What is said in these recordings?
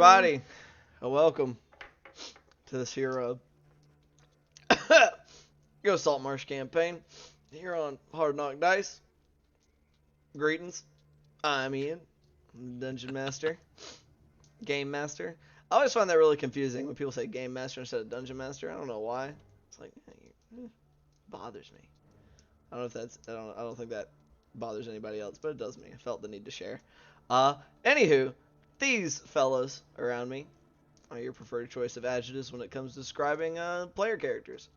everybody, and welcome to this here Go Saltmarsh campaign here on Hard Knock Dice. Greetings, I'm Ian, Dungeon Master, Game Master. I always find that really confusing when people say Game Master instead of Dungeon Master. I don't know why. It's like, bothers me. I don't know if that's, I don't think that bothers anybody else, but it does me. I felt the need to share. Anywho, these fellows around me are your preferred choice of adjectives when it comes to describing player characters.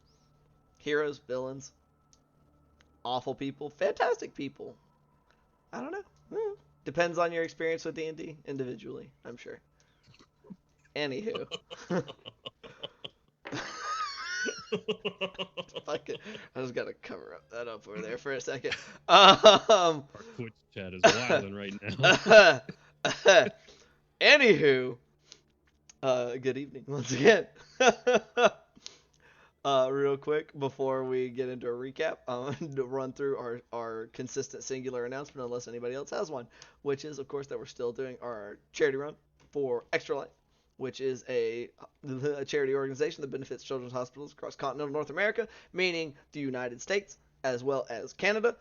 Heroes, villains, awful people, fantastic people. I don't know. Depends on your experience with D&D individually, I'm sure. Anywho. Fuck it. I just gotta cover up that up over there for a second. Our Twitch chat is wilding right now. Anywho, good evening once again. Real quick, before we get into a recap, I'm going to run through our consistent singular announcement, unless anybody else has one, which is, of course, that we're still doing our charity run for Extra Life, which is a charity organization that benefits children's hospitals across continental North America, meaning the United States as well as Canada.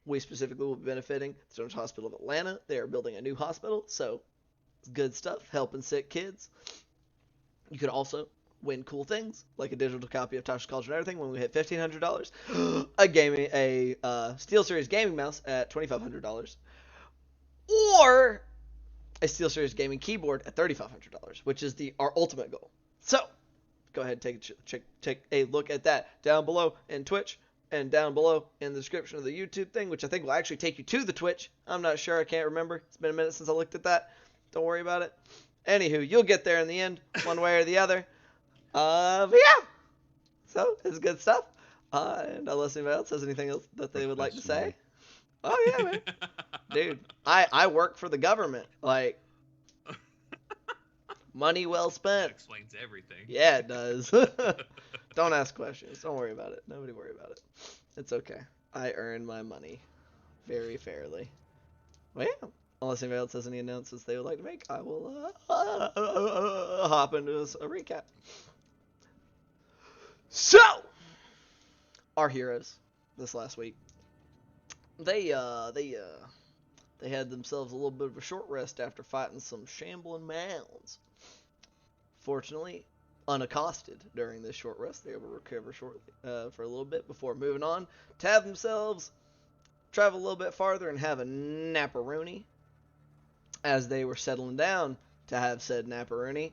We specifically will be benefiting the Children's Hospital of Atlanta. They are building a new hospital, so good stuff, helping sick kids. You could also win cool things, like a digital copy of Tasha's College and everything when we hit $1,500, a SteelSeries gaming mouse at $2,500, or a SteelSeries gaming keyboard at $3,500, which is our ultimate goal. So, go ahead and take a look at that down below in Twitch, and down below in the description of the YouTube thing, which I think will actually take you to the Twitch. I'm not sure. I can't remember. It's been a minute since I looked at that. Don't worry about it. Anywho, you'll get there in the end, one way or the other. But yeah. So, it's good stuff. And unless anybody else has anything else that they would like to say. Oh, yeah, man. Dude, I work for the government. Like, money well spent. That explains everything. Yeah, it does. Don't ask questions. Don't worry about it. Nobody worry about it. It's okay. I earn my money very fairly. Well, yeah. Unless anybody else has any announcements they would like to make, I will hop into a recap. So, our heroes this last week, they had themselves a little bit of a short rest after fighting some shambling mounds. Fortunately, unaccosted during this short rest, they were able to recover shortly for a little bit before moving on to have themselves travel a little bit farther and have a napperoonie. As they were settling down to have said napperoonie,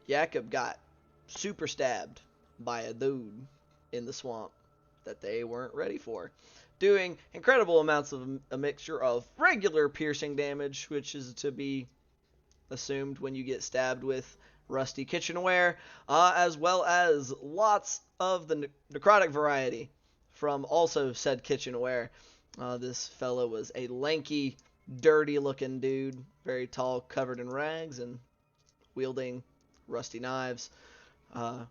Jacob got super stabbed by a dude in the swamp that they weren't ready for, doing incredible amounts of a mixture of regular piercing damage, which is to be assumed when you get stabbed with rusty kitchenware, as well as lots of the necrotic variety from also said kitchenware. This fellow was a lanky, dirty-looking dude, very tall, covered in rags, and wielding rusty knives. A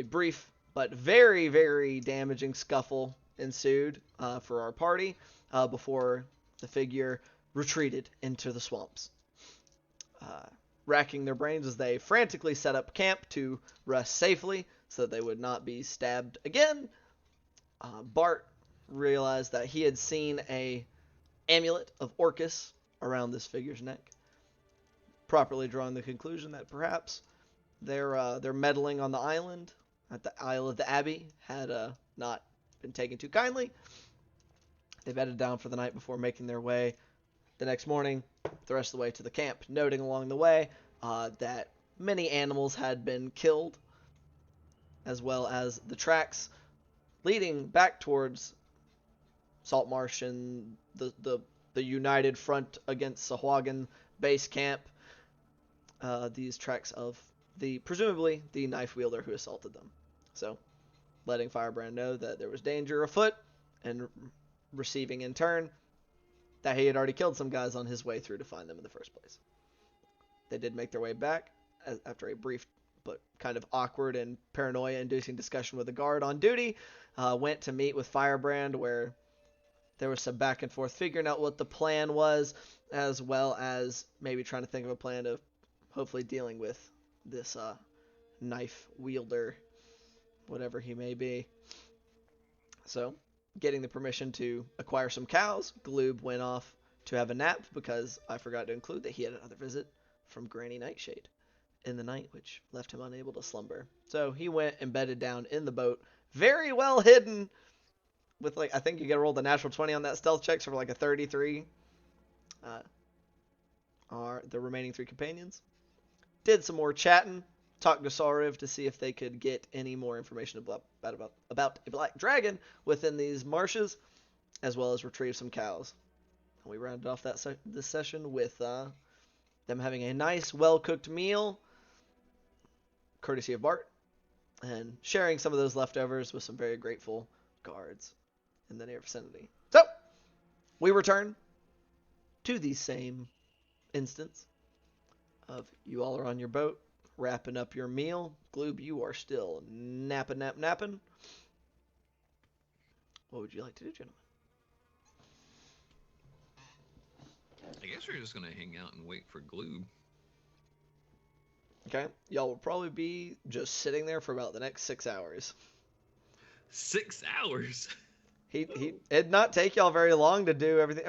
brief but very, very damaging scuffle ensued for our party before the figure retreated into the swamps. Racking their brains as they frantically set up camp to rest safely so that they would not be stabbed again, Bart realized that he had seen a amulet of Orcus around this figure's neck, properly drawing the conclusion that perhaps their meddling on the island, at the Isle of the Abbey, had not been taken too kindly. They bedded down for the night before making their way the next morning the rest of the way to the camp, noting along the way that many animals had been killed, as well as the tracks leading back towards Saltmarsh and the United Front against Sahuagin base camp. These tracks of presumably the knife wielder who assaulted them. So, letting Firebrand know that there was danger afoot, and receiving in turn that he had already killed some guys on his way through to find them in the first place. They did make their way back after a brief but kind of awkward and paranoia-inducing discussion with a guard on duty. Went to meet with Firebrand, where there was some back and forth figuring out what the plan was, as well as maybe trying to think of a plan of hopefully dealing with this knife wielder, whatever he may be. So, getting the permission to acquire some cows, Gloob went off to have a nap because I forgot to include that he had another visit from Granny Nightshade in the night, which left him unable to slumber. So he went and bedded down in the boat, very well hidden, with I think you gotta roll the natural 20 on that stealth check, so for a 33. Are the remaining 3 companions. Did some more chatting, talked to Sauriv to see if they could get any more information about a black dragon within these marshes, as well as retrieve some cows. And we rounded off this session with them having a nice, well-cooked meal, courtesy of Bart, and sharing some of those leftovers with some very grateful guards in the near vicinity. So, we return to the same instance of you all are on your boat, wrapping up your meal. Gloob, you are still napping. What would you like to do, gentlemen? I guess we're just gonna hang out and wait for Gloob. Okay, y'all will probably be just sitting there for about the next 6 hours. 6 hours? It'd not take y'all very long to do everything.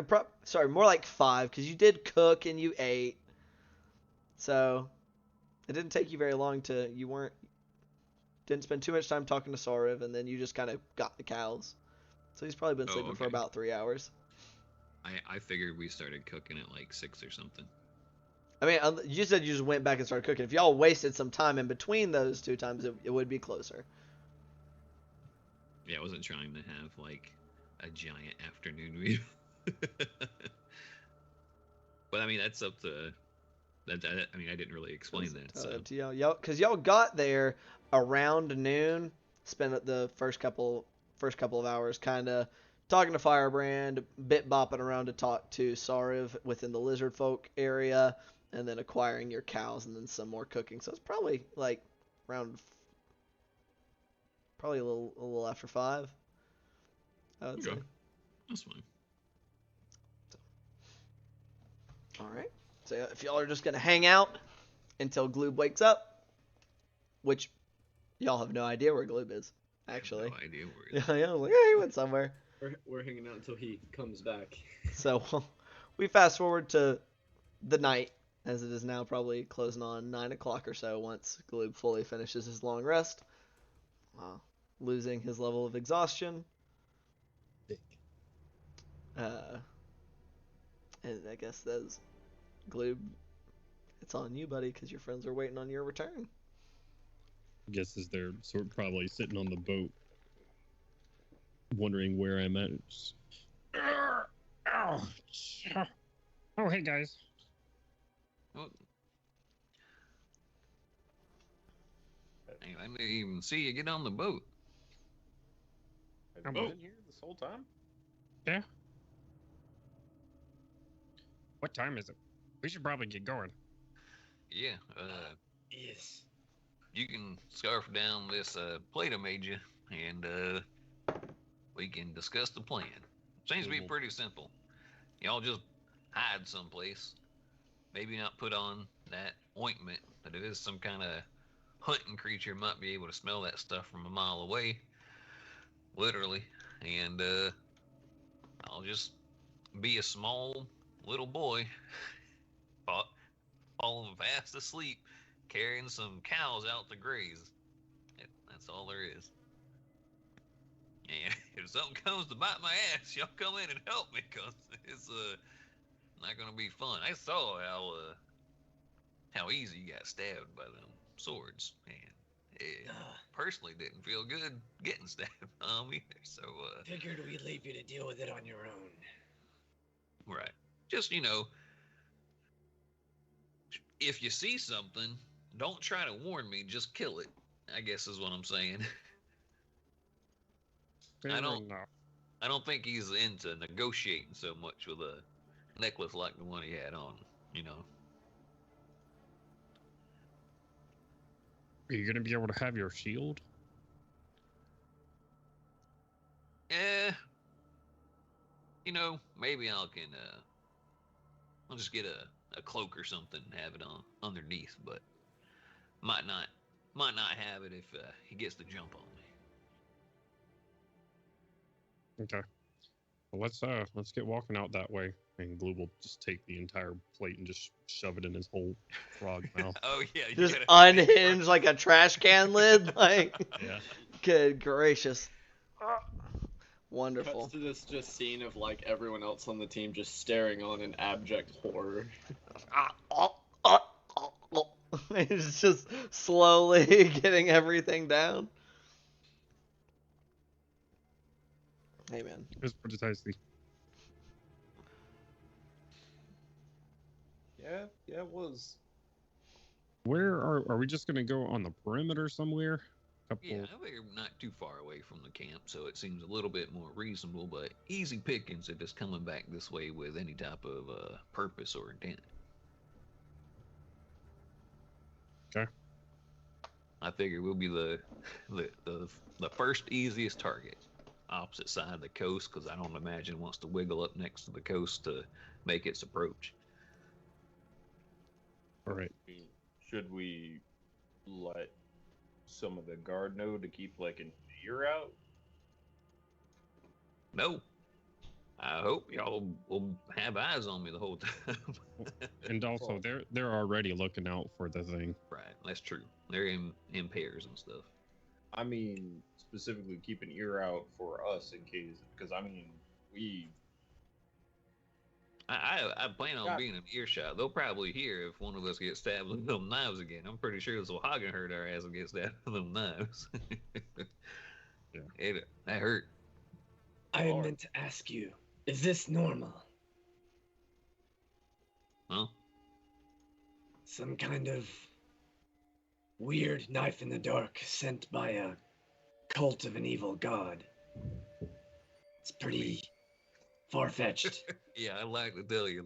Sorry, more like 5, because you did cook and you ate. So, it didn't take you very long didn't spend too much time talking to Sauriv, and then you just kind of got the cows. So he's probably been sleeping for about 3 hours. I figured we started cooking at 6 or something. I mean, you said you just went back and started cooking. If y'all wasted some time in between those 2 times, it would be closer. Yeah, I wasn't trying to have a giant afternoon meal. But I mean, that's up to that. I mean, I didn't really explain that. So up to y'all, because y'all got there around noon. Spent the first couple of hours kind of talking to Firebrand, bit bopping around to talk to Sauriv within the lizard folk area, and then acquiring your cows, and then some more cooking. So it's probably around. Probably a little after 5. I would say. That's fine. All right. So if y'all are just gonna hang out until Gloob wakes up, which y'all have no idea where Gloob is, actually. No idea where he is. Yeah, I was like, hey, he went somewhere. We're hanging out until he comes back. So we fast forward to the night, as it is now probably closing on 9 o'clock or so. Once Gloob fully finishes his long rest, losing his level of exhaustion. And I guess that's Gloob. It's on you, buddy, because your friends are waiting on your return. I guess as they're probably sitting on the boat, wondering where I'm at. Oh, hey guys. Oh. I didn't even see you get on the boat. Have you been here this whole time? Yeah. What time is it? We should probably get going. Yeah. Yes. You can scarf down this plate I made you, and we can discuss the plan. Seems to be pretty simple. Y'all just hide someplace. Maybe not put on that ointment, but if it is some kind of hunting creature, might be able to smell that stuff from a mile away. Literally. And I'll just be a small little boy, falling fast asleep, carrying some cows out to graze. That's all there is. And if something comes to bite my ass, y'all come in and help me, because it's not gonna be fun. I saw how easy you got stabbed by them swords, and it personally didn't feel good getting stabbed either. So Figured we'd leave you to deal with it on your own. right, just if you see something, don't try to warn me. Just kill it, I guess is what I'm saying. I don't think he's into negotiating so much with a necklace like the one he had on, Are you gonna be able to have your shield? Maybe I'll just get a cloak or something and have it on underneath, but might not have it if he gets the jump on me. Okay. Well, let's get walking out that way, and Glue will just take the entire plate and just shove it in his whole frog mouth. Oh yeah, you Just gotta unhinge like a trash can lid. Like, Yeah. good gracious. Wonderful. Cuts to this just scene of like everyone else on the team just staring on in abject horror. It's just slowly getting everything down. Hey, man. It's pretty tasty. Yeah, it was. Where are we just gonna go on the perimeter somewhere? Yeah, I figure not too far away from the camp, so it seems a little bit more reasonable, but easy pickings if it's coming back this way with any type of purpose or intent. Okay. I figure we'll be the first easiest target, opposite side of the coast, because I don't imagine it wants to wiggle up next to the coast to make its approach. All right. Should we let some of the guard know to keep like an ear out? No. I hope y'all will have eyes on me the whole time. And also, they're already looking out for the thing. Right, that's true. They're in pairs and stuff. I mean, specifically keep an ear out for us in case, because I mean, I plan on being in earshot. They'll probably hear if one of us gets stabbed with them knives again. I'm pretty sure this Hagen hurt our ass and get stabbed with them knives. Yeah. That hurt. I meant to ask you, is this normal? Huh? Some kind of weird knife in the dark sent by a cult of an evil god. It's pretty far-fetched. Yeah, I'd like to tell you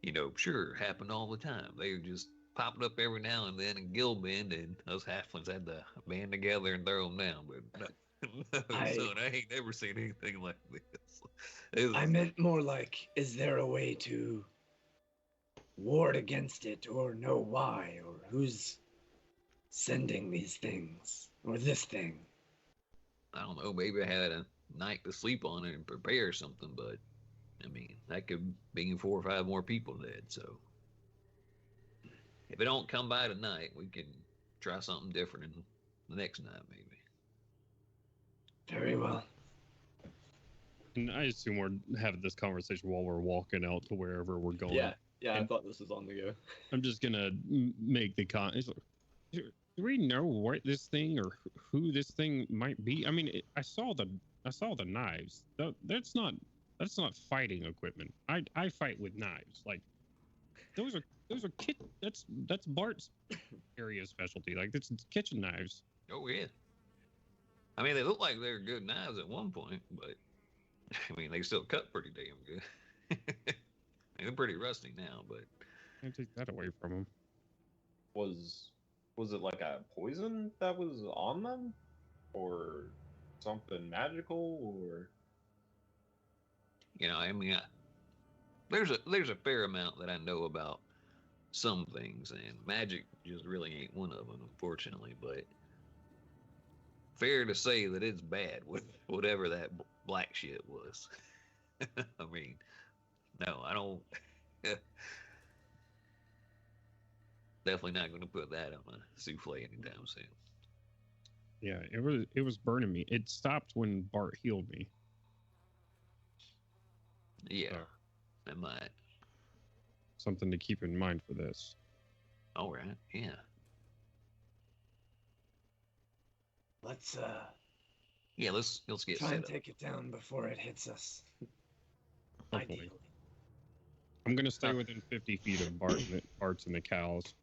that, sure, happened all the time. They just popped up every now and then in Gilbend, and us halflings had to band together and throw them down. But no, son, I ain't never seen anything like this. I meant more like, is there a way to ward against it, or know why, or who's sending these things, or this thing? I don't know, maybe I had a night to sleep on it and prepare something, but I mean, that could be 4 or 5 more people dead, so if it don't come by tonight, we can try something different in the next night, maybe. Very well. And I assume we're having this conversation while we're walking out to wherever we're going. Yeah, I thought this was on the go. I'm just gonna make the do we know what this thing or who this thing might be? I mean, I saw the knives. That's not fighting equipment. I fight with knives. Like those are that's Bart's area of specialty. Like it's kitchen knives. Oh yeah. I mean, they look like they're good knives at one point, but I mean, they still cut pretty damn good. They're pretty rusty now, but Can't take that away from them. Was it like a poison that was on them, or something magical, or? I mean, there's a fair amount that I know about some things, and magic just really ain't one of them, unfortunately. But fair to say that it's bad with whatever that black shit was. I mean, no, I don't. Definitely not going to put that on a souffle anytime soon. Yeah, it was burning me. It stopped when Bart healed me. Yeah, that might. Something to keep in mind for this. All right, yeah. Let's get try set and up. take it down before it hits us. Hopefully. Ideally. I'm gonna stay within 50 feet of Bart's and the cows.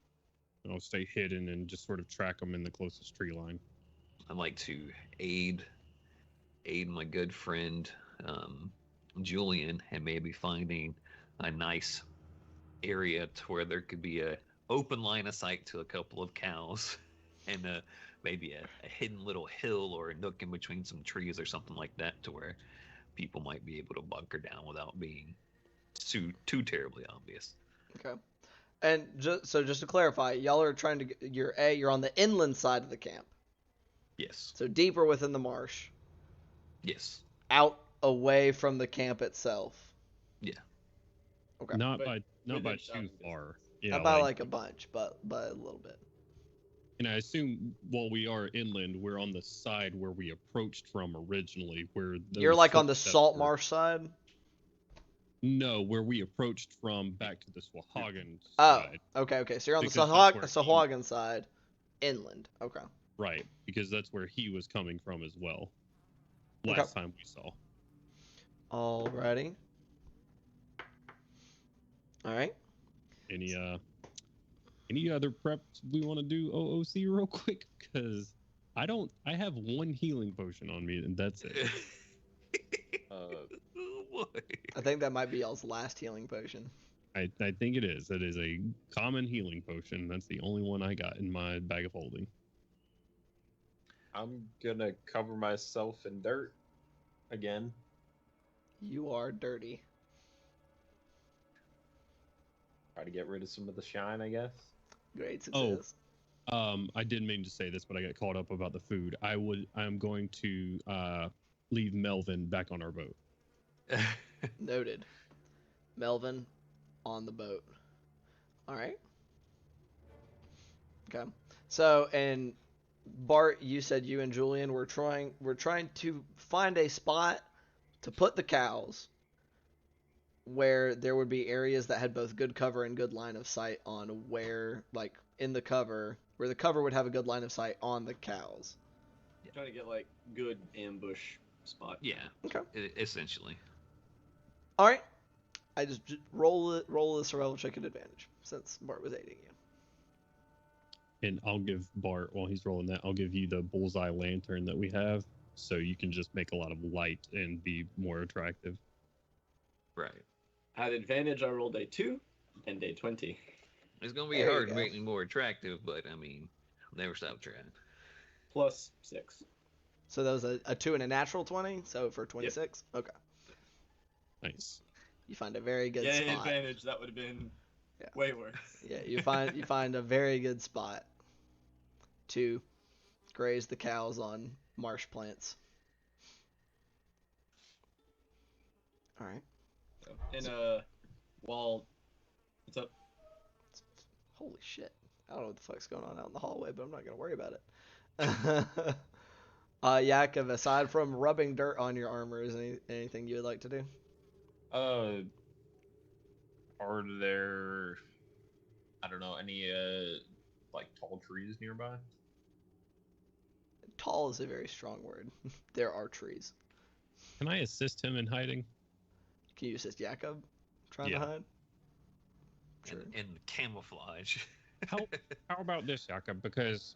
I'll stay hidden and just sort of track them in the closest tree line. I'd like to aid my good friend Julian and maybe finding a nice area to where there could be a open line of sight to a couple of cows and maybe a hidden little hill or a nook in between some trees or something like that to where people might be able to bunker down without being too terribly obvious. Okay. And just to clarify, y'all are trying to you're on the inland side of the camp. Yes. So deeper within the marsh, Yes. out away from the camp itself. Yeah. Okay. Not But by within too shouting far. distance. Yeah, About like a bunch, but a little bit. and I assume while we are inland, we're on the side where we approached from originally, where You're those like on the footsteps were- Saltmarsh side. No, where we approached from back to the Swahagan Oh, side. okay. So you're on the Because that's where Sahuagin side, inland. Okay. Right, because that's where he was coming from as well. Okay. Last time we saw. Alrighty. All right. Any other preps we want to do OOC real quick? Because I have one healing potion on me and that's it. Oh boy. I think that might be y'all's last healing potion. I think it is. It is a common healing potion. That's the only one I got in my bag of holding. I'm gonna cover myself in dirt again. You are dirty. Try to get rid of some of the shine, I guess. Great success. I didn't mean to say this, but I got caught up about the food. I'm going to leave Melvin back on our boat. Noted. Melvin on the boat. All right. Okay. So, and Bart, you said you and Julian were trying to find a spot to put the cows where there would be areas that had both good cover and good line of sight on where, like, in the cover, where the cover would have a good line of sight on the cows. Trying to get like good ambush spot. Yeah. Okay. Essentially. All right. I just roll the survival check at advantage since Bart was aiding you. And I'll give Bart, while he's rolling that, I'll give you the bullseye lantern that we have, so you can just make a lot of light and be more attractive. Right. At advantage, I rolled a 2 and a 20. It's gonna be There you hard to go. make me more attractive, but I mean, never stop trying. Plus 6. So that was a 2 and a natural 20. So for 26. Okay. Nice. You find a very good Yeah, spot. advantage. That would have been Yeah. way worse. Yeah, you find a very good spot to graze the cows on marsh plants. All right. And while what's up? Holy shit. I don't know what the fuck's going on out in the hallway, but I'm not gonna worry about it. Yakov, aside from rubbing dirt on your armor, is anything you would like to do? Are there, I don't know, any like tall trees nearby? Tall is a very strong word. There are trees. Can I assist him in hiding? Can you assist Yakov trying to Yeah. hide? Sure. And camouflage. How about this, Jakob? Because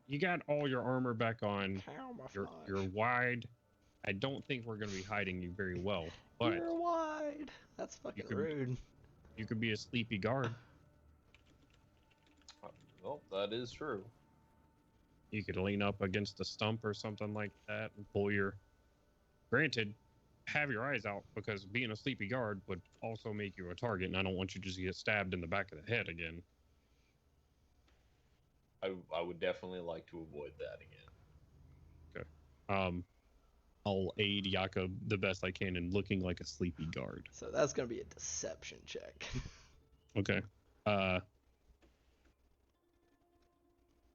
you got all your armor back on. You're Camouflage. wide. I don't think we're going to be hiding you very well, but You're wide. That's fucking could- rude. you could be a sleepy guard. Well, that is true. You could lean up against a stump or something like that and pull your. Granted, have your eyes out because being a sleepy guard would also make you a target, and I don't want you to just get stabbed in the back of the head again. I would definitely like to avoid that again. I'll aid Jakob the best I can in looking like a sleepy guard. So that's gonna be a deception check. Okay.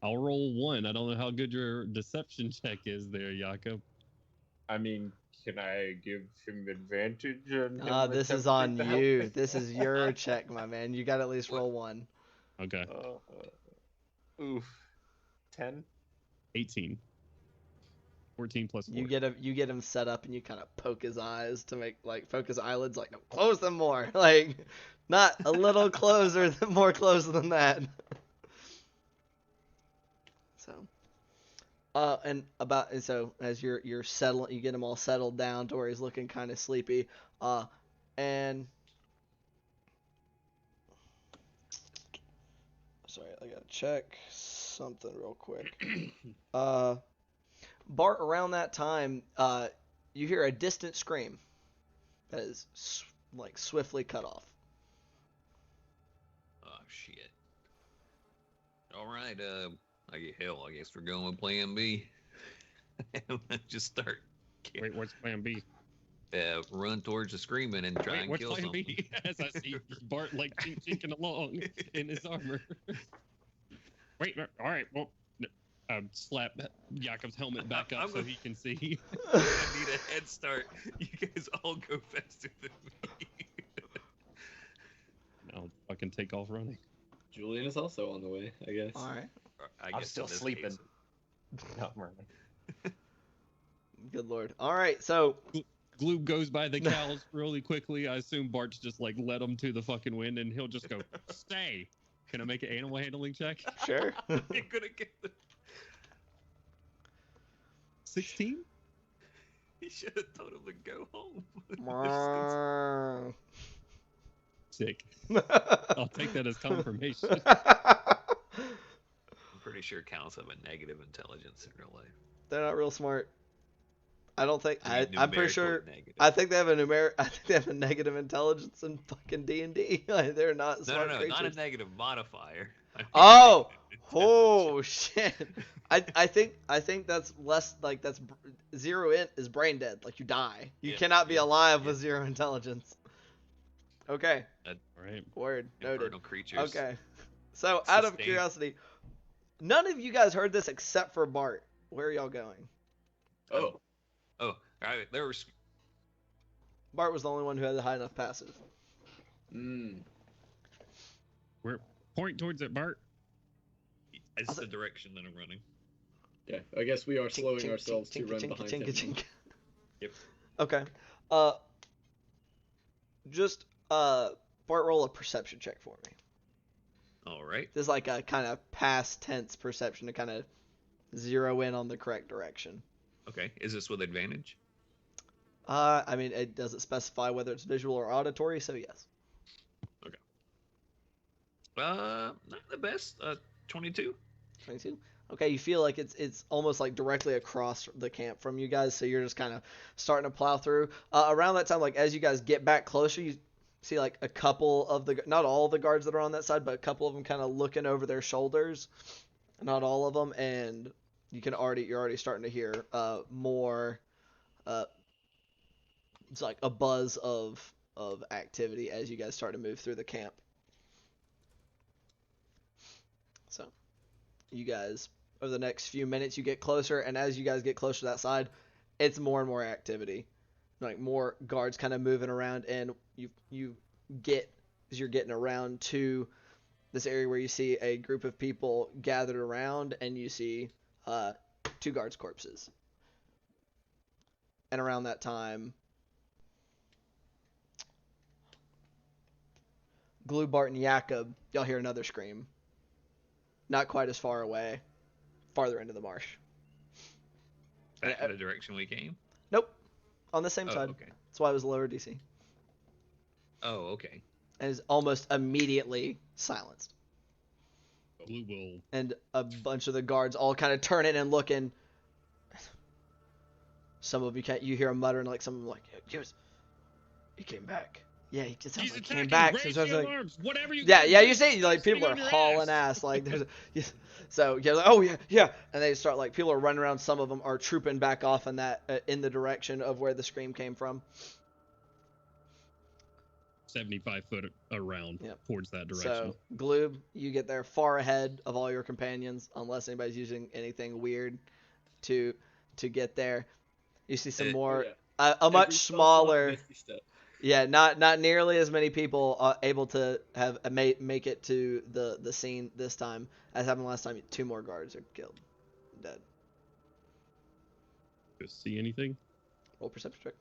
I'll roll 1. I don't know how good your deception check is there, Jakob. I mean, can I give him advantage on him This is on attempting to help you. me? This is your check, my man. You gotta at least roll 1. Okay. Oof. 10? 18. 14 plus 4. You get him set up and you kind of poke his eyes to make poke his eyelids no, close them more. Like not a little closer, more closer than that. So as you're settling, you get him all settled down to where he's looking kind of sleepy. And sorry, I gotta check something real quick. Bart, around that time, you hear a distant scream that is swiftly cut off. shit. All right, I guess we're going with Plan B. Just start. Wait, what's Plan B? Run towards the screaming and try and What's kill Plan something. B? As I see Bart like chinking along in his armor. Wait, all right, well, slap Jakob's helmet back up so he can see. I need a head start. You guys all go faster than me. I'll fucking take off running. Julian is also on the way, I guess. All right. I I'm guess still in this sleeping. case- Not running. Good lord. All right. So Gloob goes by the cows really quickly. I assume Bart's just like led him to the fucking wind, and he'll just go, stay. Can I make an animal handling check? sure. You're gonna get the. 16? You should have told him to go home. Sick. I'll take that as confirmation. I'm pretty sure cows have a negative intelligence in real life. They're not real smart. I don't think. I'm pretty Numerically sure. negative. I think they have a I think they have a negative intelligence in fucking D&D. They're not smart No, creatures. not a negative modifier. I mean Oh, negative oh intelligence. shit! I think that's less like that's zero int is brain dead. Like you die. You Yeah, cannot be yeah, alive yeah. with zero intelligence. Okay. All right. Word noted. Infernal creatures. Okay. So out of Sustain. curiosity, none of you guys heard this except for Bart. Where are y'all going? Oh, Oh, all right. There was. Bart was the only one who had a high enough passive. We're point towards it, Bart. It's the direction that I'm running. yeah. I guess we are slowing Chink, ourselves chink, to run chink, behind chink, him. chink. Yep. Okay. Just Bart, roll a perception check for me. All right. This is like a kind of past tense perception to kind of zero in on the correct direction. Okay. Is this with advantage? I mean, it doesn't specify whether it's visual or auditory, so yes. Not the best. 22. 22. Okay, you feel like it's almost like directly across the camp from you guys, so you're just kind of starting to plow through. Around that time, like as you guys get back closer, you see like a couple of not all the guards that are on that side, but a couple of them kind of looking over their shoulders. Not all of them, and you're already starting to hear more. It's like a buzz of activity as you guys start to move through the camp. So, you guys, over the next few minutes, you get closer, and as you guys get closer to that side, it's more and more activity. Like, more guards kind of moving around, and you're getting around to this area where you see a group of people gathered around, and you see 2 guards' corpses. And around that time, Glue, Bart, and Jakob, y'all hear another scream. Not quite as far away, farther into the marsh. Back in the direction we came. Nope, on the same Oh, side. okay. That's why it was lower DC. Oh, okay. And is almost immediately silenced. Blue will. And a bunch of the guards all kind of turn in and look in. Some of you hear them muttering, like some of them like, he came back. Yeah, he just He's like, attacking. came back. Raise So your like, arms. Whatever you. yeah, gotta you do. see, like people Sitting are on your hauling ass. Like there's, so you're like, oh yeah, and they start like people are running around. Some of them are trooping back off in that in the direction of where the scream came from. 75 foot around Yep. towards that direction. So Gloob, you get there far ahead of all your companions, unless anybody's using anything weird to get there. You see some more, yeah. a much Every spell smaller. slot, misty step. Yeah, not nearly as many people able to have make it to the scene this time as happened last time. 2 more guards are killed, dead. Do you see anything? Roll perception check.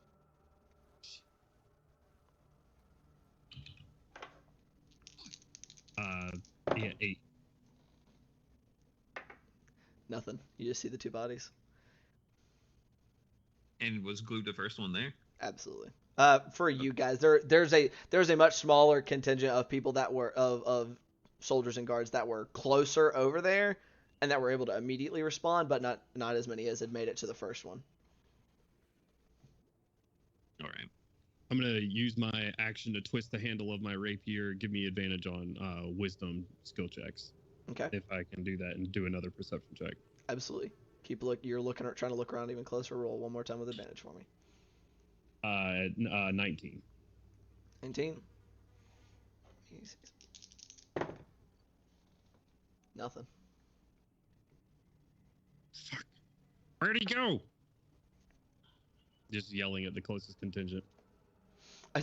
Yeah, 8. Nothing. You just see the 2 bodies. And was Glue the first one there? Absolutely. For you guys, there's a much smaller contingent of people that were of soldiers and guards that were closer over there, and that were able to immediately respond, but not as many as had made it to the first one. All right. I'm gonna use my action to twist the handle of my rapier. Give me advantage on wisdom skill checks. Okay. If I can do that and do another perception check. Absolutely. You're trying to look around even closer. Roll one more time with advantage for me. 19. 19. Nothing. Fuck. Where'd he go? Just yelling at the closest contingent. I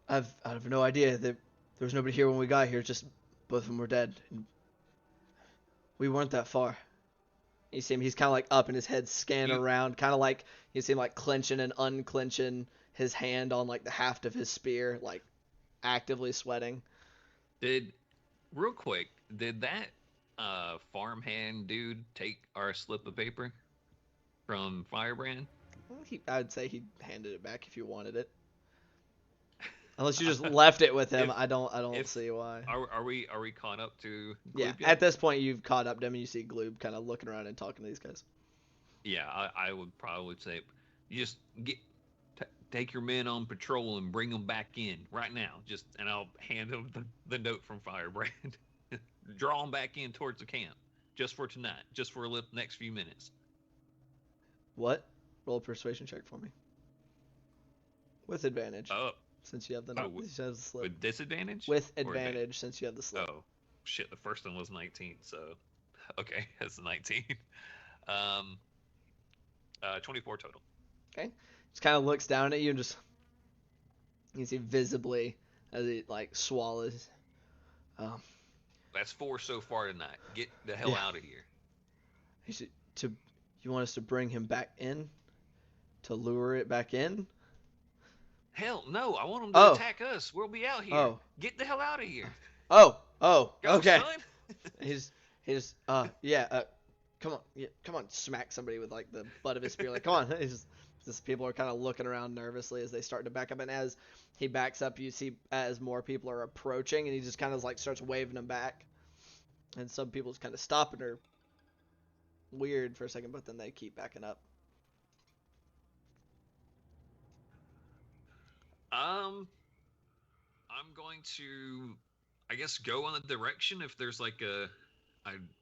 have no idea that there was nobody here when we got here. Just both of them were dead. And we weren't that far. You see him. He's kind of like up, and his head scanning around, kind of like you see him like clenching and unclenching his hand on like the haft of his spear, like actively sweating. Real quick, did that farmhand dude take our slip of paper from Firebrand? I'd say he handed it back if you wanted it. Unless you just left it with him, I don't see why. Are we caught up to Gloob Yeah, yet? at this point you've caught up to him, and you see Gloob kind of looking around and talking to these guys. Yeah, I would probably say, you just take your men on patrol and bring them back in right now. And I'll hand him the note from Firebrand. Draw them back in towards the camp, just for tonight, just for the next few minutes. What? Roll a persuasion check for me. With advantage. Since you have the slip. With disadvantage? With advantage, since you have the slip. Oh, shit, the first one was 19, so... Okay, that's 19. 24 total. Okay. Just kind of looks down at you and just... You can see visibly as he, like, swallows. That's 4 so far tonight. Get the hell out of here. He said, you want us to bring him back in? To lure it back in? Hell, no. I want him to attack us. We'll be out here. Oh. Get the hell out of here. Go, Son. okay. Come on, smack somebody with like the butt of his spear. Like, come on. Just people are kind of looking around nervously as they start to back up, and as he backs up, you see as more people are approaching, and he just kind of like starts waving them back, and some people just kind of stop and are weird for a second, but then they keep backing up. I'm going to, I guess, go in the direction if there's like a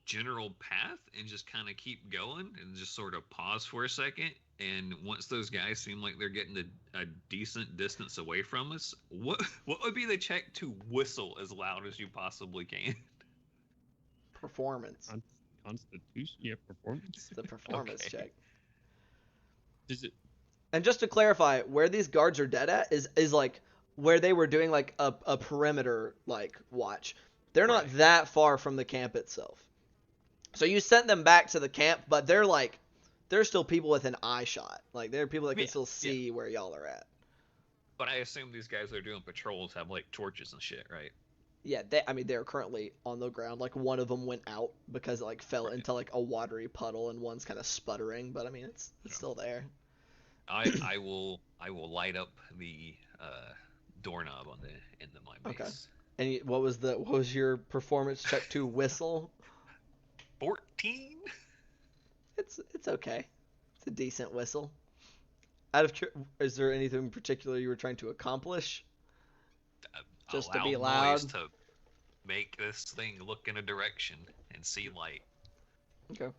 general path, and just kind of keep going and just sort of pause for a second. And once those guys seem like they're getting a decent distance away from us, what would be the check to whistle as loud as you possibly can? Performance. Constitution? Yeah, performance. The performance check. Is it? And just to clarify, where these guards are dead at is like where they were doing like a perimeter like watch. They're not that far from the camp itself. So you sent them back to the camp, but there's still people within eye shot. Like there are people that can still see where y'all are at. But I assume these guys that are doing patrols have like torches and shit, right? Yeah, they're currently on the ground. Like one of them went out because it like fell into like a watery puddle, and one's kind of sputtering. But I mean, it's still there. I will light up the doorknob on the end of my base. Okay. And what was your performance check to whistle? 14. It's okay. It's a decent whistle. Is there anything in particular you were trying to accomplish? Just to be loud. To make this thing look in a direction and see light. Okay.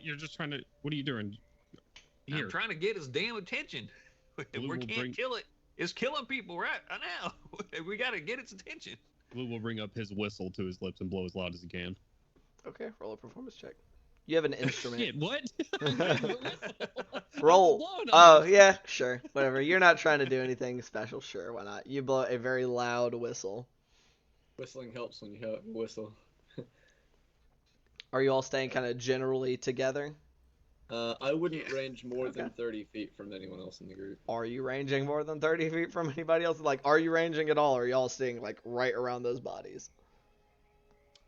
You're just trying to. What are you doing? Here. I'm trying to get his damn attention. We can't kill it. It's killing people right now. We gotta get its attention. Blue will bring up his whistle to his lips and blow as loud as he can. Okay, roll a performance check. You have an instrument. Shit, what? Roll. Oh, yeah, sure. Whatever. You're not trying to do anything special. Sure, why not? You blow a very loud whistle. Whistling helps when you whistle. Are you all staying kind of generally together? I wouldn't range more than 30 feet from anyone else in the group. Are you ranging more than 30 feet from anybody else? Like, are you ranging at all, or are y'all staying, like, right around those bodies?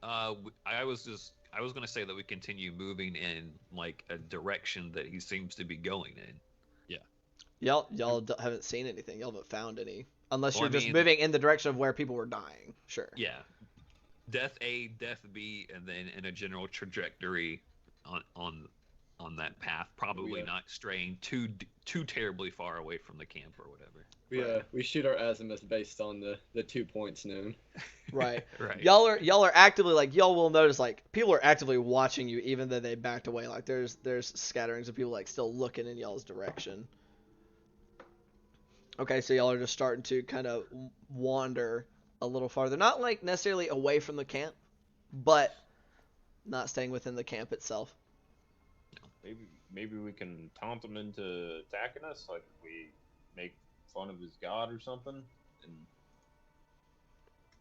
I was gonna say that we continue moving in, like, a direction that he seems to be going in. Yeah. Y'all haven't seen anything. Y'all haven't found any. Unless you're just moving in the direction of where people were dying. Sure. Yeah. Death A, Death B, and then in a general trajectory on on that path, probably not straying too terribly far away from the camp or whatever. We shoot our azimuth based on the 2 points known. Right. Right. Y'all are actively like y'all will notice like people are actively watching you even though they backed away. Like there's scatterings of people like still looking in y'all's direction. Okay, so y'all are just starting to kind of wander a little farther, not like necessarily away from the camp, but not staying within the camp itself. Maybe we can taunt him into attacking us, like if we make fun of his god or something, and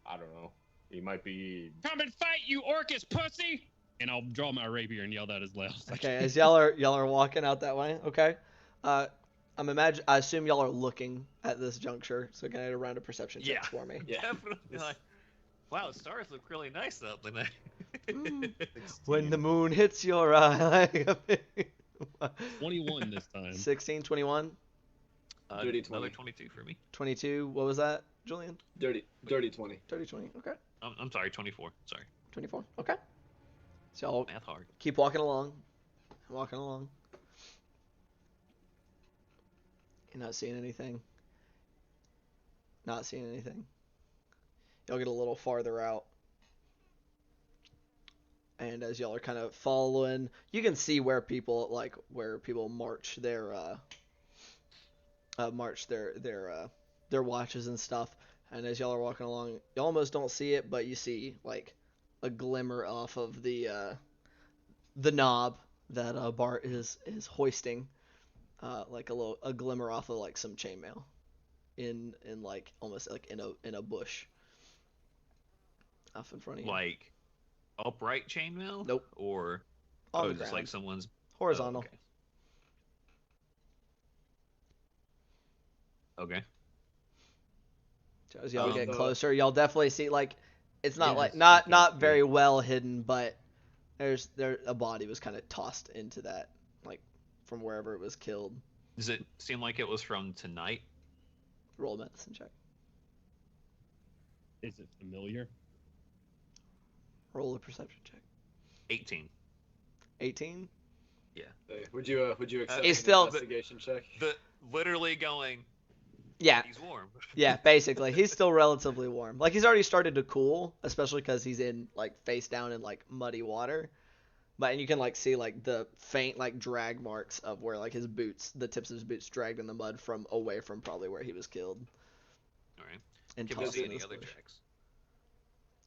I don't know. He might be. Come and fight, you Orcus pussy! And I'll draw my rapier and yell that as loud as I Okay, can. as y'all are walking out that way. Okay, I assume y'all are looking at this juncture. So can I round a perception check for me? Yeah. Definitely. Like, wow, stars look really nice up tonight. When the moon hits your eye. Like 21 this time. 16, 21, Dirty Another 20. 22 for me. 22. What was that, Julian? Dirty 20. 30, 20. Okay. I'm sorry, 24. Sorry. 24. Okay. So y'all Math hard. keep walking along. Walking along. You're not seeing anything. Not seeing anything. Y'all get a little farther out. And as y'all are kind of following, you can see where people march their watches and stuff. And as y'all are walking along, you almost don't see it, but you see like a glimmer off of the knob that Bart is hoisting, like a glimmer off of like some chainmail, in like almost like in a bush, off in front of you. Like upright chainmail? Nope. Or On the just ground. like someone's Horizontal. Okay. So as y'all get the- closer, y'all definitely see like it's not Yeah, like it's not okay. very well hidden, but there a body was kind of tossed into that, like from wherever it was killed. Does it seem like it was from tonight? Roll a medicine check. Is it familiar? Roll a perception check. 18. 18. Hey, would you accept He's an still- investigation check? Literally going, Yeah, he's warm. yeah. Basically, he's still relatively warm. Like he's already started to cool, especially because he's in like face down in like muddy water. But and you can like see like the faint like drag marks of where like his boots, the tips of his boots, dragged in the mud from away from probably where he was killed. All right. And Can we tossed see in any this other bush. checks?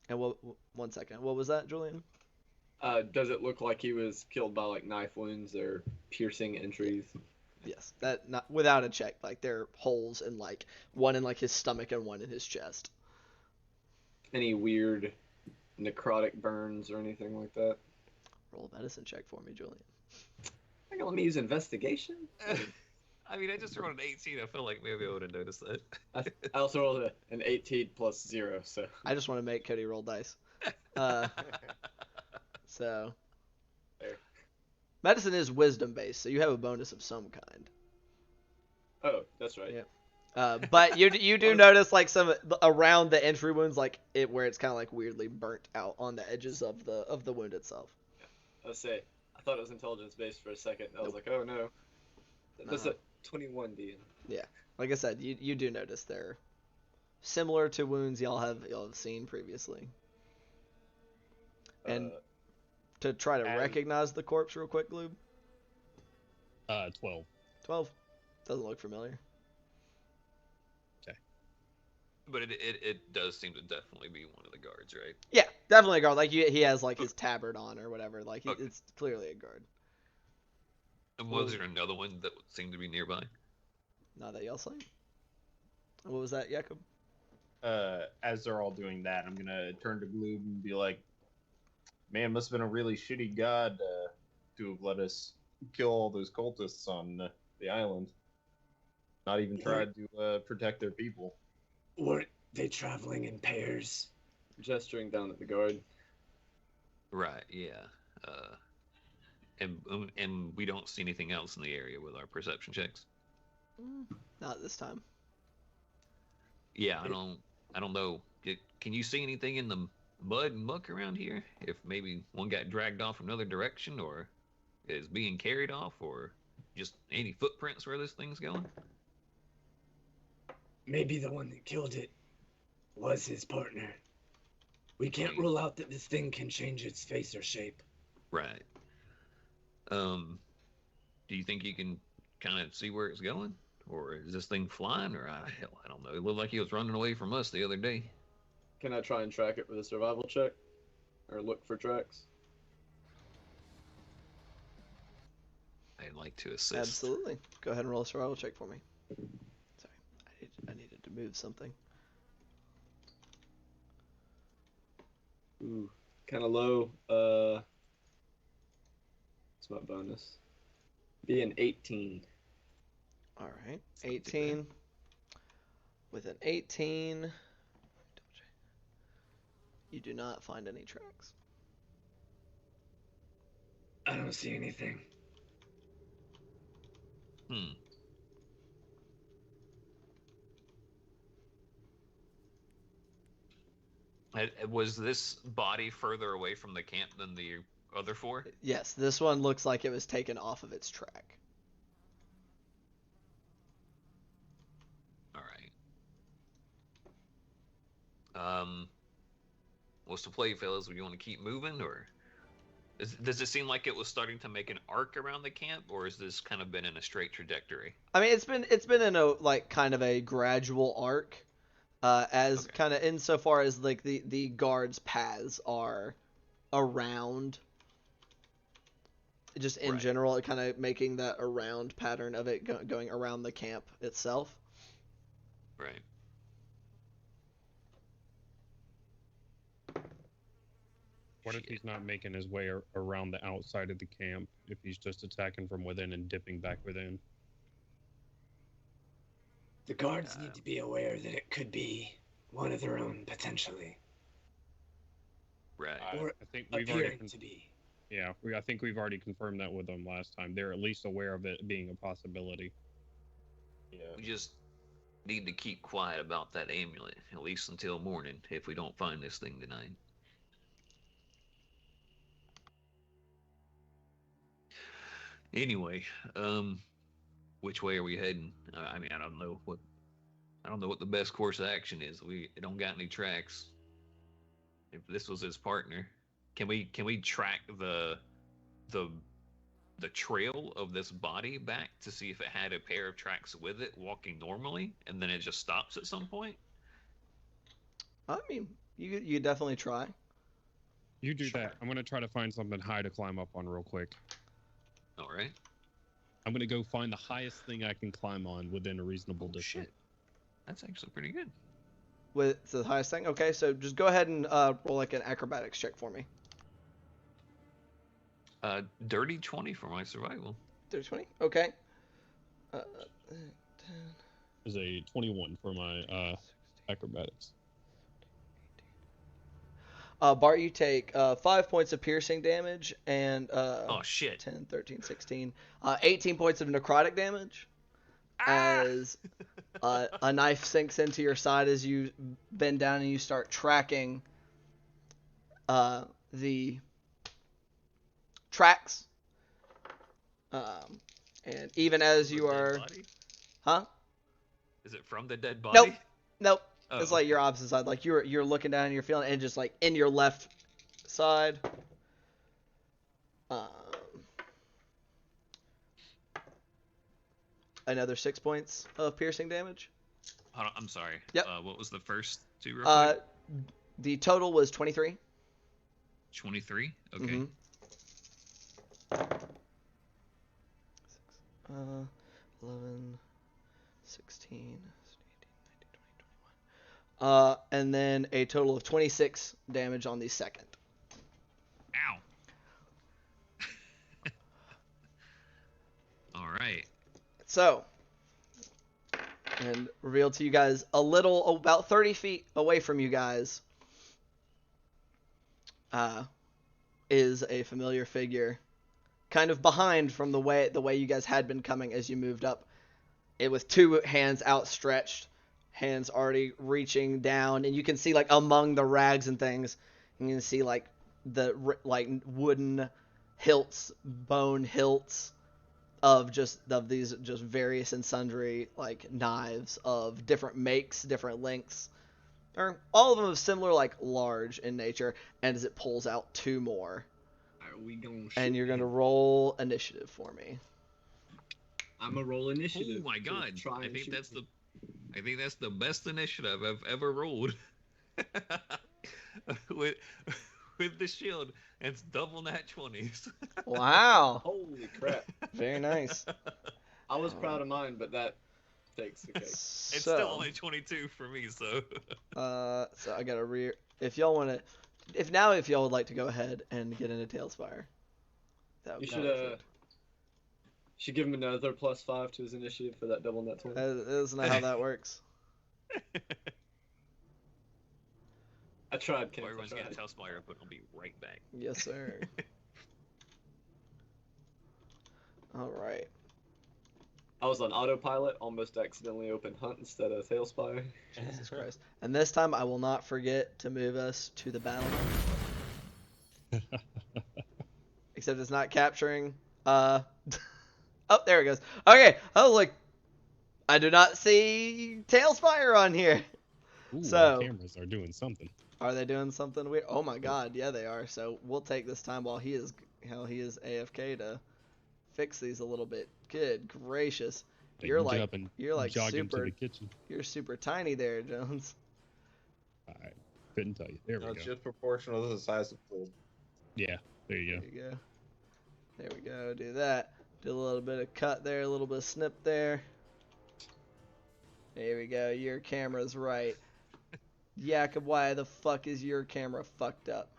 And what? 1 second. What was that, Julian? Does it look like he was killed by like knife wounds or piercing entries? Yes, that not without a check. Like there are holes in like one in like his stomach and one in his chest. Any weird necrotic burns or anything like that? Roll a medicine check for me, Julian. I think let me use investigation. I mean, I just rolled an 18. I feel like maybe I would have noticed that. I also rolled an 18 plus 0, so. I just want to make Cody roll dice. So Fair. medicine is wisdom based, so you have a bonus of some kind. Oh, that's right. Yeah. But you do notice like some around the entry wounds, like it where it's kind of like weirdly burnt out on the edges of the wound itself. I thought it was intelligence based for a second. I was like, oh no. That's a 21 D. Like I said, you do notice they're similar to wounds y'all have seen previously. And to try to and- recognize the corpse real quick, Gloob. 12. 12. Doesn't look familiar. But it does seem to definitely be one of the guards, right? Yeah, definitely a guard. Like he has like his tabard on or whatever. Like Okay. it's clearly a guard. And was there another one that seemed to be nearby? Not that y'all say. What was that, Jakob? As they're all doing that, I'm gonna turn to Gloob and be like, "Man, must have been a really shitty god to have let us kill all those cultists on the island. Not even tried to protect their people." Weren't they traveling in pairs? Gesturing down at the guard. Right. Yeah. And we don't see anything else in the area with our perception checks. Not this time. Yeah, I don't know. Can you see anything in the mud and muck around here? If maybe one got dragged off another direction, or is being carried off, or just any footprints where this thing's going? Maybe the one that killed it was his partner. We can't Okay. rule out that this thing can change its face or shape. Right. Do you think you can kind of see where it's going? Or is this thing flying? Or hell, I don't know. It looked like he was running away from us the other day. Can I try and track it with a survival check? Or look for tracks? I'd like to assist. Absolutely. Go ahead and roll a survival check for me. Sorry, I needed to move something. Ooh, kind of low. What's my bonus? Be an 18. All right, It's not too 18. With an 18, you do not find any tracks. I don't see anything. Was this body further away from the camp than the other four? Yes, this one looks like it was taken off of its track. All right. What's the play, fellas? Do you want to keep moving, or does it seem like it was starting to make an arc around the camp, or has this kind of been in a straight trajectory? I mean, it's been in a like kind of a gradual arc, as Okay. kind of insofar as like the guards' paths are around. Just in Right. general, kind of making that around pattern of it going around the camp itself. Right. What if Shit. he's not making his way around the outside of the camp? If he's just attacking from within and dipping back within? The guards need to be aware that it could be one of their own, potentially. Right. Or I think we've already appearing to be. yeah, I think we've already confirmed that with them last time. They're at least aware of it being a possibility. Yeah. We just need to keep quiet about that amulet, at least until morning, if we don't find this thing tonight. Anyway, which way are we heading? I mean, I don't know what the best course of action is. We don't got any tracks. If this was his partner, can we track the trail of this body back to see if it had a pair of tracks with it walking normally, and then it just stops at some point? I mean, you definitely try. You do Sure. that. I'm gonna try to find something high to climb up on real quick. All right. I'm gonna go find the highest thing I can climb on within a reasonable Oh, distance. shit. That's actually pretty good. With the highest thing. Okay, so just go ahead and roll like an acrobatics check for me. Dirty 20 for my survival. 30-20. Okay. 10, Is a 21 for my acrobatics. Bart, you take 5 points of piercing damage and Oh shit. 10, 13, 16, 18 points of necrotic damage as a knife sinks into your side as you bend down and you start tracking the tracks. And even as From you the dead are... body? Huh? Is it from the dead body? Nope. Oh, It's like okay. your opposite side. Like you're looking down and you're feeling it, and just like in your left side. Another 6 points of piercing damage. Hold on, I'm sorry. Yep. What was the first two real quick? The total was 23. 23? Okay. Mhm. 11, 16, 18, 19, 20, 21. And then a total of 26 damage on the second. Ow. All right. So, and revealed to you guys about 30 feet away from you guys, is a familiar figure, kind of behind from the way you guys had been coming as you moved up. It with two hands outstretched, hands already reaching down, and you can see like among the rags and things, you can see like the wooden hilts, bone hilts of these just various and sundry like knives of different makes, different lengths, or all of them of similar like large in nature. And as it pulls out 2 more, Are we gonna shoot and you're gonna him? roll initiative for me. I'm a roll initiative. Oh my to god! try I and think shoot that's him. I think that's the best initiative I've ever rolled. with with the shield, it's double nat 20s. Wow, Holy crap! very nice. I was proud of mine, but that takes the cake. It's So, still only 22 for me, so. so I gotta if y'all would like to go ahead and get into Tailspire, that would You be perfect. should give him another +5 to his initiative for that double nat 20. That isn't how that works. I tried, Kent. I Everyone's gonna tried. tell Spire, but I'll be right back. Yes, sir. All right. I was on autopilot, almost accidentally opened Hunt instead of Tailspire. Jesus Christ. And this time I will not forget to move us to the battle. Except it's not capturing. Oh, there it goes. Okay. I was like, I do not see Tailspire on here. Ooh, So- our cameras are doing something. Are they doing something weird? Oh my god, yeah they are. So we'll take this time while he is AFK to fix these a little bit. Good gracious. They You're can like get up and you're like jog into super the kitchen. you're super tiny there, Jones. I couldn't tell you. There we No, it's go. just proportional to the size of the food. Yeah, there you There go. you go. There we go. Do that. Do a little bit of cut there, a little bit of snip there. There we go. Your camera's right. Jakob, why the fuck is your camera fucked up?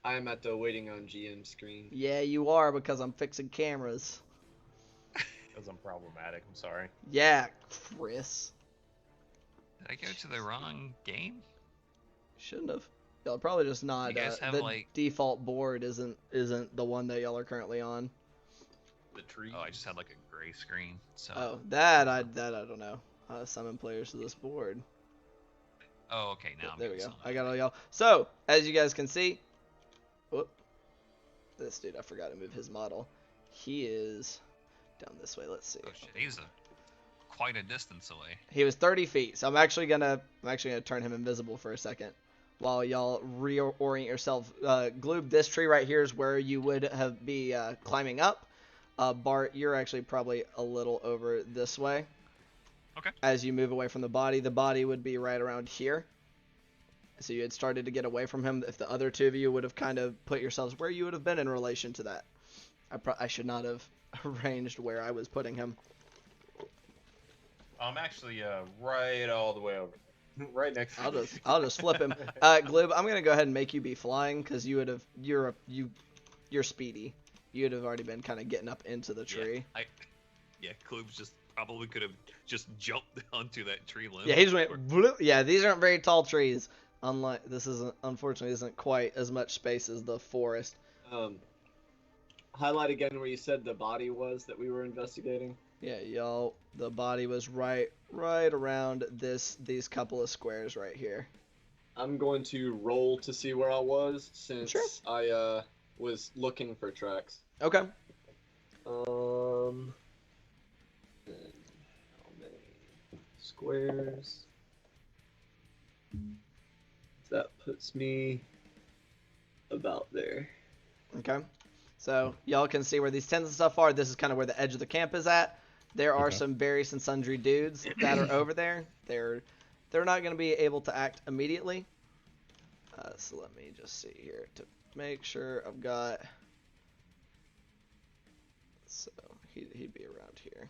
I am at the waiting on GM screen. Yeah, you are, because I'm fixing cameras. Because I'm problematic. I'm sorry. Yeah, Chris. Did I go to the wrong game? Shouldn't have. Y'all probably just not. You guys have, the like- default board isn't the one that y'all are currently on. The tree. Oh, I just had like a gray screen. So. Oh, that I don't know. Summon players to this board. Oh, okay. Now I'm There we getting go. some. I got all y'all. So, as you guys can see, whoop, this dude, I forgot to move his model. He is down this way. Let's see. Oh shit, he's quite a distance away. He was 30 feet, so I'm actually gonna turn him invisible for a second, while y'all reorient yourself. Gloob, this tree right here is where you would be climbing up. Bart, you're actually probably a little over this way. Okay. As you move away from the body would be right around here. So you had started to get away from him. If the other two of you would have kind of put yourselves where you would have been in relation to that. I should not have arranged where I was putting him. I'm actually right all the way over. Right next to I'll just flip him. Glib, I'm gonna go ahead and make you be flying because you're speedy. You'd have already been kind of getting up into the tree. Yeah, Kloob's just probably could have just jumped onto that tree limb. Yeah, he just went. Bloop. Yeah, these aren't very tall trees. Unlike this unfortunately isn't quite as much space as the forest. Highlight again where you said the body was that we were investigating. Yeah, y'all. The body was right around these couple of squares right here. I'm going to roll to see where I was since Sure. I was looking for tracks. Okay. How many squares? That puts me about there. Okay. So y'all can see where these tents and stuff are. This is kind of where the edge of the camp is at. There are Okay. some various and sundry dudes that are over there. They're not going to be able to act immediately. So let me just see here to make sure I've got. So he'd be around here.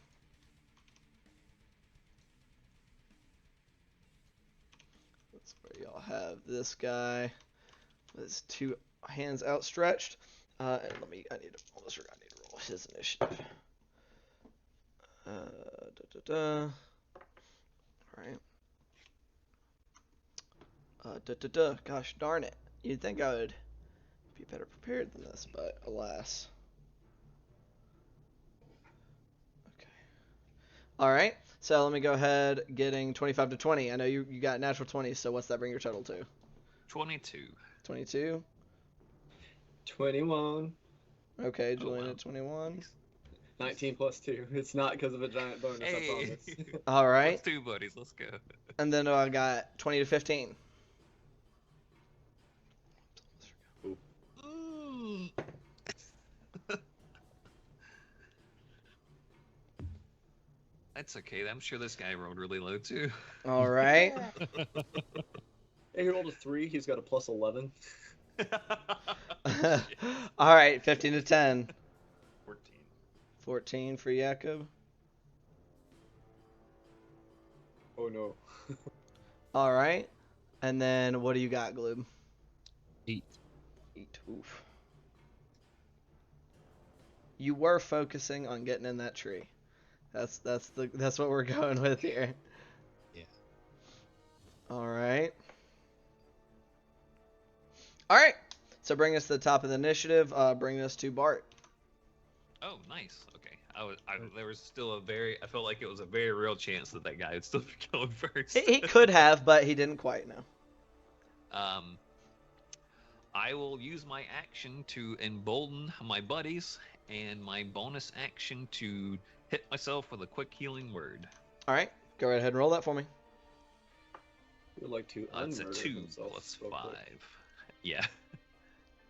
That's where y'all have this guy with his 2 hands outstretched. And I almost forgot I need to roll his initiative. Alright. Gosh darn it. You'd think I would be better prepared than this, but alas. Okay. Alright, so let me go ahead getting 25 to 20. I know you got natural 20, so what's that bring your total to? 22. 22? 21. Okay, Oh, Julian wow. at 21. 19 plus 2. It's not because of a giant bonus, I Hey. promise. All right. Plus 2 buddies. Let's go. And then I got 20 to 15. Ooh. That's okay. I'm sure this guy rolled really low too. All right. Hey, he rolled a 3. He's got a plus 11. All right, 15 to 10. 14. 14 for Jakob. Oh no. All right. And then what do you got, Gloob? 8. 8. Oof. You were focusing on getting in that tree. That's what we're going with here. Yeah. All right. All right. So bring us to the top of the initiative. Bring us to Bart. Oh, nice. Okay. There was still I felt like it was a very real chance that guy would still be going first. He could have, but he didn't quite know. I will use my action to embolden my buddies, and my bonus action to hit myself with a quick healing word. All right. Go right ahead and roll that for me. He would like to That's a unmurder 2 himself plus real 5. quick. Yeah.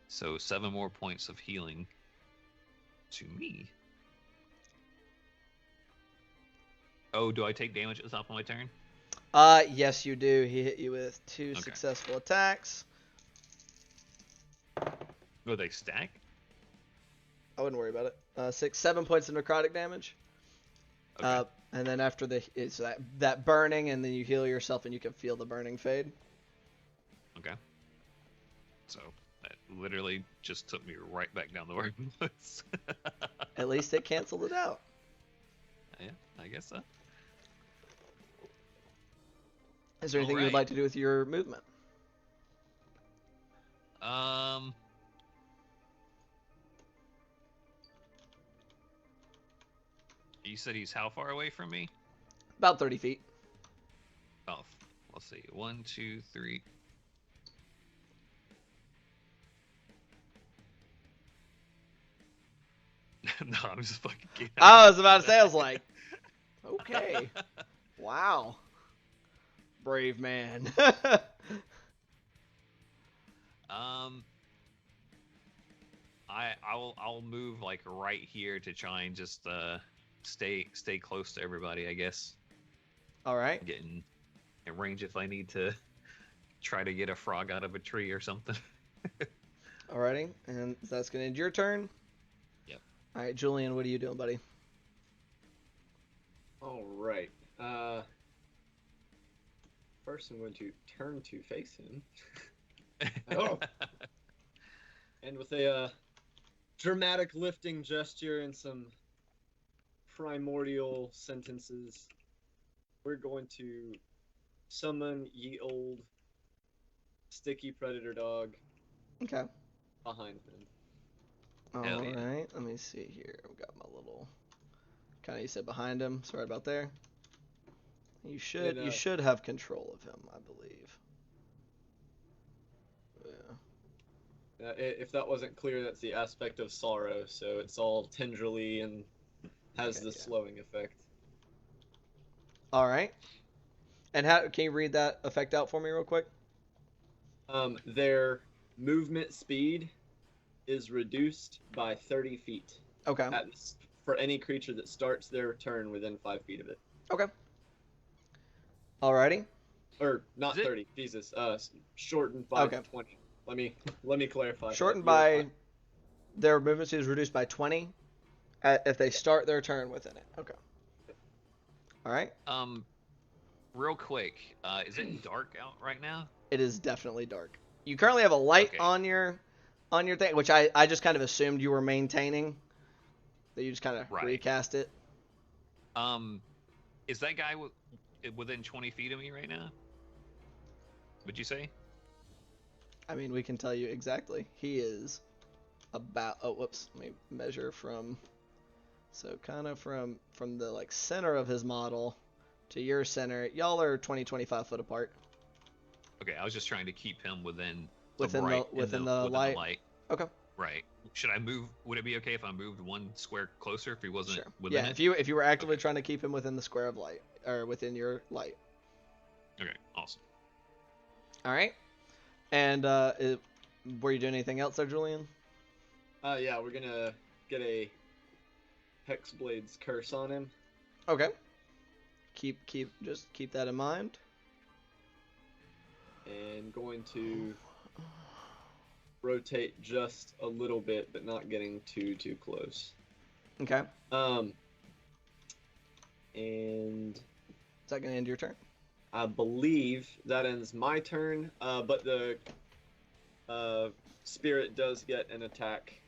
So 7 more points of healing to me. Oh, do I take damage at the top of my turn? Yes, you do. He hit you with 2 Okay. successful attacks. Will they stack? I wouldn't worry about it. 7 points of necrotic damage. Okay. And then after it's that burning, and then you heal yourself, and you can feel the burning fade. Okay. So that literally just took me right back down the road. At least it canceled it out. Yeah, I guess so. Is there anything you would Alright. like to do with your movement? You said he's how far away from me? About 30 feet. Oh, let's see. 1, 2, 3. No, I'm just fucking kidding. I was about to say, I was like, okay. Wow. Brave man. I'll move like right here to try and just stay close to everybody, I guess. All right. Getting in range if I need to try to get a frog out of a tree or something. Alrighty. And that's going to end your turn. Yep. All right, Julian, what are you doing, buddy? All right. First, I'm going to turn to face him. Oh. And with a dramatic lifting gesture and some primordial sentences, we're going to summon ye old sticky predator dog Okay. behind him. All Hell yeah. right. Let me see here. I've got my little. Kind of, you said behind him. So right about there. You should have control of him, I believe. Yeah. If that wasn't clear, that's the aspect of sorrow, so it's all tendrily and has Okay, the yeah. slowing effect. All right. And how can you read that effect out for me real quick? Their movement speed is reduced by 30 feet Okay. for any creature that starts their turn within 5 feet of it. Okay. Alrighty. Or not Is it- 30, Jesus. Shortened by Okay. 20. Let me clarify. Shortened You're by fine. their movement speed is reduced by 20 if they start their turn within it. Okay. All right. Real quick, is it dark out right now? It is definitely dark. You currently have a light Okay. on your thing, which I just kind of assumed you were maintaining. That you just kind of Right. recast it. Is that guy within 20 feet of me right now? Would you say? I mean, we can tell you exactly. He is about. Oh, whoops. Let me measure from. So kind of from the like center of his model to your center. Y'all are 25 foot apart. Okay, I was just trying to keep him within Within the light. Okay. Right. should I move? Would it be okay if I moved one square closer if he wasn't Sure. within Yeah, it? if you were actively Okay. trying to keep him within the square of light, or within your light. Okay, awesome. All right. And were you doing anything else there, Julian? Yeah, we're gonna get a Hexblade's curse on him. Okay. Just keep that in mind. And going to rotate just a little bit, but not getting too close. Okay. And Is that gonna end your turn? I believe that ends my turn. But the spirit does get an attack,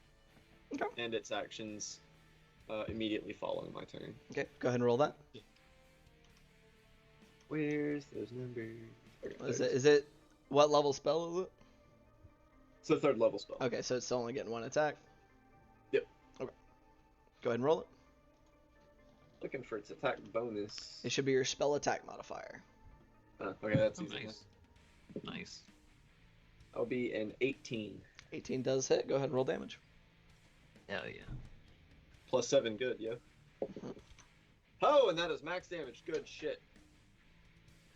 Okay. and its actions immediately following my turn. Okay. Go ahead and roll that. Where's those numbers? Okay, Is it what level spell is it? It's a 3rd level spell. Okay, so it's still only getting one attack. Yep. Okay. Go ahead and roll it. Looking for its attack bonus. It should be your spell attack modifier. Okay, that's Oh, easy. nice. Nice. That'll be an 18. 18 does hit. Go ahead and roll damage. Hell yeah. Plus 7, good, yeah. Oh, and that is max damage. Good shit.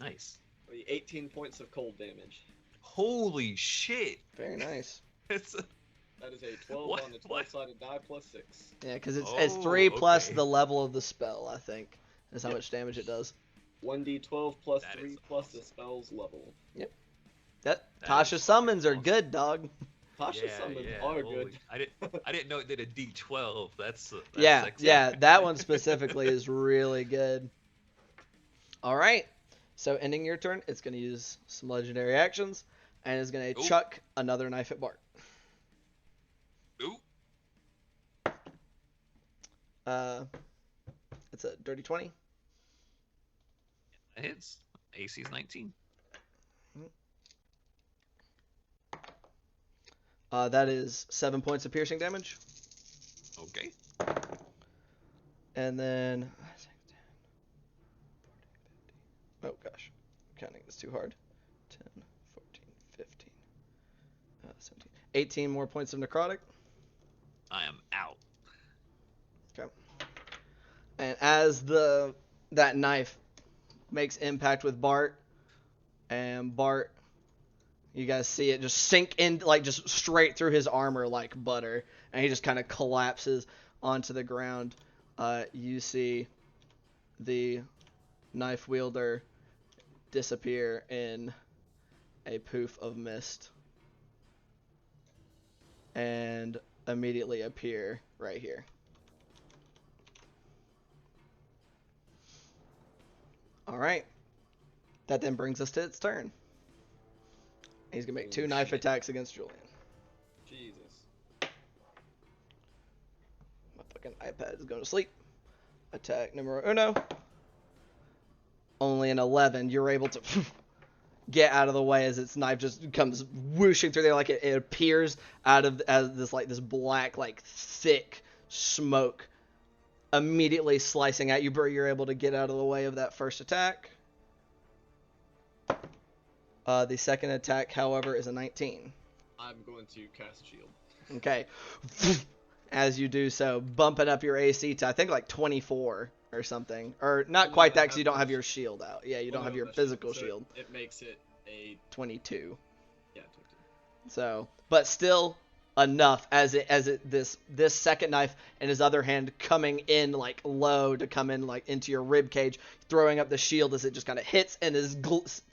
Nice. That'll be 18 points of cold damage. Holy shit. Very nice. It's a, That is a 12 What? on the What? 12-sided die plus 6. Yeah, because it's 3 plus okay. the level of the spell, I think, is how Yep. much damage it does. 1d12 plus That 3 is plus the awesome. spell's level. That That Tasha is summons are awesome. good, dog. Tasha summons are holy- good. I didn't know it did a D12. That's Yeah, sexy. yeah, that one specifically is really good. All right, so ending your turn, it's going to use some legendary actions, and is going to Ooh. chuck another knife at Bart. Ooh. It's a dirty 20. That hits. AC's 19. That is 7 points of piercing damage. Okay. And then, oh gosh, counting is too hard. 10, 14, 15, 17, 18 more points of necrotic. I am out. And as that knife makes impact with Bart, and Bart, you guys see it just sink in, like just straight through his armor like butter, and he just kind of collapses onto the ground. You see the knife wielder disappear in a poof of mist and immediately appear right here. All right. That then brings us to its turn. He's going to make 2 knife attacks against Julian. Jesus. My fucking iPad is going to sleep. Attack numero uno. Only an 11. You're able to get out of the way as its knife just comes whooshing through there, like it appears out of as this black, like thick smoke, immediately slicing at you. But you're able to get out of the way of that first attack. The second attack, however, is a 19. I'm going to cast shield. Okay. As you do so, bumping up your AC to, I think, like 24 or something. Or not Well, quite I that, because you have don't have my your shield out. Yeah, you don't Well, have no, your my physical so shield. It makes it a 22. yeah. 22. So, but still enough as this second knife in his other hand coming in like low to come in like into your rib cage, throwing up the shield as it just kind of hits and is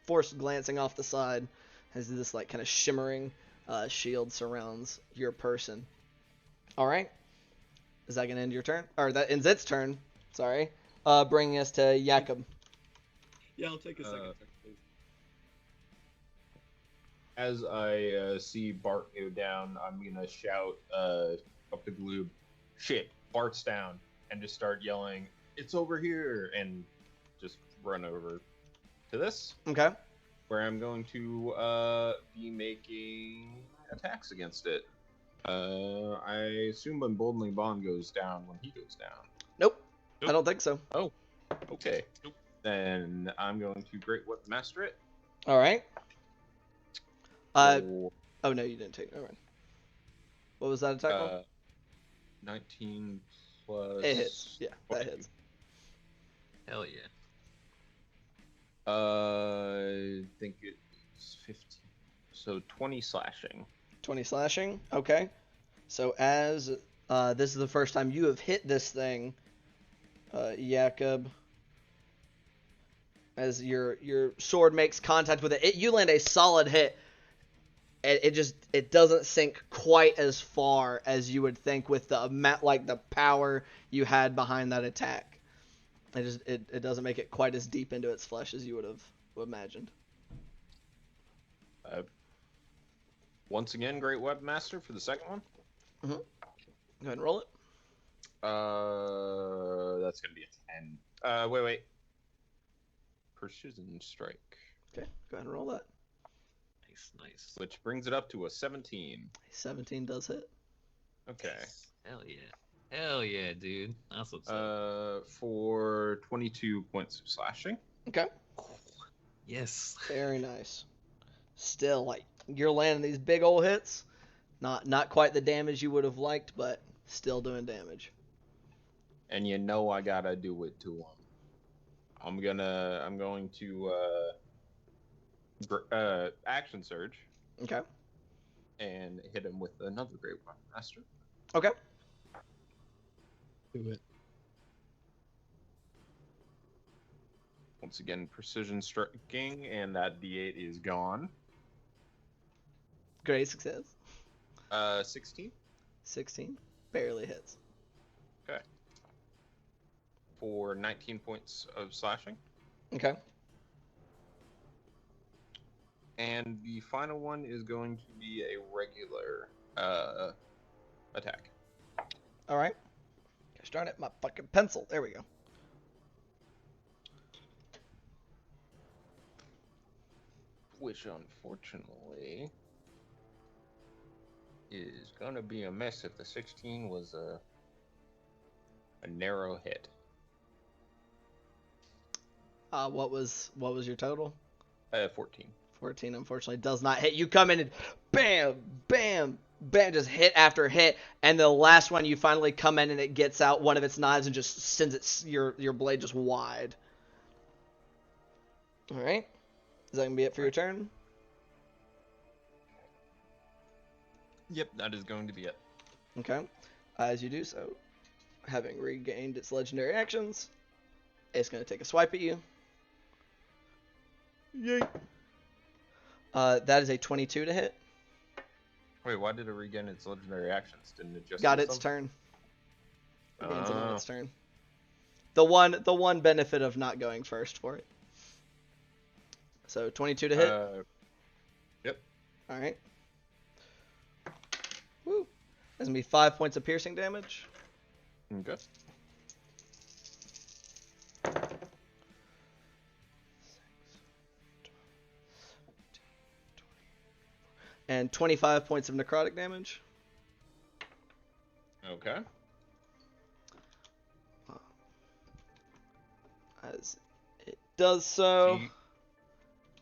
forced glancing off the side as this like kind of shimmering shield surrounds your person. All right, is that gonna end your turn? Or that ends its turn? Sorry, bringing us to Jakob. Yeah, I'll take a second turn, please. As I see Bart go down, I'm gonna shout up the gloob, "Shit, Bart's down!" and just start yelling, "It's over here!" and just run over to this, Okay. where I'm going to be making attacks against it. I assume Emboldening Bond goes down when he goes down. Nope. Nope. I don't think so. Okay. Nope. Then I'm going to Great Weapon Master it. All right. So Oh no, you didn't take. All right. What was that attack roll? 19 plus. It hits. Yeah, that 22. hits. Hell yeah. I think it's 15. So 20 slashing. 20 slashing. Okay. So as this is the first time you have hit this thing, Jakob, as your sword makes contact with it, you land a solid hit. It doesn't sink quite as far as you would think with the amount, like the power you had behind that attack. It doesn't make it quite as deep into its flesh as you would have imagined. Once again, great webmaster for the second one. Mm-hmm. Go ahead and roll it. That's gonna be a 10. Wait. Precision strike. Okay, go ahead and roll that. Nice. Which brings it up to a 17. 17 does hit. Okay. Hell yeah, dude. That's what's up. For 22 points of slashing. Okay. Yes. Very nice. Still, like, you're landing these big old hits. Not quite the damage you would have liked, but still doing damage. And you know I gotta do it to him. I'm going to action surge. Okay. And hit him with another great weapon master. Okay. Do it. Once again, precision striking, and that D8 is gone. Great success. 16. 16 barely hits. Okay. For 19 points of slashing. Okay. And the final one is going to be a regular attack. All right. Gosh darn it, my fucking pencil. There we go. Which, unfortunately, is gonna be a mess if the 16 was a narrow hit. What was your total? 14. 14, unfortunately, does not hit. You come in and bam, bam, bam, just hit after hit, and the last one you finally come in and it gets out one of its knives and just sends your blade just wide. All right. Is that gonna be it for your turn? Yep, that is going to be it. Okay. As you do so, having regained its legendary actions, it's gonna take a swipe at you. Yay. That is a 22 to hit. Wait, why did it regain its legendary actions? Didn't it just Got do its something? turn. Gains it on its turn. The one benefit of not going first for it. So 22 to hit. Yep. All right. Woo. That's gonna be 5 points of piercing damage. Okay. And 25 points of necrotic damage. Okay. As it does so.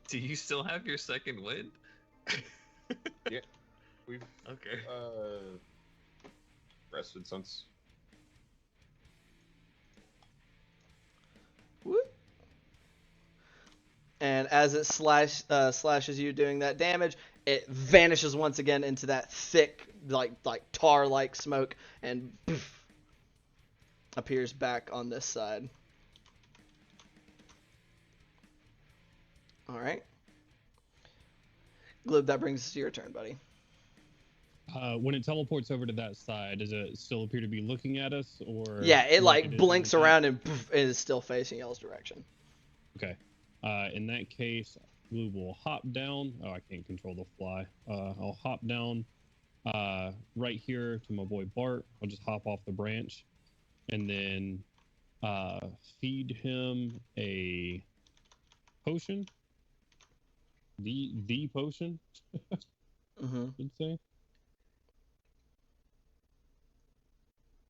Do you still have your second wind? Yeah. We've Okay. rested since. Whoop. And as it slashes you doing that damage, it vanishes once again into that thick, like tar-like smoke, and poof, appears back on this side. All right. Glib, that brings us to your turn, buddy. When it teleports over to that side, does it still appear to be looking at us, or? Yeah, it like is blinks in that- around and poof, it is still facing y'all's direction. Okay. In that case, we will hop down. Oh, I can't control the fly. I'll hop down right here to my boy Bart. I'll just hop off the branch, and then feed him a potion. The potion, Mm-hmm. I'd say.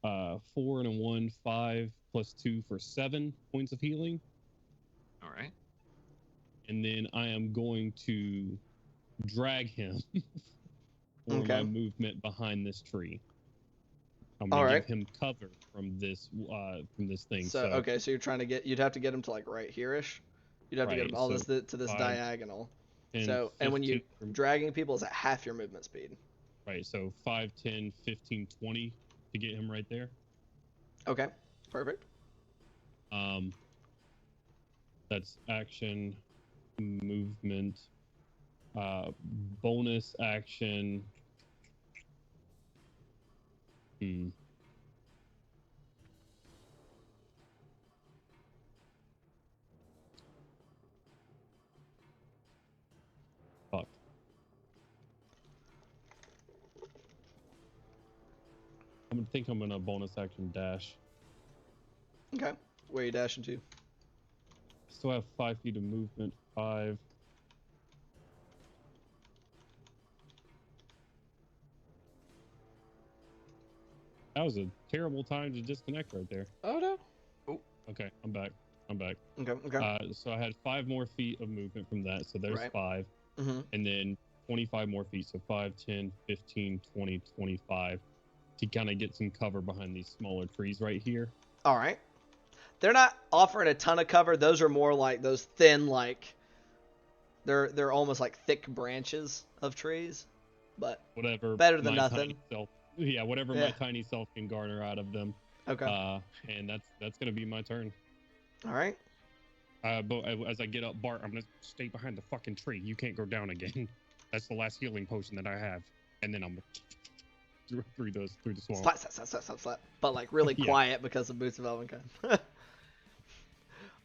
4 and a 1, 5 plus 2 for 7 points of healing. All right. And then I am going to drag him for my Okay. movement behind this tree. I'm All gonna right. give him cover from this thing. So okay, so you're trying to you'd have to get him to like right here-ish. You'd have to get Right, him all so to this 5, diagonal. 10, So and when you 15 dragging people, is at half your movement speed. Right, so 5, 10, 15, 20 to get him right there. Okay, perfect. That's action, movement, bonus action. Fuck. I'm gonna bonus action dash. Okay, where are you dashing to? Still have 5 feet of movement. 5. That was a terrible time to disconnect right there. Oh no. Okay, I'm back. Okay. Okay. So I had 5 more feet of movement from that, so there's Right. 5. Mm-hmm. And then 25 more feet, so 5, 10, 15, 20, 25, to kind of get some cover behind these smaller trees right here. All right. They're not offering a ton of cover. Those are more like those thin, like they're almost like thick branches of trees, but Whatever. better than my nothing. tiny self, yeah, whatever Yeah. my tiny self can garner out of them. Okay. And that's gonna be my turn. All right. But as I get up, Bart, I'm gonna stay behind the fucking tree. You can't go down again. That's the last healing potion that I have, and then I'm through the swamp. Slap, slap, slap, slap, slap, slap. But like really Yeah. quiet because of Boots of Elvenkind.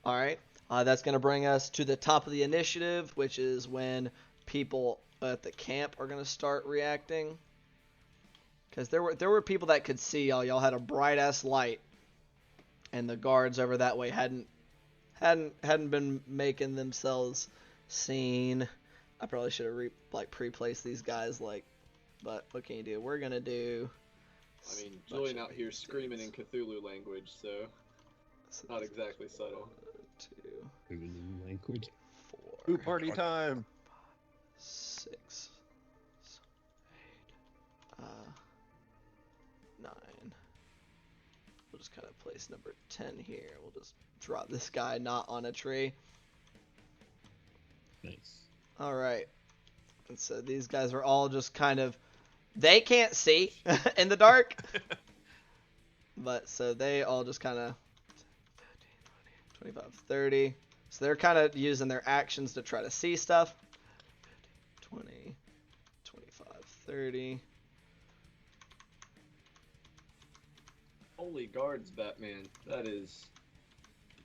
All right. That's going to bring us to the top of the initiative, which is when people at the camp are going to start reacting. Because there were people that could see y'all. Y'all had a bright ass light, and the guards over that way hadn't been making themselves seen. I probably should have pre-placed these guys, but what can you do? We're gonna do. I mean, Julian out here screaming in Cthulhu language, so not exactly subtle. 2, Language. 4, Ooh, party time! 6, 8, 9. We'll just kind of place number 10 here. We'll just drop this guy not on a tree. Nice. All right. And so these guys are all just kind of, they can't see in the dark, but so they all just kind of 25, 30. So they're kind of using their actions to try to see stuff. 20, 25, 30. Holy guards, Batman. That is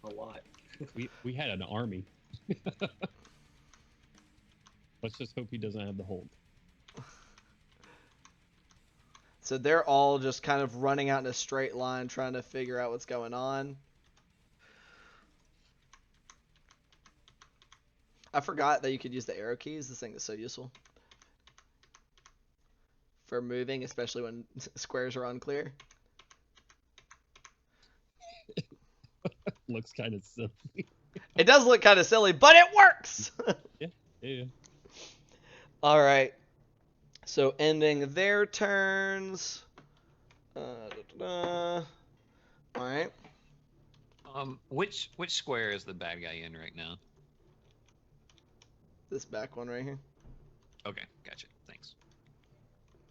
a lot. We had an army. Let's just hope he doesn't have the hold. So they're all just kind of running out in a straight line trying to figure out what's going on. I forgot that you could use the arrow keys. This thing is so useful for moving, especially when squares are unclear. Looks kind of silly. It does look kind of silly, but it works! Yeah. All right. So ending their turns. All right. Which square is the bad guy in right now? This back one right here. Okay, gotcha. Thanks.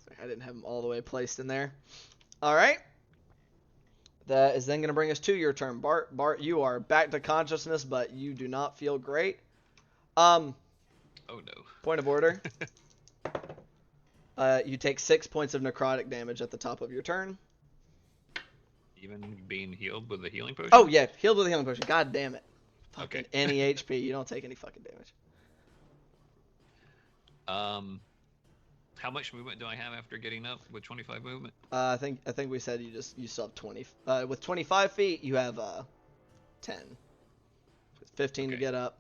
Sorry, I didn't have them all the way placed in there. All right. That is then going to bring us to your turn, Bart. Bart, you are back to consciousness, but you do not feel great. Oh no. Point of order. You take 6 points of necrotic damage at the top of your turn. Even being healed with a healing potion? Oh, yeah. Healed with a healing potion. God damn it. Fucking Okay. any HP. You don't take any fucking damage. How much movement do I have after getting up with 25 movement? I think we said you still have 20. With 25 feet, you have 10. With 15 to Okay. get up.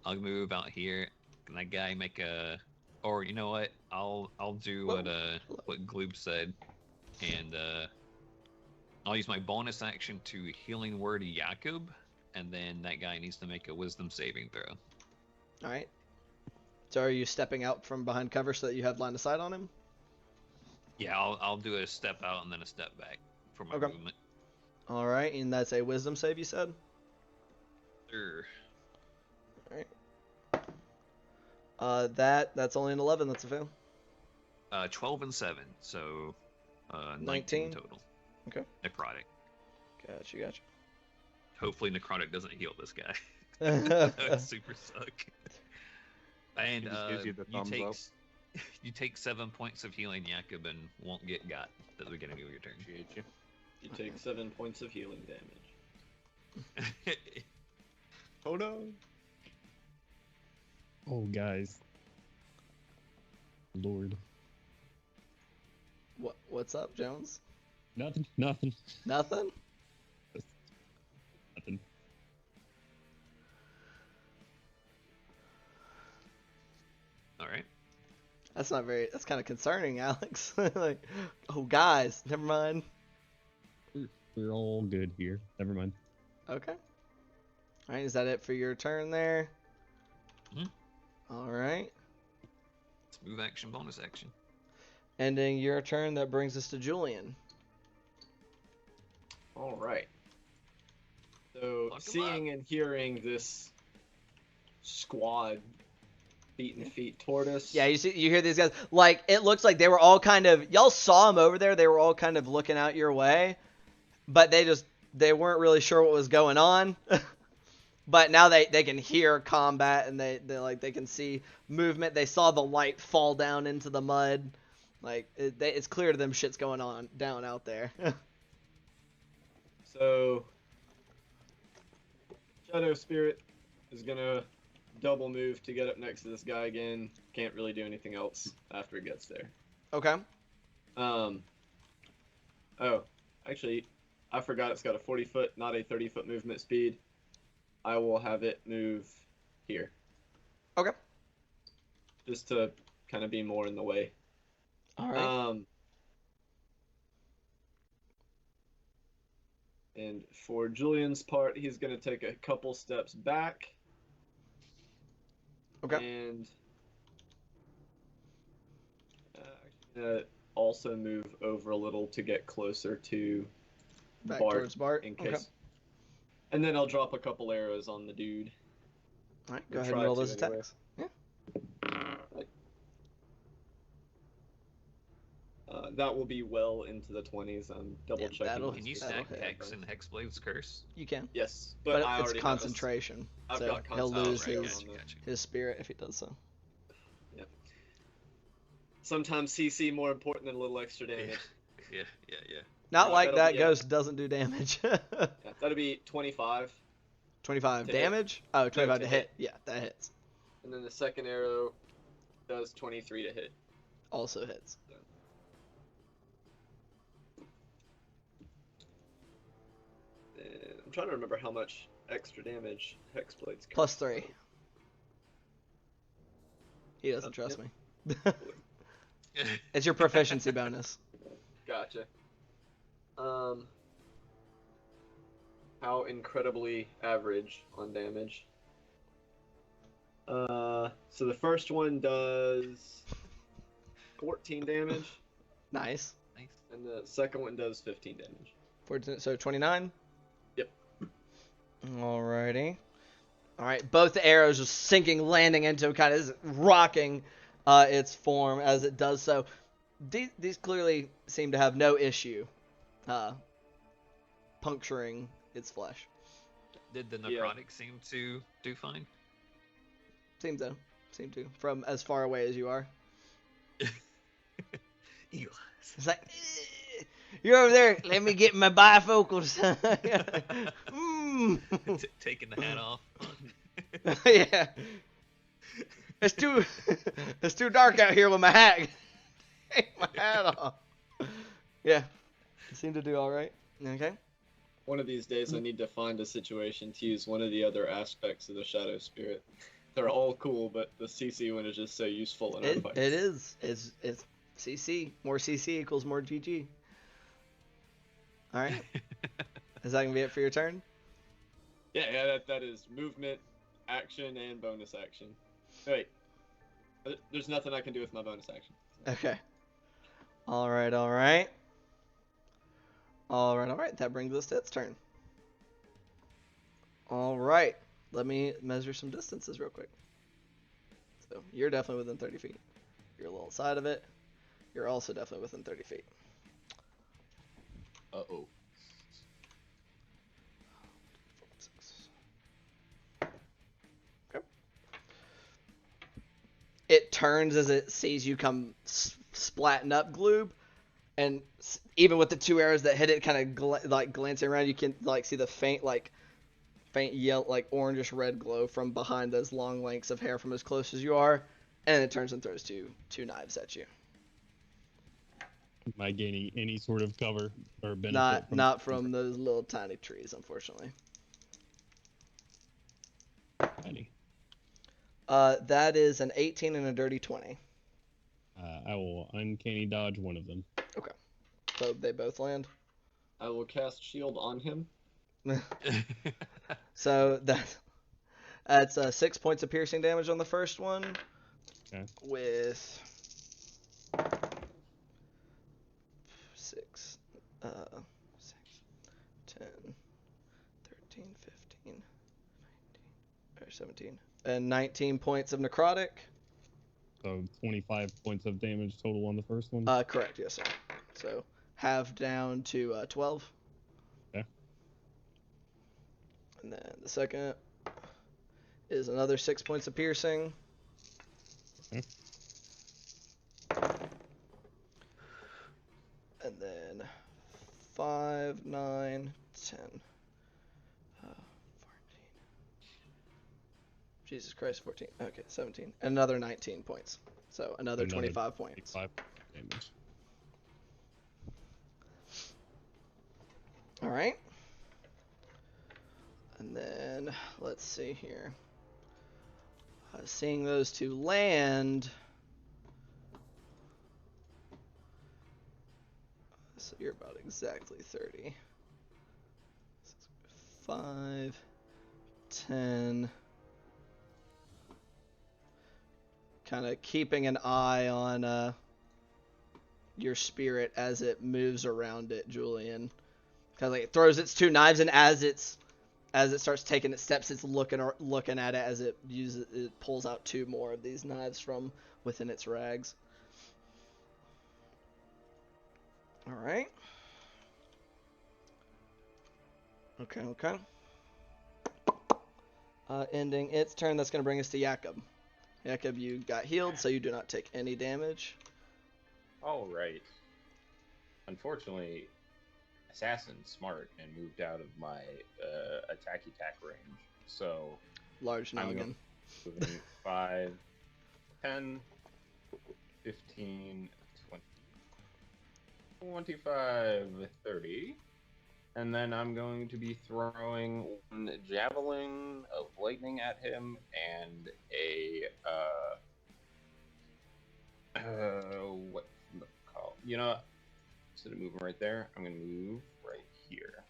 I'll move out here. Can that guy make a... Or, you know what? I'll do what Gloob said. And I'll use my bonus action to healing word Jakub. And then that guy needs to make a wisdom saving throw. All right. So are you stepping out from behind cover so that you have line of sight on him? Yeah, I'll do a step out and then a step back for my Okay. movement. All right, and that's a wisdom save, you said? Sure. That's only an 11. That's a fail. 12 and 7, so 19 19? total. Okay. Necrotic. Gotcha. Hopefully necrotic doesn't heal this guy. That would super suck. And He just gives you the thumbs up. you take 7 points of healing, Jakob, and won't get got at the beginning of your turn. Appreciate you. You take 7 points of healing damage. Oh no. Oh, guys. Lord. What's up, Jones? Nothing. Nothing? Nothing. All right. That's kind of concerning, Alex. Like, oh, guys, never mind. We're all good here. Never mind. Okay. All right, is that it for your turn there? Mhm. All right. It's move action, bonus action. Ending your turn, that brings us to Julian. All right. So, Fuck 'em seeing and hearing this squad beating feet toward us. Yeah, you hear these guys. Like, it looks like they were all kind of, y'all saw them over there. They were all kind of looking out your way, but they weren't really sure what was going on. But now they can hear combat, and they can see movement. They saw the light fall down into the mud. Like, it's clear to them shit's going on down out there. So, Shadow Spirit is gonna double move to get up next to this guy again. Can't really do anything else after it gets there. Okay. Oh, actually, I forgot it's got a 40-foot, not a 30-foot movement speed. I will have it move here. Okay. Just to kind of be more in the way. All right. And for Julian's part, he's going to take a couple steps back. Okay. And also move over a little to get closer to Back Bart, towards Bart. in case. Okay. And then I'll drop a couple arrows on the dude. All right, We'll go ahead and try roll to those anyway. attacks. Yeah. That will be well into the 20s. I'm double checking. that'll- Can you that'll stack hit. Hex and Hexblade's Curse? You can. Yes, But I it's already concentration. I've So got he'll concentration. lose Oh, right, his, gotcha, gotcha. his spirit if he does so. Sometimes CC more important than a little extra damage. Yeah. Not No, like that'll that be, ghost doesn't do damage. Yeah, that'll be 25. 25 To hit. damage? Oh, 25 to to hit. hit. Yeah, that hits. And then the second arrow does 23 to hit. Also hits. And I'm trying to remember how much extra damage Hexblade's got. Plus 3. He doesn't trust me. It's your proficiency bonus. Gotcha. How incredibly average on damage. So the first one does 14 damage, Nice. Nice. and the second one does 15 damage. So 29? Yep. Alrighty. Alright, both the arrows just sinking, landing into kind of rocking its form as it does so. These clearly seem to have no issue puncturing its flesh. Did the Yeah. necrotic seem to do fine? Seems so. Seem to. From as far away as you are. Eagle It's like, you're over there. Let me get my bifocals. Taking the hat off. Yeah. It's too dark out here with my hat. Take my hat off. Yeah. It seemed to do all right. Okay. One of these days I need to find a situation to use one of the other aspects of the Shadow Spirit. They're all cool, but the CC one is just so useful in our It fights. is. It's CC. More CC equals more GG. All right. Is that gonna be it for your turn? Yeah, that is movement, action, and bonus action. Wait, There's nothing I can do with my bonus action. Okay. All right. That brings us to its turn. All right. Let me measure some distances real quick. So you're definitely within 30 feet. You're a little side of it. You're also definitely within 30 feet. Uh-oh. Okay. It turns as it sees you come splatting up, Gloob, and even with the two arrows that hit it, kind of glancing around, you can see the faint yellow, orangish red glow from behind those long lengths of hair from as close as you are, and it turns and throws two knives at you. Am I gaining any sort of cover or benefit? Not from those little tiny trees, unfortunately. Any. That is an 18 and a dirty 20. I will uncanny dodge one of them. Okay. So they both land. I will cast shield on him. So that's 6 points of piercing damage on the first one. Okay. With 6, 10, 13, 15, 19, or 17, and 19 points of necrotic. So 25 points of damage total on the first one? Correct, yes, sir. So half down to 12. Okay. And then the second is another 6 points of piercing. Okay. And then 5, 9, 10, 14. Jesus Christ, 14. Okay, 17. And another 19 points. So another 25 points. 25 damage. All right. And then let's see here. Seeing those two land. So you're about exactly 30. 5, 10. Kind of keeping an eye on your spirit as it moves around it, Julian. Kind of it throws its two knives, and as it starts taking its steps, it's looking at it as it pulls out two more of these knives from within its rags. All right. Okay. Ending its turn, that's going to bring us to Jakob. Jakob, you got healed, so you do not take any damage. All right. Unfortunately, Assassin's smart and moved out of my attack range. So Large noggin. I'm moving 5, 10, 15, 20, 25, 30. And then I'm going to be throwing one javelin of lightning at him and a what call? You know, instead of moving right there, I'm gonna move right here.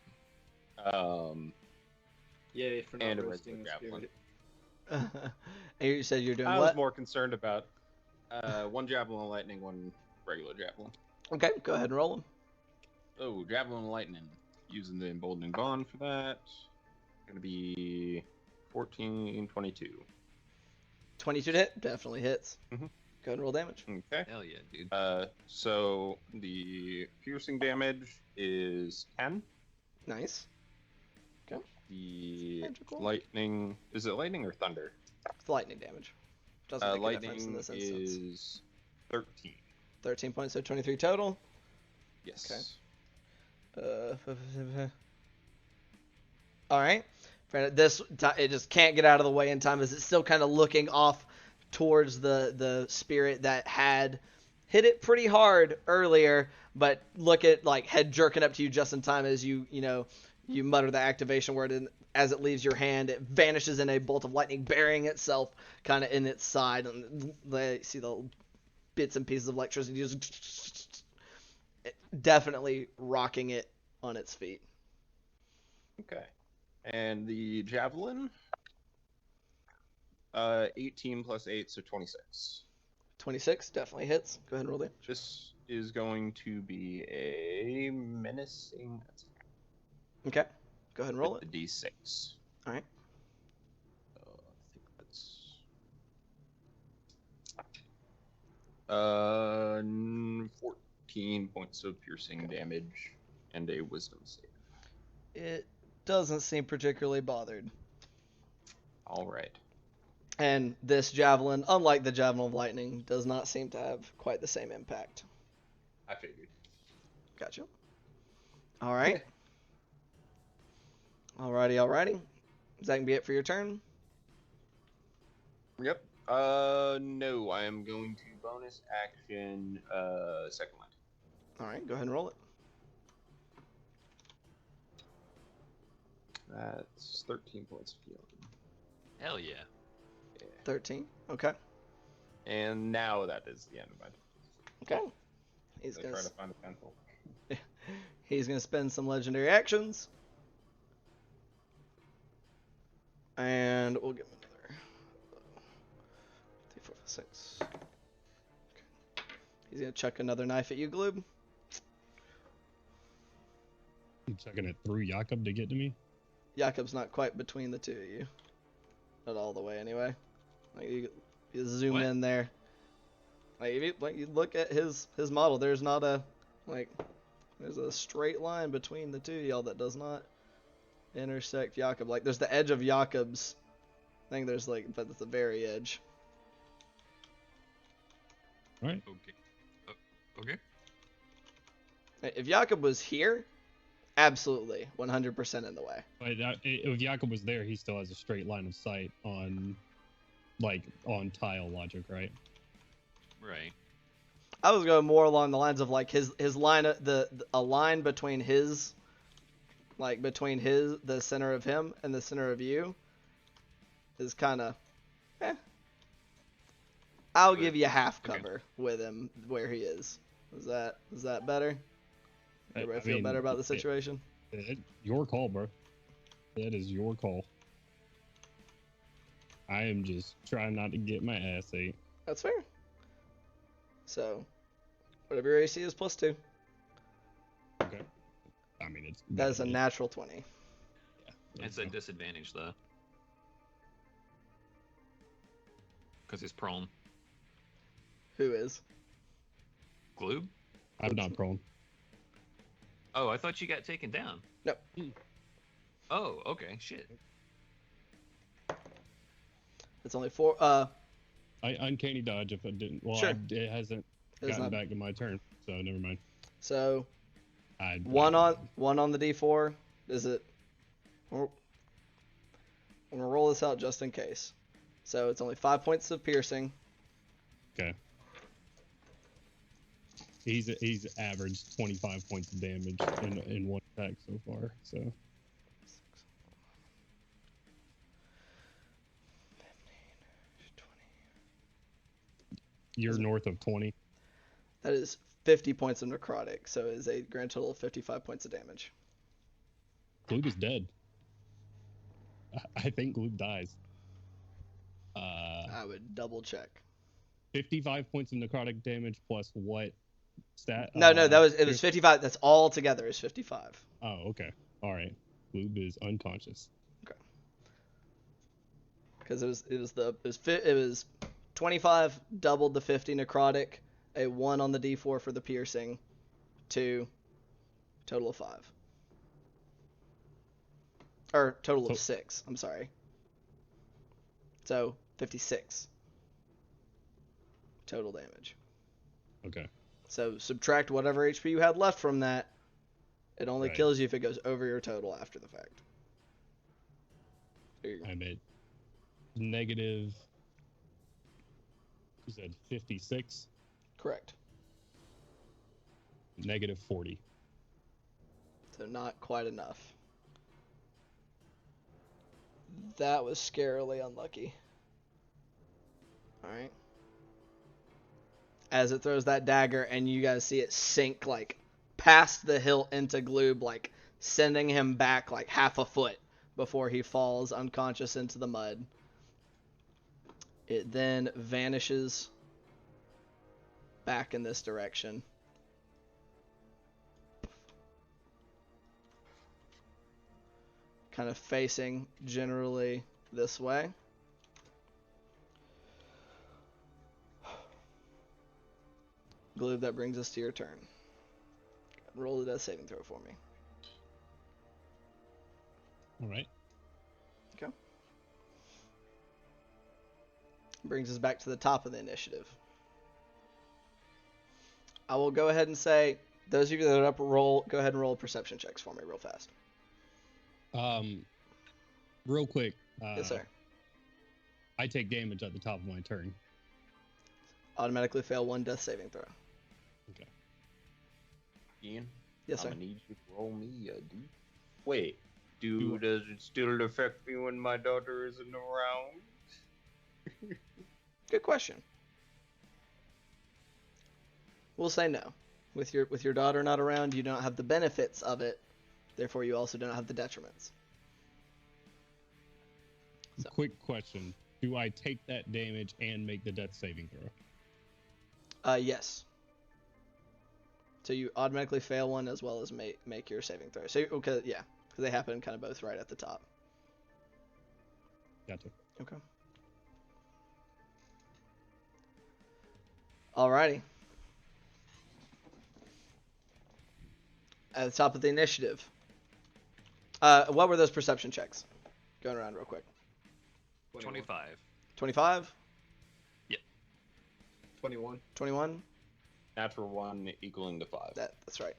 Yay for and not a roasting regular the javelin. spirit. And you said you're doing I what? was more concerned about one javelin of lightning, one regular javelin. Okay, go ahead and roll them. Oh, javelin of lightning. Using the emboldening bond for that. Gonna be 14, 22. 22 to hit, definitely hits. Mhm. Go ahead and roll damage. Okay. Hell yeah, dude. So the piercing damage is 10. Nice. The Magical. lightning, is it lightning or thunder? It's lightning damage. Doesn't make a difference in Lightning this instance. is 13. 13 points, so 23 total. Yes. All right. It just can't get out of the way in time as it's still kind of looking off towards the spirit that had hit it pretty hard earlier, but look at head jerking up to you just in time as you mutter the activation word, and as it leaves your hand, it vanishes in a bolt of lightning, burying itself kind of in its side, and they see the bits and pieces of electricity just definitely rocking it on its feet. Okay. And the javelin, 18 plus 8, so 26. 26 definitely hits. Go ahead and roll damage. This is going to be a menacing attack. Okay. Go ahead and roll with it. the D6. All right. I think that's 14 points of piercing damage and a wisdom save. It doesn't seem particularly bothered. All right. And this javelin, unlike the javelin of lightning, does not seem to have quite the same impact. I figured. Gotcha. All right. Alrighty. Is that gonna be it for your turn? Yep. No, I am going to bonus action, second line. All right, go ahead and roll it. That's 13 points of healing. Hell yeah. 13. Okay. And now that is the end of my turn. Okay. He's I gonna try to find a pencil. he's gonna spend some legendary actions, and we'll give him another 3, 4, 5, 6. Okay. He's gonna chuck another knife at you, Gloob. I'm checking it through Jakob to get to me. Jakob's not quite between the two of you, not all the way anyway. Like you zoom What? in there. Like if you look at his model, there's not a there's a straight line between the two of y'all that does not intersect Jakob. Like there's the edge of Jakob's. I think there's like, but it's the very edge. Right. Okay. Okay. If Jakob was here, absolutely 100% in the way. But if Jakob was there, he still has a straight line of sight on tile logic, right? Right. I was going more along the lines of like his line, a line between his, like between the center of him and the center of you, is kind of, I'll give you half cover with him where he is. Is that better? Everybody feel better about the situation? Your call, bro. That is your call. I am just trying not to get my ass ate. That's fair. So, whatever your AC is, +2. Okay. I mean, it's... That is a natural 20. Yeah. It's a disadvantage, though. Because he's prone. Who is? Gloob? I'm not prone. Oh, I thought you got taken down. No. Oh, okay. Shit. It's only 4. I uncanny dodge if I didn't. Well, Sure. it hasn't It's gotten not. back to my turn, so never mind. So, I one on the D4. Is it? I'm gonna roll this out just in case. So it's only 5 points of piercing. Okay. He's averaged 25 points of damage in one attack so far. So 15, 20. you're north of 20. That is 50 points of necrotic. So it is a grand total of 55 points of damage. Gloob is dead. I think Gloob dies. I would double check. 55 points of necrotic damage plus what stat? No, it was 55. That's all together is 55. Oh, okay. All right. Gloob is unconscious. Because it was 25 doubled the 50 necrotic, a 1 on the D4 for the piercing, 2, total of 5. Or total of 6. I'm sorry. So 56 total damage. Okay. So subtract whatever HP you had left from that. It only Right. kills you if it goes over your total after the fact. There you go. I'm at negative. You said 56. Correct. Negative 40. So not quite enough. That was scarily unlucky. Alright. As it throws that dagger and you guys see it sink like past the hilt into Gloob, like sending him back like half a foot before he falls unconscious into the mud. It then vanishes back in this direction. Kind of facing generally this way. Gloob, that brings us to your turn. Roll the death saving throw for me. All right. Okay. Brings us back to the top of the initiative. I will go ahead and say, those of you that are up, go ahead and roll perception checks for me real fast. Real quick. Yes, sir. I take damage at the top of my turn. Automatically fail 1 death saving throw. Okay. Ian? Yes, sir. I'm gonna need you to roll me a D. Wait, does it still affect me when my daughter isn't around? Good question. We'll say no. With your daughter not around, you don't have the benefits of it. Therefore, you also don't have the detriments. So. Quick question. Do I take that damage and make the death saving throw? Yes. So you automatically fail one as well as make your saving throw. So because they happen kind of both right at the top. Gotcha. Okay. Alrighty. At the top of the initiative. What were those perception checks? Going around real quick. 25. 25? Yep. 21. 21? Natural 1 equaling to 5. That's right.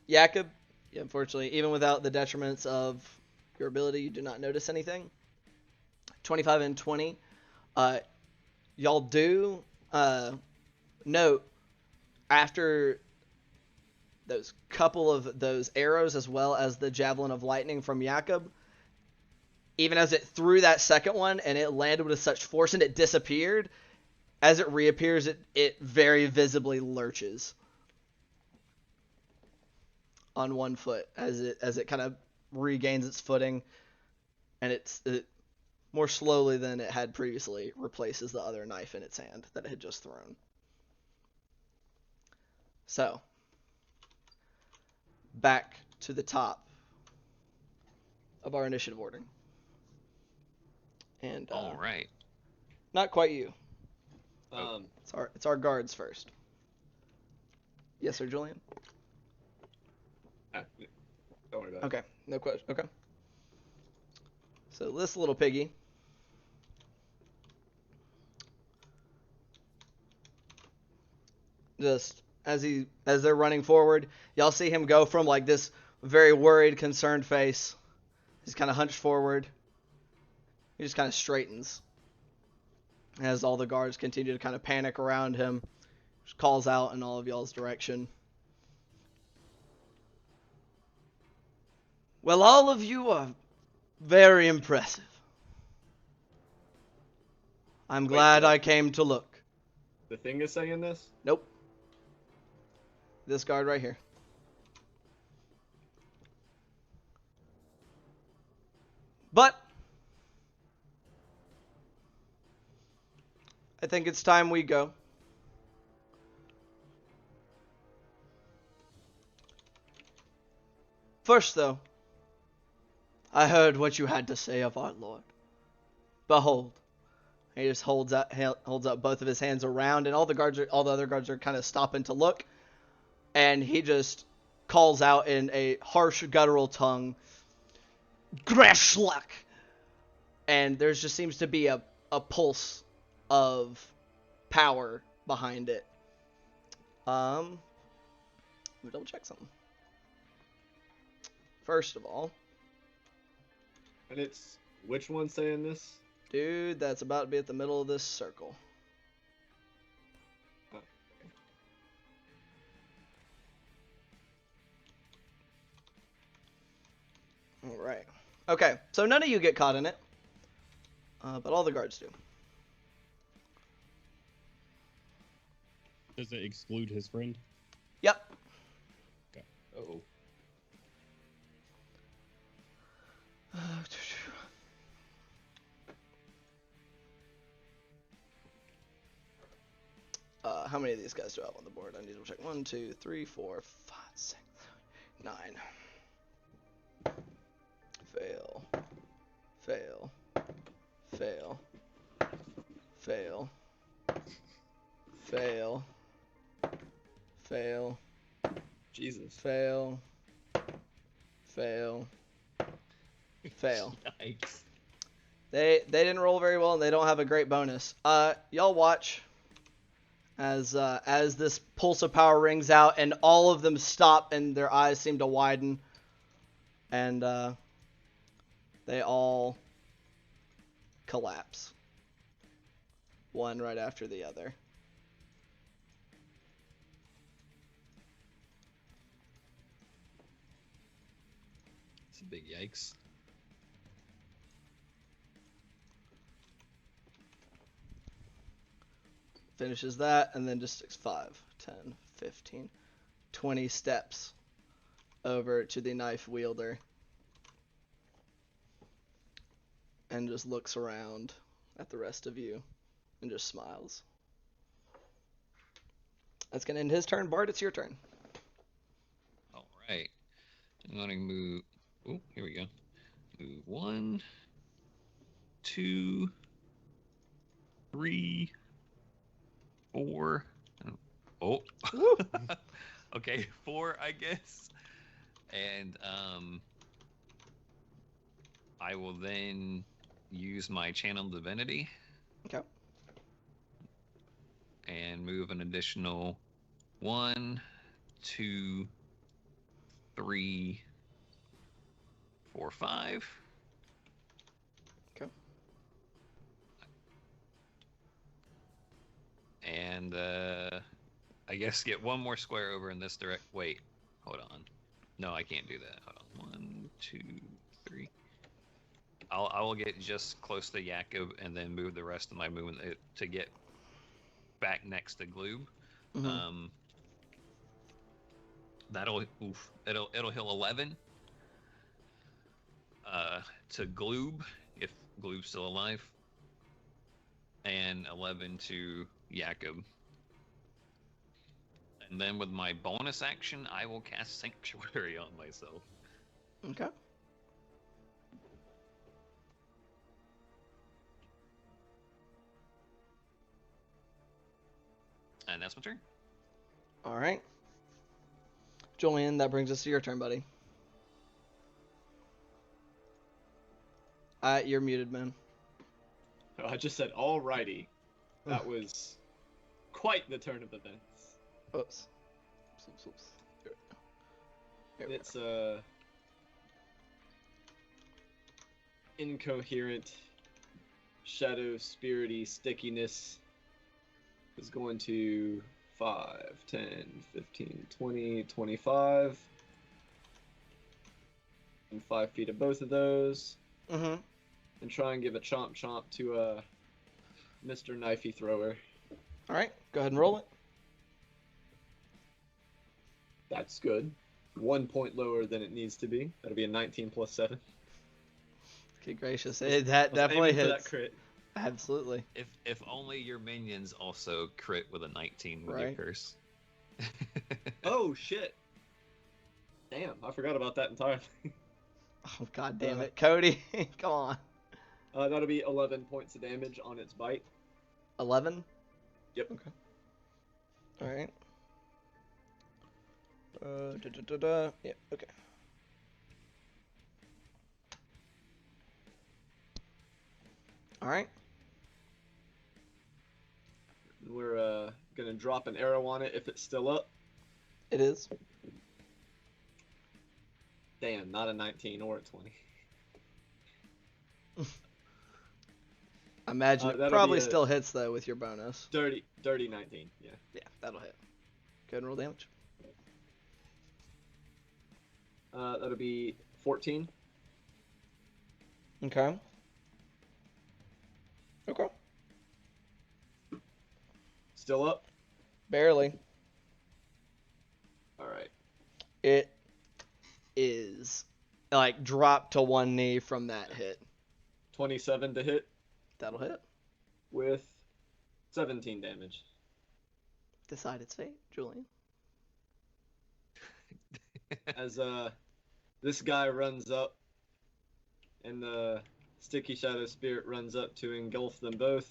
Jakob, unfortunately, even without the detriments of your ability, you do not notice anything. 25 and 20. Y'all do note after those couple of those arrows as well as the javelin of lightning from Jakob, even as it threw that second one and it landed with such force and it disappeared, as it reappears, it very visibly lurches on one foot as it kind of regains its footing, and it more slowly than it had previously replaces the other knife in its hand that it had just thrown. So, back to the top of our initiative order. And All right. not quite you. Oh. It's our guards first. Yes, sir, Julian? Don't worry about it. Okay, no question. Okay. So this little piggy just as they're running forward, y'all see him go from like this very worried, concerned face. He's kind of hunched forward. He just kind of straightens as all the guards continue to kind of panic around him. Just calls out in all of y'all's direction. Well, all of you are very impressive. I'm glad I came to look. The thing is saying this? Nope. This guard right here. But I think it's time we go. First, though, I heard what you had to say of our Lord. Behold. He just holds up both of his hands around, and all the other guards are kind of stopping to look. And he just calls out in a harsh guttural tongue, Grashluck! And there just seems to be a pulse of power behind it. Let me double check something. First of all. And it's which one saying this? Dude, that's about to be at the middle of this circle. Oh, okay. Alright. Okay, so none of you get caught in it. But all the guards do. Does it exclude his friend? Yep. Okay. Uh-oh. How many of these guys do I have on the board? I need to check. 1, 2, 3, 4, 5, 6, 9. Fail. Fail. Fail. Fail. Fail. Fail. Jesus. Fail. Fail. Fail. Yikes. They didn't roll very well, and they don't have a great bonus. Y'all watch as this pulse of power rings out, and all of them stop, and their eyes seem to widen, and they all collapse, one right after the other. It's a big yikes. Finishes that, and then just takes 5, 10, 15, 20 steps over to the knife wielder and just looks around at the rest of you and just smiles. That's going to end his turn. Bart, it's your turn. All right. I'm going to move. Oh, here we go. Move 1, 2, 3, 4. Oh. Okay, 4, I guess. And I will then use my channel divinity. Okay. And move an additional 1, 2, 3, 4, 5. Okay. And I guess get one more square over in this direct. Wait, hold on. No, I can't do that. Hold on. 1, 2, 3. I will get just close to Jakob and then move the rest of my movement to get back next to Gloob. Mm-hmm. It'll heal 11 to Gloob if Gloob's still alive, and 11 to Jakob. And then with my bonus action, I will cast Sanctuary on myself. Okay. And that's my turn. All right. Julian, that brings us to your turn, buddy. You're muted, man. Oh, I just said alrighty. That was quite the turn of events. Oops. Oops. Here we It's incoherent, shadow, spirity, stickiness is going to 5, 10, 15, 20, 25. And 5 feet of both of those. Mm-hmm. And try and give a chomp chomp to Mr. Knifey Thrower. All right. Go ahead and roll it. That's good. 1 point lower than it needs to be. That'll be a 19 plus 7. Okay, gracious. That I was definitely aiming for hits. that crit. Absolutely. If only your minions also crit with a 19 with your Right. curse. Oh shit! Damn, I forgot about that entirely. Oh, god damn it. Cody, come on. That'll be 11 points of damage on its bite. 11? Yep. Okay. All right. Yeah, okay. All right. We're gonna drop an arrow on it if it's still up. It is. Damn, not a 19 or a 20. I imagine it that'll probably be a- still hits, though, with your bonus. Dirty 19, yeah. Yeah, that'll hit. Go ahead and roll damage. That'll be 14. Okay. Okay. Still up? Barely. Alright. It is, like, dropped to one knee from that hit. 27 to hit That'll hit. with 17 damage. decide its fate, Julian. As this guy runs up, and the sticky shadow spirit runs up to engulf them both.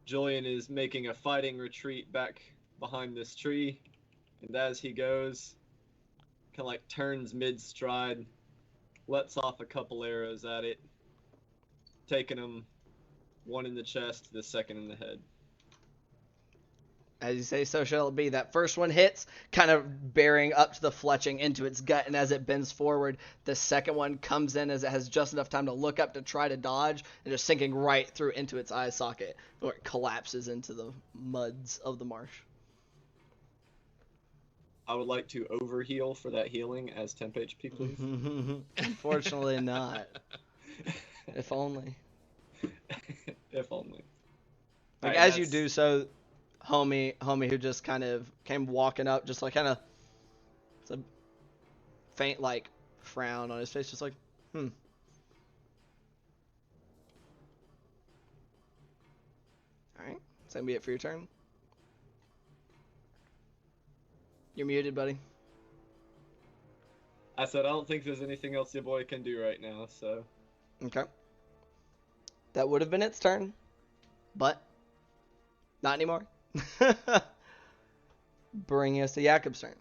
Julian is making a fighting retreat back behind this tree, and as he goes, kind of like turns mid-stride, lets off a couple arrows at it, taking him one in the chest, the second in the head. As you say, so shall it be. That first one hits, kind of bearing up to the fletching into its gut, and as it bends forward, the second one comes in as it has just enough time to look up to try to dodge, and just sinking right through into its eye socket, where it collapses into the muds of the marsh. I would like to overheal for that healing as temp HP, please. Unfortunately not. If only. If only. Like, Alright, as you that's- do so, homie who just kind of came walking up, just like kind of, it's a faint like frown on his face, just like, Alright, so that'll be it for your turn. You're muted, buddy. I said I don't think there's anything else your boy can do right now, so. Okay. That would have been its turn, but not anymore. Bringing us to Jakob's turn.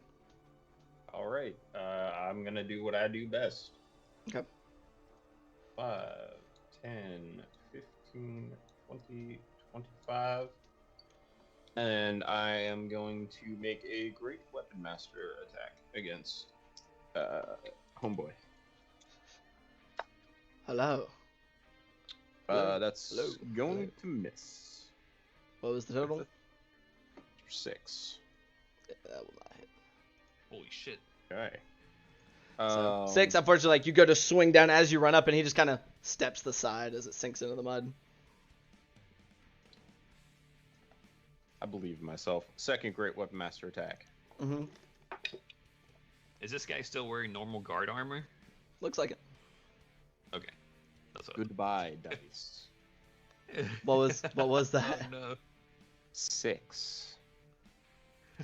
All right. I'm gonna do what I do best. Okay. 5, 10, 15, 20, 25. And I am going to make a Great Weapon Master attack against Homeboy. Hello. That's Hello. going to miss. What was the total? 6. Yeah, that will not hit. Holy shit. Okay. So, 6, unfortunately, like, you go to swing down as you run up, and he just kind of steps to the side as it sinks into the mud. I believe in myself. Second Great Weapon Master attack. Mm-hmm. Is this guy still wearing normal guard armor? Looks like it. Okay. That's what Goodbye, dice. What was that? Oh, no. 6.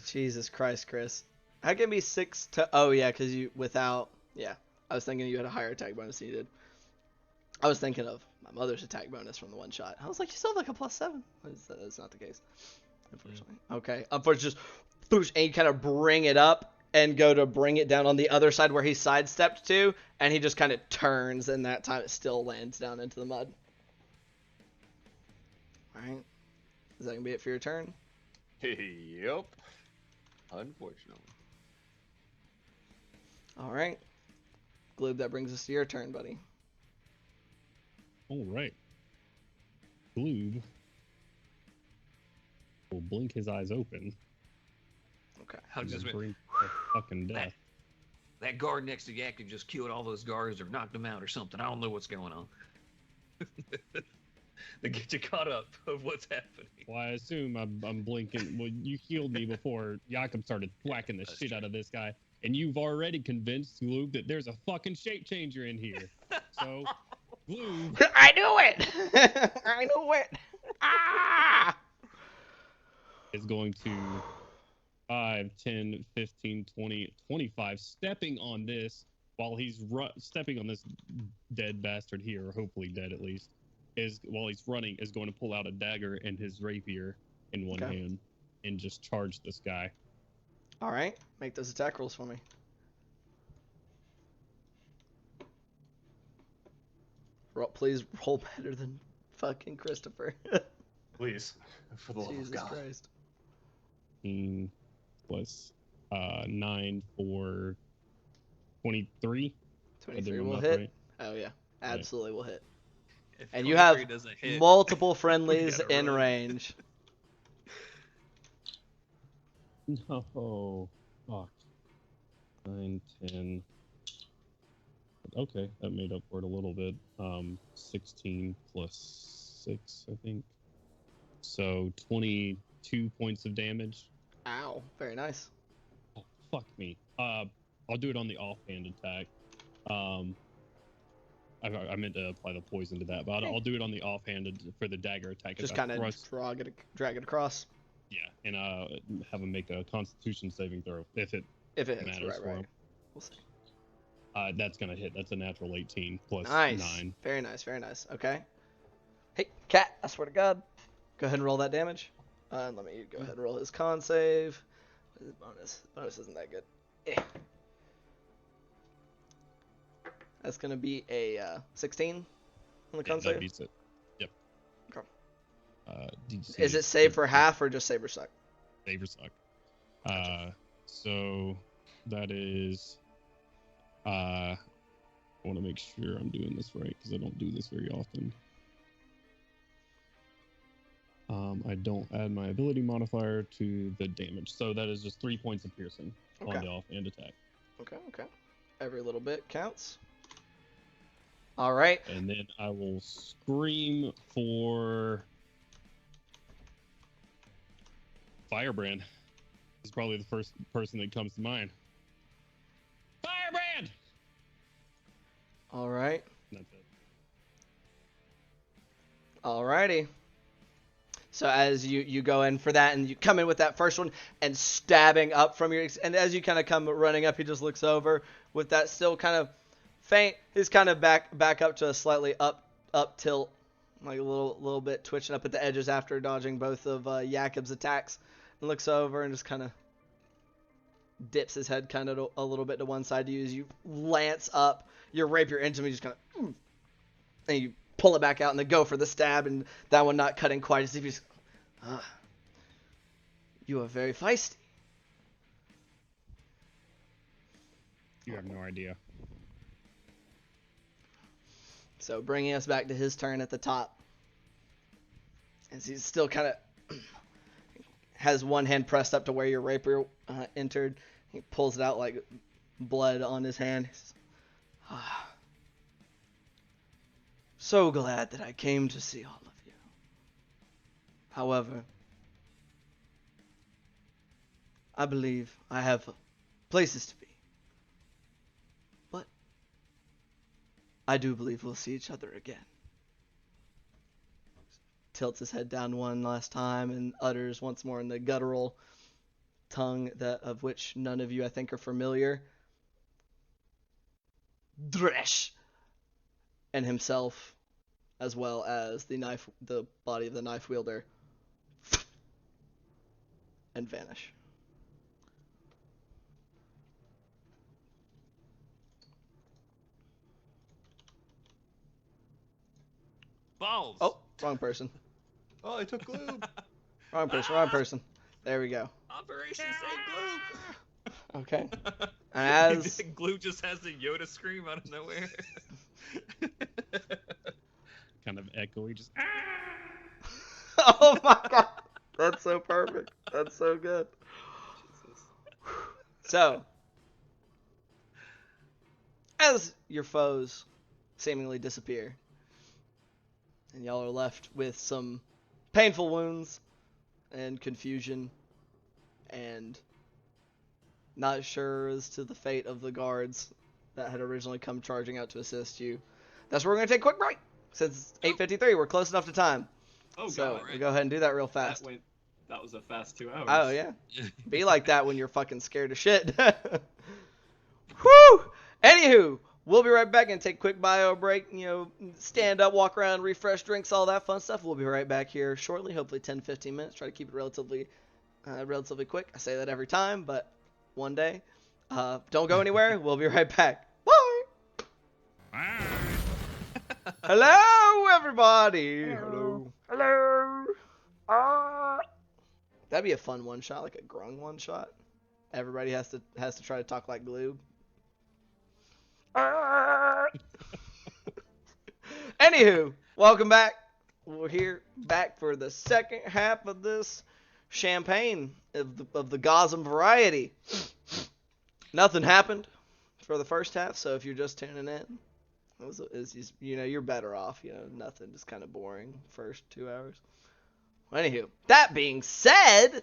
Jesus Christ, Chris. How can it be 6 to... Oh, yeah, because you... Without... Yeah. I was thinking you had a higher attack bonus than you did. I was thinking of my mother's attack bonus from the one shot. I was like, you still have like a +7. That's not the case, unfortunately. Okay. Unfortunately, just... Boosh, and you kind of bring it up and go to bring it down on the other side where he sidestepped to, and he just kind of turns, and that time it still lands down into the mud. Alright. Is that going to be it for your turn? Yep. Unfortunately. Alright. Gloob, that brings us to your turn, buddy. All right. Gloob will blink his eyes open. Okay. How and just then drink of fucking death. that guard next to Yak just killed all those guards or knocked them out or something. I don't know what's going on. They get you caught up of what's happening. Well, I assume I'm blinking. Well, you healed me before Jakob started whacking the That's shit true. out of this guy, and you've already convinced Gloob that there's a fucking shape changer in here. So, Gloob I knew it! I knew it! Ah! is going to 5, 10, 15, 20, 25, stepping on this while he's stepping on this dead bastard here, or hopefully dead at least, is while he's running, is going to pull out a dagger and his rapier in one Okay. hand and just charge this guy. Alright, make those attack rolls for me. Please roll better than fucking Christopher. Please. For the love Jesus of God. Christ. 15 plus 9 for 23. 23 will up, hit. right? Oh yeah, absolutely will hit. If And you have 23 doesn't hit, multiple friendlies gotta in run. range. No. Fuck. 9, 10. Okay, that made up for it a little bit. 16 plus 6, I think. So 22 points of damage. Ow, very nice. Oh, fuck me. I'll do it on the offhand attack. I meant to apply the poison to that, but I'll do it on the offhanded for the dagger attack. Just I kind of thrust- drag it across. Yeah, and have him make a Constitution saving throw if it If it hits, matters for right. him. We'll see. That's gonna hit. That's a natural 18 plus Nice. 9. Very nice. Very nice. Okay. Hey, cat! I swear to God. Go ahead and roll that damage. Let me go ahead and roll his con save. His bonus. Bonus isn't that good. That's gonna be a 16 on the con That save. beats it. Yep. Okay. DC Is it save for half or just saber suck? Saber suck. So that is. I want to make sure I'm doing this right because I don't do this very often. I don't add my ability modifier to the damage, so that is just 3 points of piercing on the off and attack. Okay. Every little bit counts. All right. And then I will scream for Firebrand. He's probably the first person that comes to mind. Firebrand! All right. That's it. Alrighty. So as you go in for that, and you come in with that first one and stabbing up from your, and as you kind of come running up, he just looks over with that still kind of faint. He's kind of back up to a slightly up tilt, like a little bit twitching up at the edges after dodging both of Jakob's attacks, and looks over and just kind of dips his head kind of a little bit to one side to you as you lance up your rapier into him, just kind of, and you pull it back out and then go for the stab, and that one not cutting quite as if he's, you are very feisty. You have no idea. So bringing us back to his turn at the top, as he's still kind of has one hand pressed up to where your rapier entered. He pulls it out like blood on his hand. He says, so glad that I came to see all of you. However, I believe I have places to be. But I do believe we'll see each other again. Tilts his head down one last time and utters once more in the guttural tongue that of which none of you I think are familiar. Dresh! And himself, as well as the body of the knife wielder, and vanish. Balls. Oh, wrong person. Oh, I took glue. Wrong person. There we go. Operation Save Glue. Okay. And as Glue just has a Yoda scream out of nowhere. Kind of echoey, just. oh my god, that's so perfect. That's so good. Jesus. So, as your foes seemingly disappear, and y'all are left with some painful wounds and confusion and not sure as to the fate of the guards that had originally come charging out to assist you, that's where we're going to take a quick break. Since it's 8:53, we're close enough to time. Oh, So God. we'll go ahead and do that real fast. That was a fast 2 hours. Oh, yeah. Be like that when you're fucking scared of shit. Whew! Anywho, we'll be right back and take a quick bio break. Stand up, walk around, refresh, drinks, all that fun stuff. We'll be right back here shortly, hopefully 10-15 minutes. Try to keep it relatively quick. I say that every time, but one day. Don't go anywhere. We'll be right back. Bye! Hello, everybody! Hello. That'd be a fun one shot, like a grung one shot. Everybody has to try to talk like Glue. Anywho, welcome back. We're here back for the second half of this champagne of the Gosm variety. Nothing happened for the first half, so if you're just tuning in, you're better off. Nothing, just kind of boring first 2 hours. Anywho, that being said,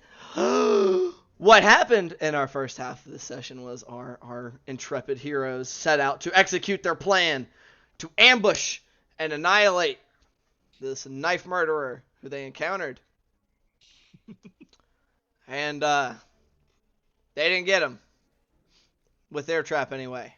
what happened in our first half of this session was our intrepid heroes set out to execute their plan to ambush and annihilate this knife murderer who they encountered. And they didn't get him. With their trap anyway.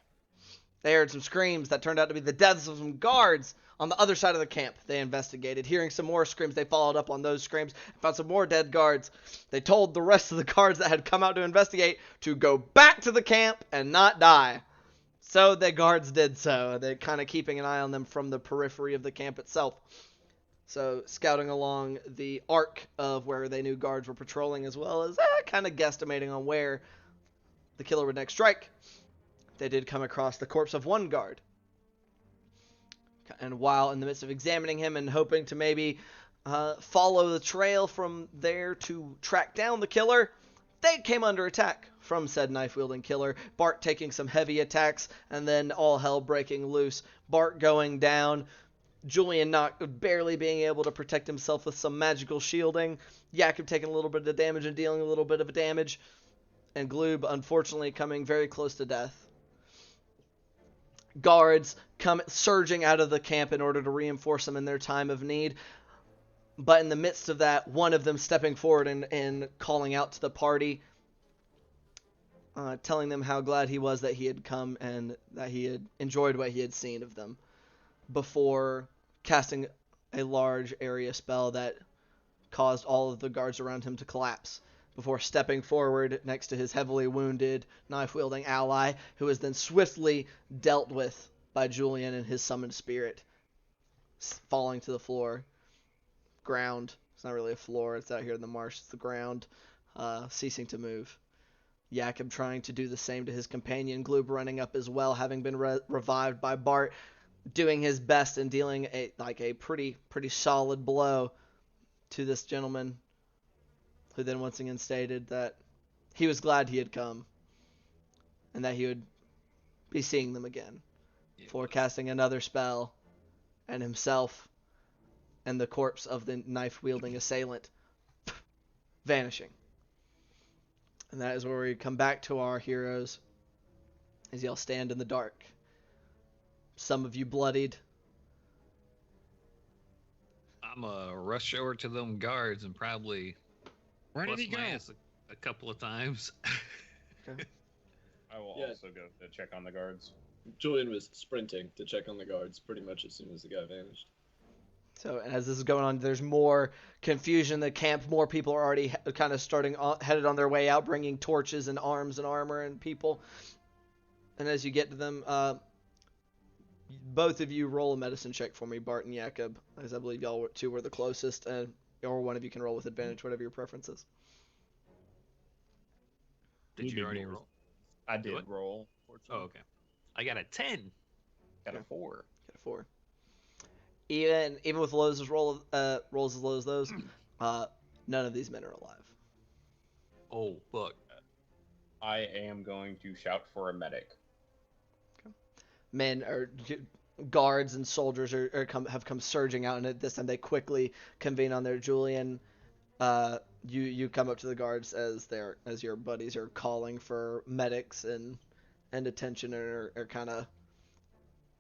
They heard some screams that turned out to be the deaths of some guards on the other side of the camp. They investigated. Hearing some more screams, they followed up on those screams and found some more dead guards. They told the rest of the guards that had come out to investigate to go back to the camp and not die. So the guards did so. They're kind of keeping an eye on them from the periphery of the camp itself. So scouting along the arc of where they knew guards were patrolling, as well as kind of guesstimating on where the killer would next strike. They did come across the corpse of one guard. And while in the midst of examining him and hoping to maybe follow the trail from there to track down the killer, they came under attack from said knife-wielding killer. Bart taking some heavy attacks, and then all hell breaking loose. Bart going down, Julian barely being able to protect himself with some magical shielding, Jakob taking a little bit of damage and dealing a little bit of damage, and Gloob unfortunately coming very close to death. Guards come surging out of the camp in order to reinforce them in their time of need. But in the midst of that, one of them stepping forward and calling out to the party, telling them how glad he was that he had come and that he had enjoyed what he had seen of them, before casting a large area spell that caused all of the guards around him to collapse, before stepping forward next to his heavily wounded knife-wielding ally, who was then swiftly dealt with by Julian and his summoned spirit, falling to the floor. Ground. It's not really a floor. It's out here in the marsh. It's the ground, ceasing to move. Jakob trying to do the same to his companion. Gloob running up as well, having been revived by Bart, doing his best and dealing a pretty solid blow to this gentleman, who then once again stated that he was glad he had come and that he would be seeing them again, before casting another spell and himself and the corpse of the knife-wielding assailant vanishing. And that is where we come back to our heroes as y'all stand in the dark. Some of you bloodied. I'm a rush over to them guards and probably Where did bust he go? my ass a couple of times. Okay. I will Yeah. also go to check on the guards. Julian was sprinting to check on the guards pretty much as soon as the guy vanished. So as this is going on, there's more confusion in the camp. More people are already kind of headed on their way out, bringing torches and arms and armor and people. And as you get to them, both of you roll a medicine check for me, Bart and Jakob, as I believe y'all two were the closest, or one of you can roll with advantage, whatever your preference is. Did you already roll? I did What? roll. Oh, okay. I got a 10. Got a 4. Get a 4. Even with rolls as low as those, none of these men are alive. Oh, fuck. I am going to shout for a medic. Men or guards and soldiers have come surging out, and at this time they quickly convene on their Julian. You come up to the guards as your buddies are calling for medics and attention, and are kind of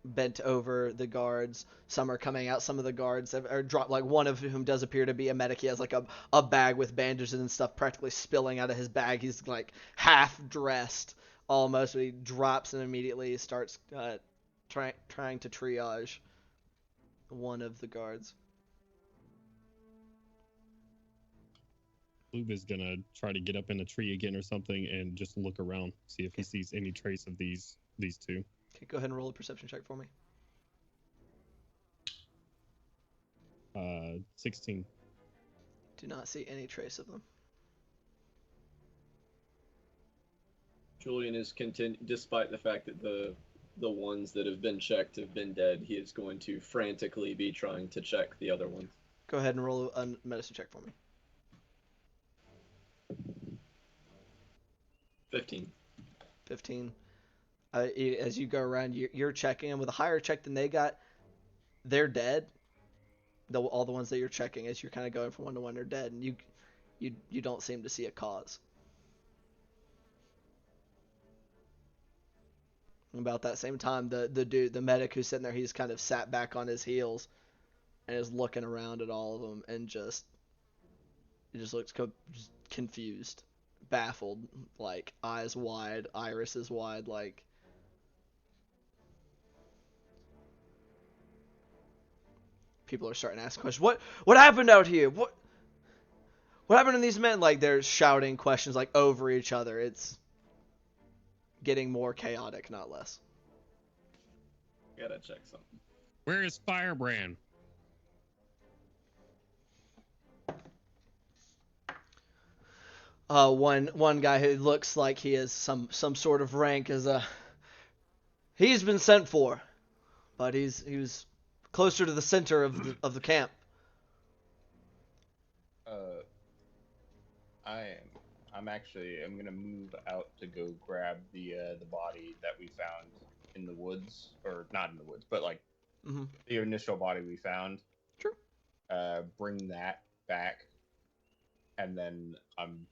bent over the guards. Some are coming out. Some of the guards are dropped, like one of whom does appear to be a medic. He has like a bag with bandages and stuff practically spilling out of his bag. He's like half dressed almost, but he drops and immediately starts trying to triage one of the guards. Gloob is gonna try to get up in a tree again or something and just look around, see if he sees any trace of these two. Okay, go ahead and roll a perception check for me. 16. Do not see any trace of them. Julian is despite the fact that the ones that have been checked have been dead, he is going to frantically be trying to check the other ones. Go ahead and roll a medicine check for me. 15. 15. As you go around, you're checking, and with a higher check than they got, they're dead. All the ones that you're checking, as you're kind of going from one to one, they're dead, and you don't seem to see a cause. About that same time, the medic who's sitting there, he's kind of sat back on his heels and is looking around at all of them and just He just looks just confused, baffled, like eyes wide, irises wide, like. People are starting to ask questions. What happened out here? What happened to these men? Like they're shouting questions like over each other. It's getting more chaotic, not less. Gotta check something. Where is Firebrand? One guy who looks like he is some sort of rank is he's been sent for, but he was closer to the center of the camp. I'm gonna move out to go grab the body that we found in the woods, or not in the woods, but like the initial body we found. Sure. Bring that back, and then I'm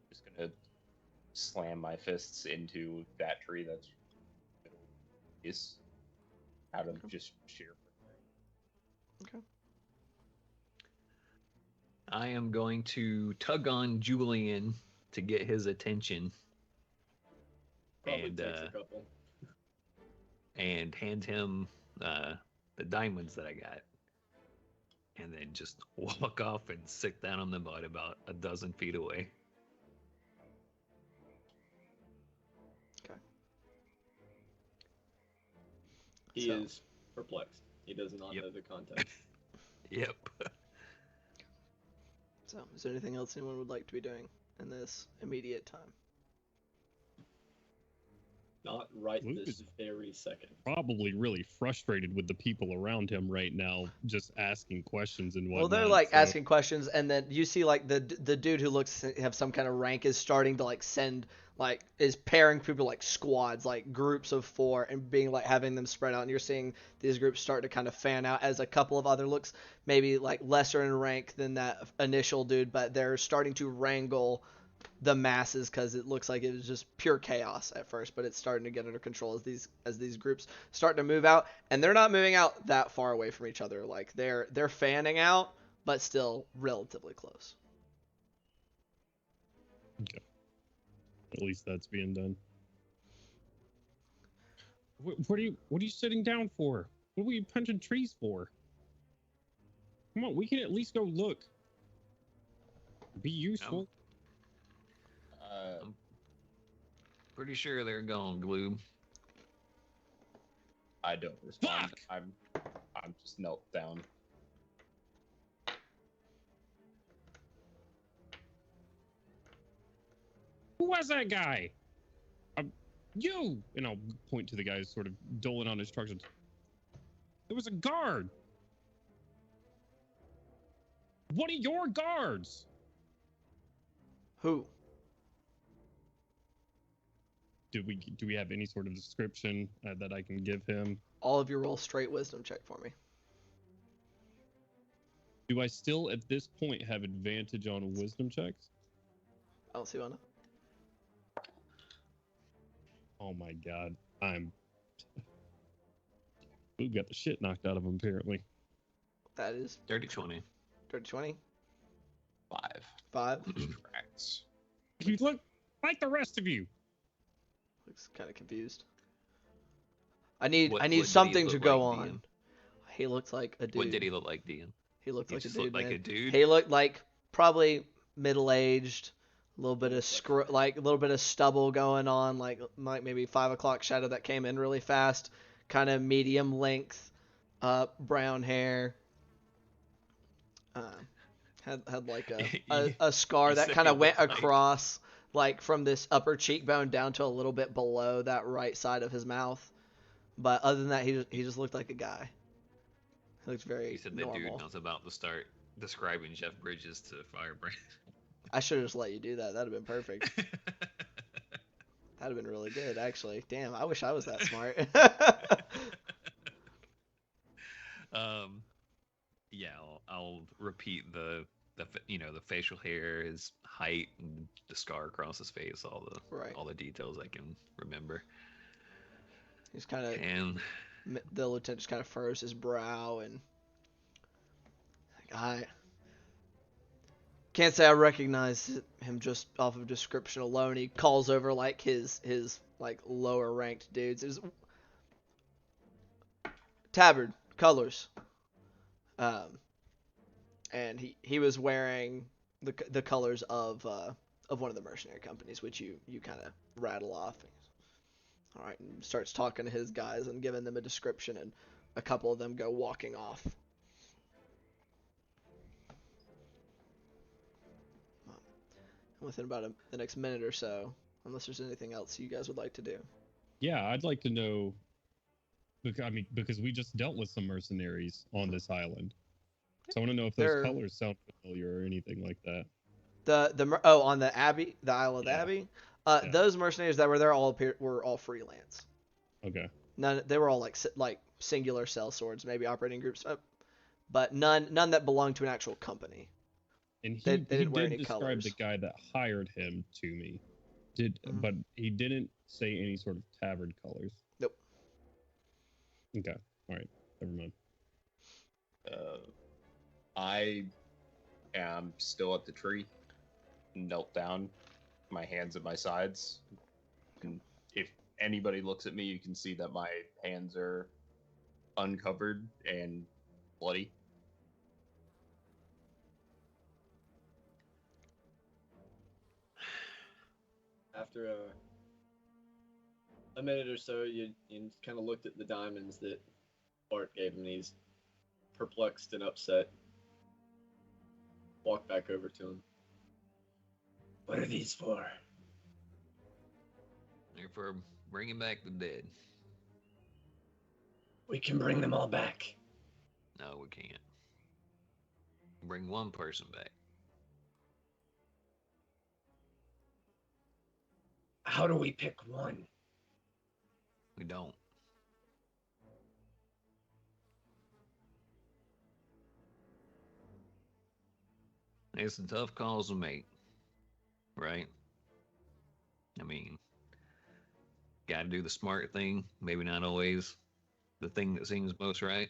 just gonna slam my fists into that tree that's out of just sheer. Okay. I am going to tug on Julian to get his attention. Probably takes a couple. And hand him the diamonds that I got. And then just walk off and sit down on the mud about 12 feet away. Okay. He is perplexed. He does not know the context. Yep. So, is there anything else anyone would like to be doing in this immediate time? Not right Luke this is very second. Probably really frustrated with the people around him right now, just asking questions and whatnot. Well, they're like asking questions, and then you see like the dude who looks to have some kind of rank is starting to like send like is pairing people like squads, like groups of 4, and being like having them spread out. And you're seeing these groups start to kind of fan out as a couple of other looks maybe like lesser in rank than that initial dude, but they're starting to wrangle the masses because it looks like it was just pure chaos at first, but it's starting to get under control as these groups start to move out, and they're not moving out that far away from each other. Like they're fanning out, but still relatively close. Okay. At least that's being done. What are you sitting down for? What were you punching trees for? Come on, we can at least go look. Be useful. I'm pretty sure they're gone, Gloob. I don't respond. Fuck! I'm just knelt down. Who was that guy? You! And I'll point to the guy sort of doling on instructions. It was a guard. One of your guards. Who? Do we have any sort of description that I can give him? All of you roll straight wisdom check for me. Do I still at this point have advantage on wisdom checks? I don't see one. Oh my god, we got the shit knocked out of him apparently. That is Dirty 20. dirty 20. 5. 5. Correct. You look like the rest of you. Looks kind of confused. I need What did he something to look go like, on. Dean? He looked like a dude. What did he look like, Dean? He looked He like a just dude. looked like man. a dude? He looked like probably middle-aged, a little bit of a little bit of stubble going on, like maybe 5 o'clock shadow that came in really fast, kind of medium length, brown hair. Had like a scar that kind of went across, like from this upper cheekbone down to a little bit below that right side of his mouth. But other than that, he just looked like a guy. He looked very He said that normal. dude was about to start describing Jeff Bridges to Firebrand. I should have just let you do that. That'd have been perfect. That'd have been really good, actually. Damn, I wish I was that smart. Yeah, I'll repeat the facial hair, his height, and the scar across his face, all the details I can remember. He's kind of, And the lieutenant just kind of furrows his brow and like, can't say I recognize him just off of description alone. He calls over like his like lower ranked dudes. It's tabard colors. And he was wearing the colors of one of the mercenary companies, which you kind of rattle off. All right, and starts talking to his guys and giving them a description, and a couple of them go walking off. Within about the next minute or so, unless there's anything else you guys would like to do. Yeah, I'd like to know, because we just dealt with some mercenaries on this island. So I want to know if those colors sound familiar or anything like that. On the Abbey, the Isle of the Abbey, those mercenaries that were there were all freelance. Okay. None, they were all like singular cell swords, maybe operating groups, but none that belonged to an actual company. And they didn't wear any describe colors. the guy that hired him to me. But he didn't say any sort of tavern colors. Nope. Okay. All right. Never mind. I am still at the tree, knelt down, my hands at my sides. And if anybody looks at me, you can see that my hands are uncovered and bloody. After a minute or so, you kind of looked at the diamonds that Bart gave him, and he's perplexed and upset. Walk back over to him. What are these for? They're for bringing back the dead. We can bring them all back. No, we can't. Bring one person back. How do we pick one? We don't. It's a tough call to make, right? I mean, gotta do the smart thing, maybe not always the thing that seems most right.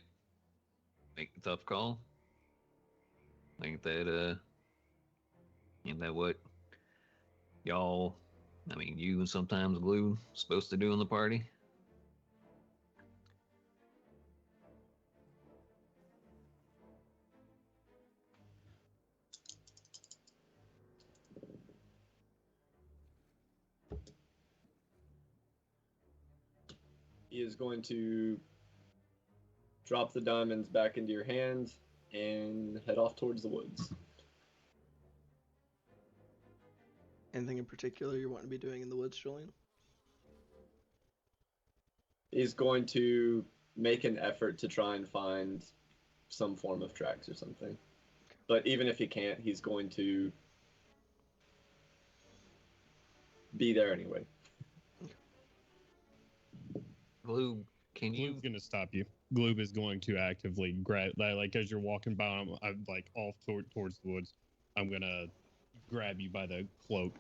Make the tough call. Ain't that what y'all, I mean, you and sometimes Glue supposed to do in the party? He is going to drop the diamonds back into your hand and head off towards the woods. Anything in particular you want to be doing in the woods, Julian? He's going to make an effort to try and find some form of tracks or something. But even if he can't, he's going to be there anyway. Glue, can you? Glue's gonna stop you. Glue is going to actively grab, like as you're walking by, I'm like off towards the woods. I'm gonna grab you by the cloak.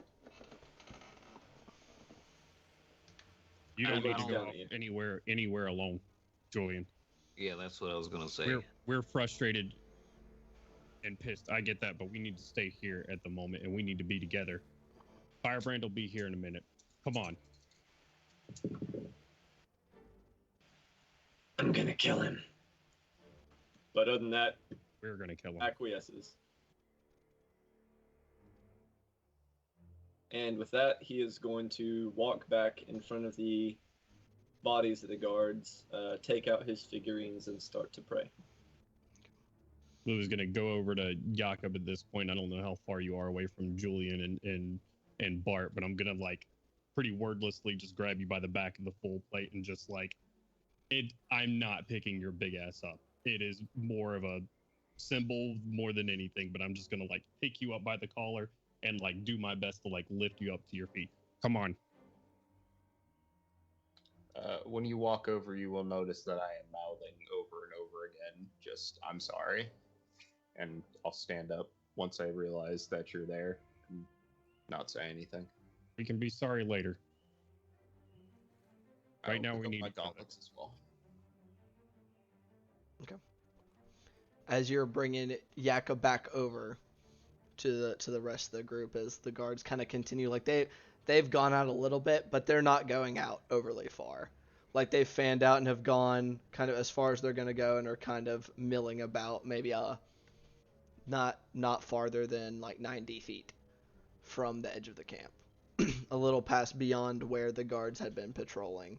You don't need to go anywhere alone, Julian. Yeah, that's what I was gonna say. We're frustrated and pissed. I get that, but we need to stay here at the moment, and we need to be together. Firebrand will be here in a minute. Come on. I'm gonna kill him. But other than that, we're gonna kill him. Acquiesces. And with that, he is going to walk back in front of the bodies of the guards, take out his figurines, and start to pray. Lou is gonna go over to Jakob at this point. I don't know how far you are away from Julian and Bart, but I'm gonna like pretty wordlessly just grab you by the back of the full plate and just like I'm not picking your big ass up. It is more of a symbol more than anything, but I'm just gonna like pick you up by the collar and like do my best to like lift you up to your feet. Come on. When you walk over, you will notice that I am mouthing over and over again, just, I'm sorry. And I'll stand up once I realize that you're there and not say anything. We can be sorry later. Right now we need my gauntlets as well. Okay. As you're bringing Yaka back over to the rest of the group as the guards kind of continue. Like they've gone out a little bit, but they're not going out overly far. Like they've fanned out and have gone kind of as far as they're going to go and are kind of milling about, maybe not farther than like 90 feet from the edge of the camp. A little past beyond where the guards had been patrolling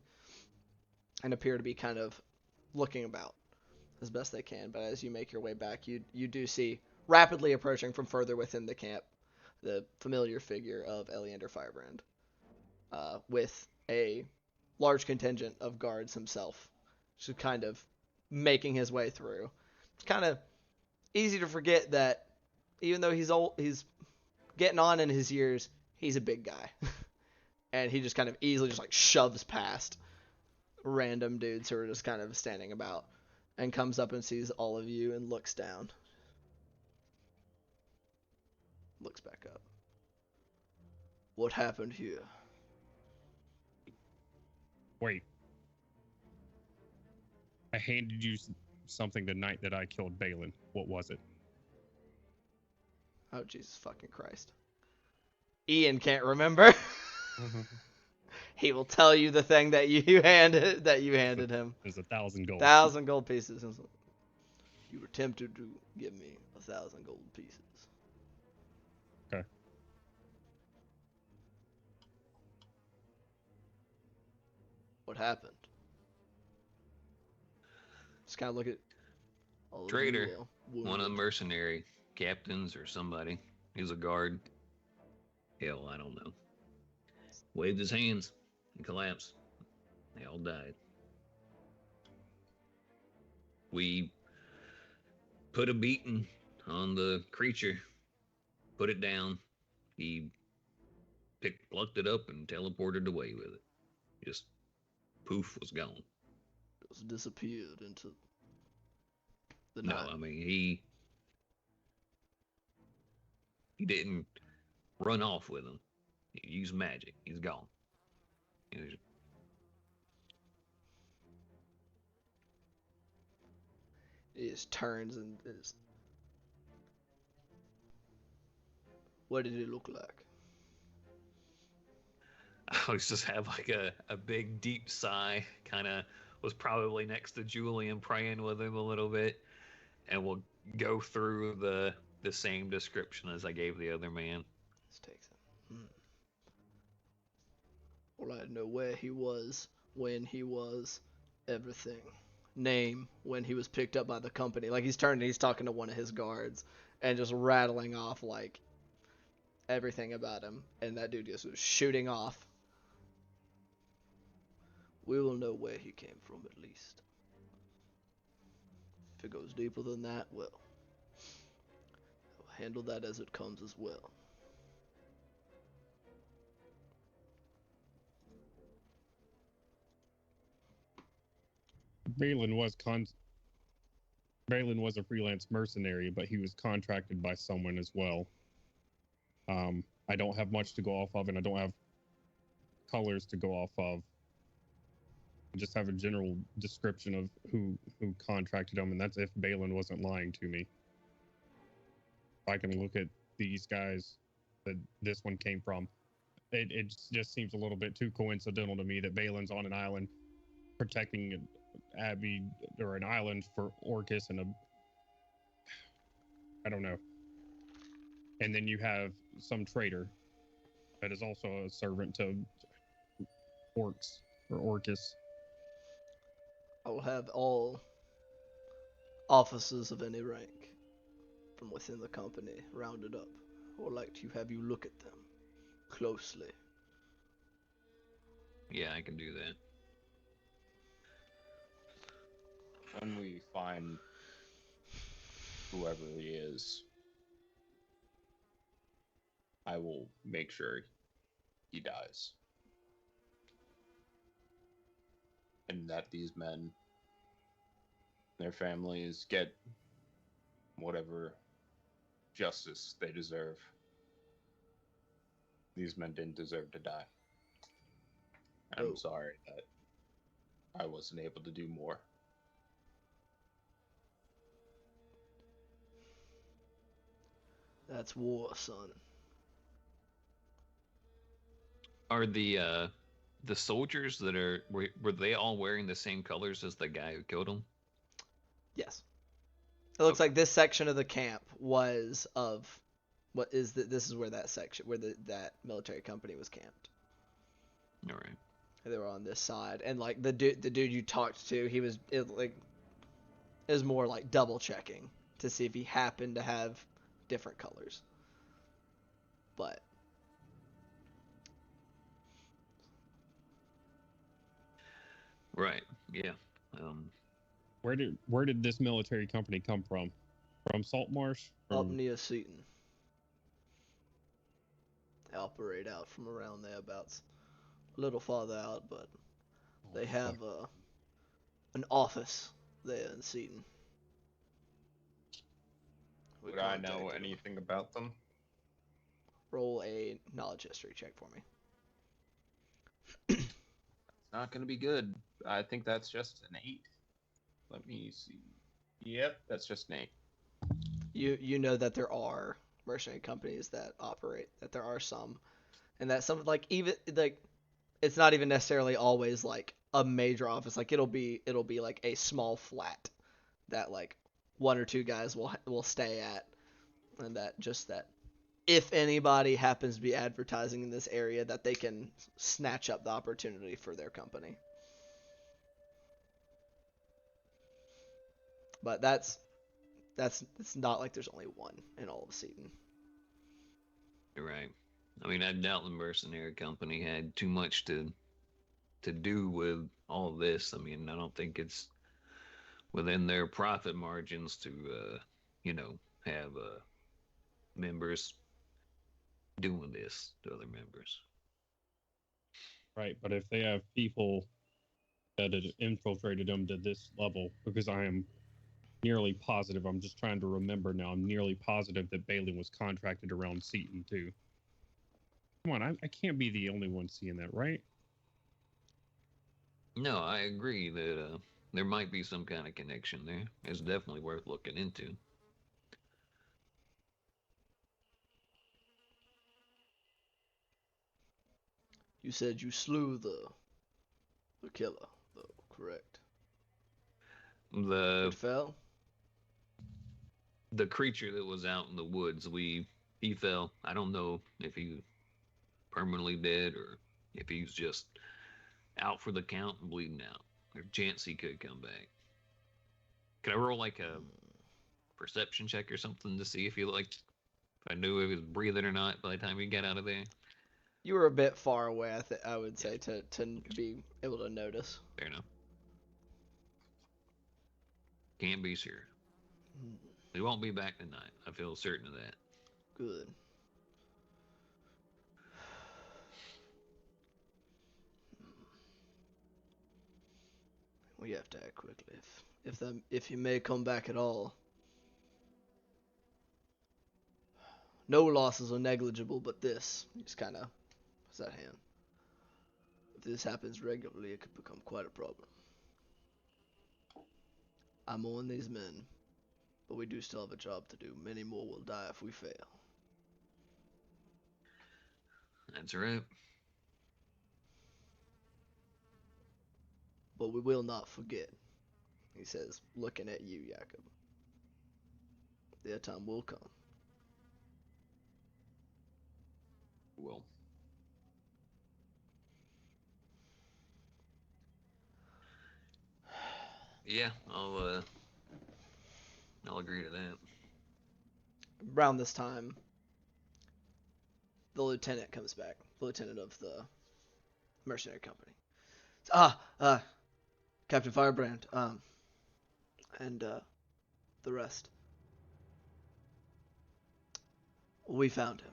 and appear to be kind of looking about as best they can. But as you make your way back, you do see rapidly approaching from further within the camp the familiar figure of Eleander Firebrand, with a large contingent of guards himself, just kind of making his way through. It's kind of easy to forget that even though he's old, he's getting on in his years, he's a big guy. And he just kind of easily just like shoves past random dudes who are just kind of standing about and comes up and sees all of you and looks down. Looks back up. What happened here? Wait. I handed you something the night that I killed Balin. What was it? Oh, Jesus fucking Christ. Ian can't remember. He will tell you the thing that you handed him. It was 1,000 gold. 1,000 gold pieces. You were tempted to give me 1,000 gold pieces. Okay. What happened? Just kind of look at all of Traitor. you, One of the wounded. mercenary captains or somebody. He was a guard. Hell, I don't know. Waved his hands and collapsed. They all died. We put a beating on the creature, put it down. He plucked it up and teleported away with it. Just poof, was gone. Just disappeared into the No, night. I mean he didn't run off with him. He used magic. He's gone. He was- He just turns and is. What did it look like? I always just have like a big deep sigh. Kind of was probably next to Julian, praying with him a little bit, and we'll go through the same description as I gave the other man. This takes him. Well, I know where he was when he was everything. Name when he was picked up by the company. Like he's turning, he's talking to one of his guards and just rattling off like everything about him. And that dude just was shooting off. We will know where he came from at least. If it goes deeper than that, well, I'll handle that as it comes as well. Balin was a freelance mercenary, but he was contracted by someone as well. I don't have much to go off of, and I don't have colors to go off of. I just have a general description of who contracted him, and that's if Balin wasn't lying to me. If I can look at these guys that this one came from, it just seems a little bit too coincidental to me that Balin's on an island protecting an abbey or an island for Orcus and I don't know. And then you have some traitor that is also a servant to Orcs or Orcus. I will have all officers of any rank from within the company rounded up. I would like to have you look at them closely. Yeah, I can do that. When we find whoever he is, I will make sure he dies. And that these men, their families, get whatever justice they deserve. These men didn't deserve to die. I'm sorry that I wasn't able to do more. That's war, son. Are the soldiers that were they all wearing the same colors as the guy who killed him? Yes. It looks Okay. like this section of the camp was of what is this is where that section where that military company was camped. All right. They were on this side, and like the dude you talked to, he was it was more like double checking to see if he happened to have different colors. But Right. Yeah. Where did this military company come from? From Saltmarsh? up From near Seton. They operate out from around thereabouts. A little farther out, but they have an office there in Seton. We Would I know contacted them. anything about them? Roll a knowledge history check for me. It's not going to be good. I think that's just an 8. Let me see. Yep, that's just an 8. You know that there are mercenary companies that operate, that there are some, and that some like even like it's not even necessarily always like a major office. Like it'll be like a small flat that like one or two guys will stay at, and that if anybody happens to be advertising in this area, that they can snatch up the opportunity for their company. But it's not like there's only one in all of Seton. You're right. I mean, I doubt the mercenary company had too much to do with all of this. I mean, I don't think it's within their profit margins to, have members doing this to other members. right, but if they have people that had infiltrated them to this level, because I am nearly positive, I'm just trying to remember now, I'm nearly positive that Balin was contracted around Seton too. Come on, I can't be the only one seeing that, right? No, I agree that there might be some kind of connection there. It's definitely worth looking into. You said you slew the killer, though, correct? The It fell? the creature that was out in the woods, he fell. I don't know if he permanently dead or if he was just out for the count and bleeding out. There's a chance he could come back. Can I roll like a perception check or something to see if I knew if he was breathing or not by the time he got out of there? You were a bit far away, I would say, to be able to notice. Fair enough. Can't be sure. He won't be back tonight. I feel certain of that. Good. We have to act quickly. If he may come back at all. No losses are negligible, but this is kind of what's that hand? If this happens regularly, it could become quite a problem. I'm on these men, but we do still have a job to do. Many more will die if we fail. That's right. But we will not forget, he says, looking at you, Jakob. Their time will come. Well. Yeah, I'll agree to that. Around this time, the lieutenant comes back. The lieutenant of the mercenary company. Captain Firebrand, and the rest. We found him.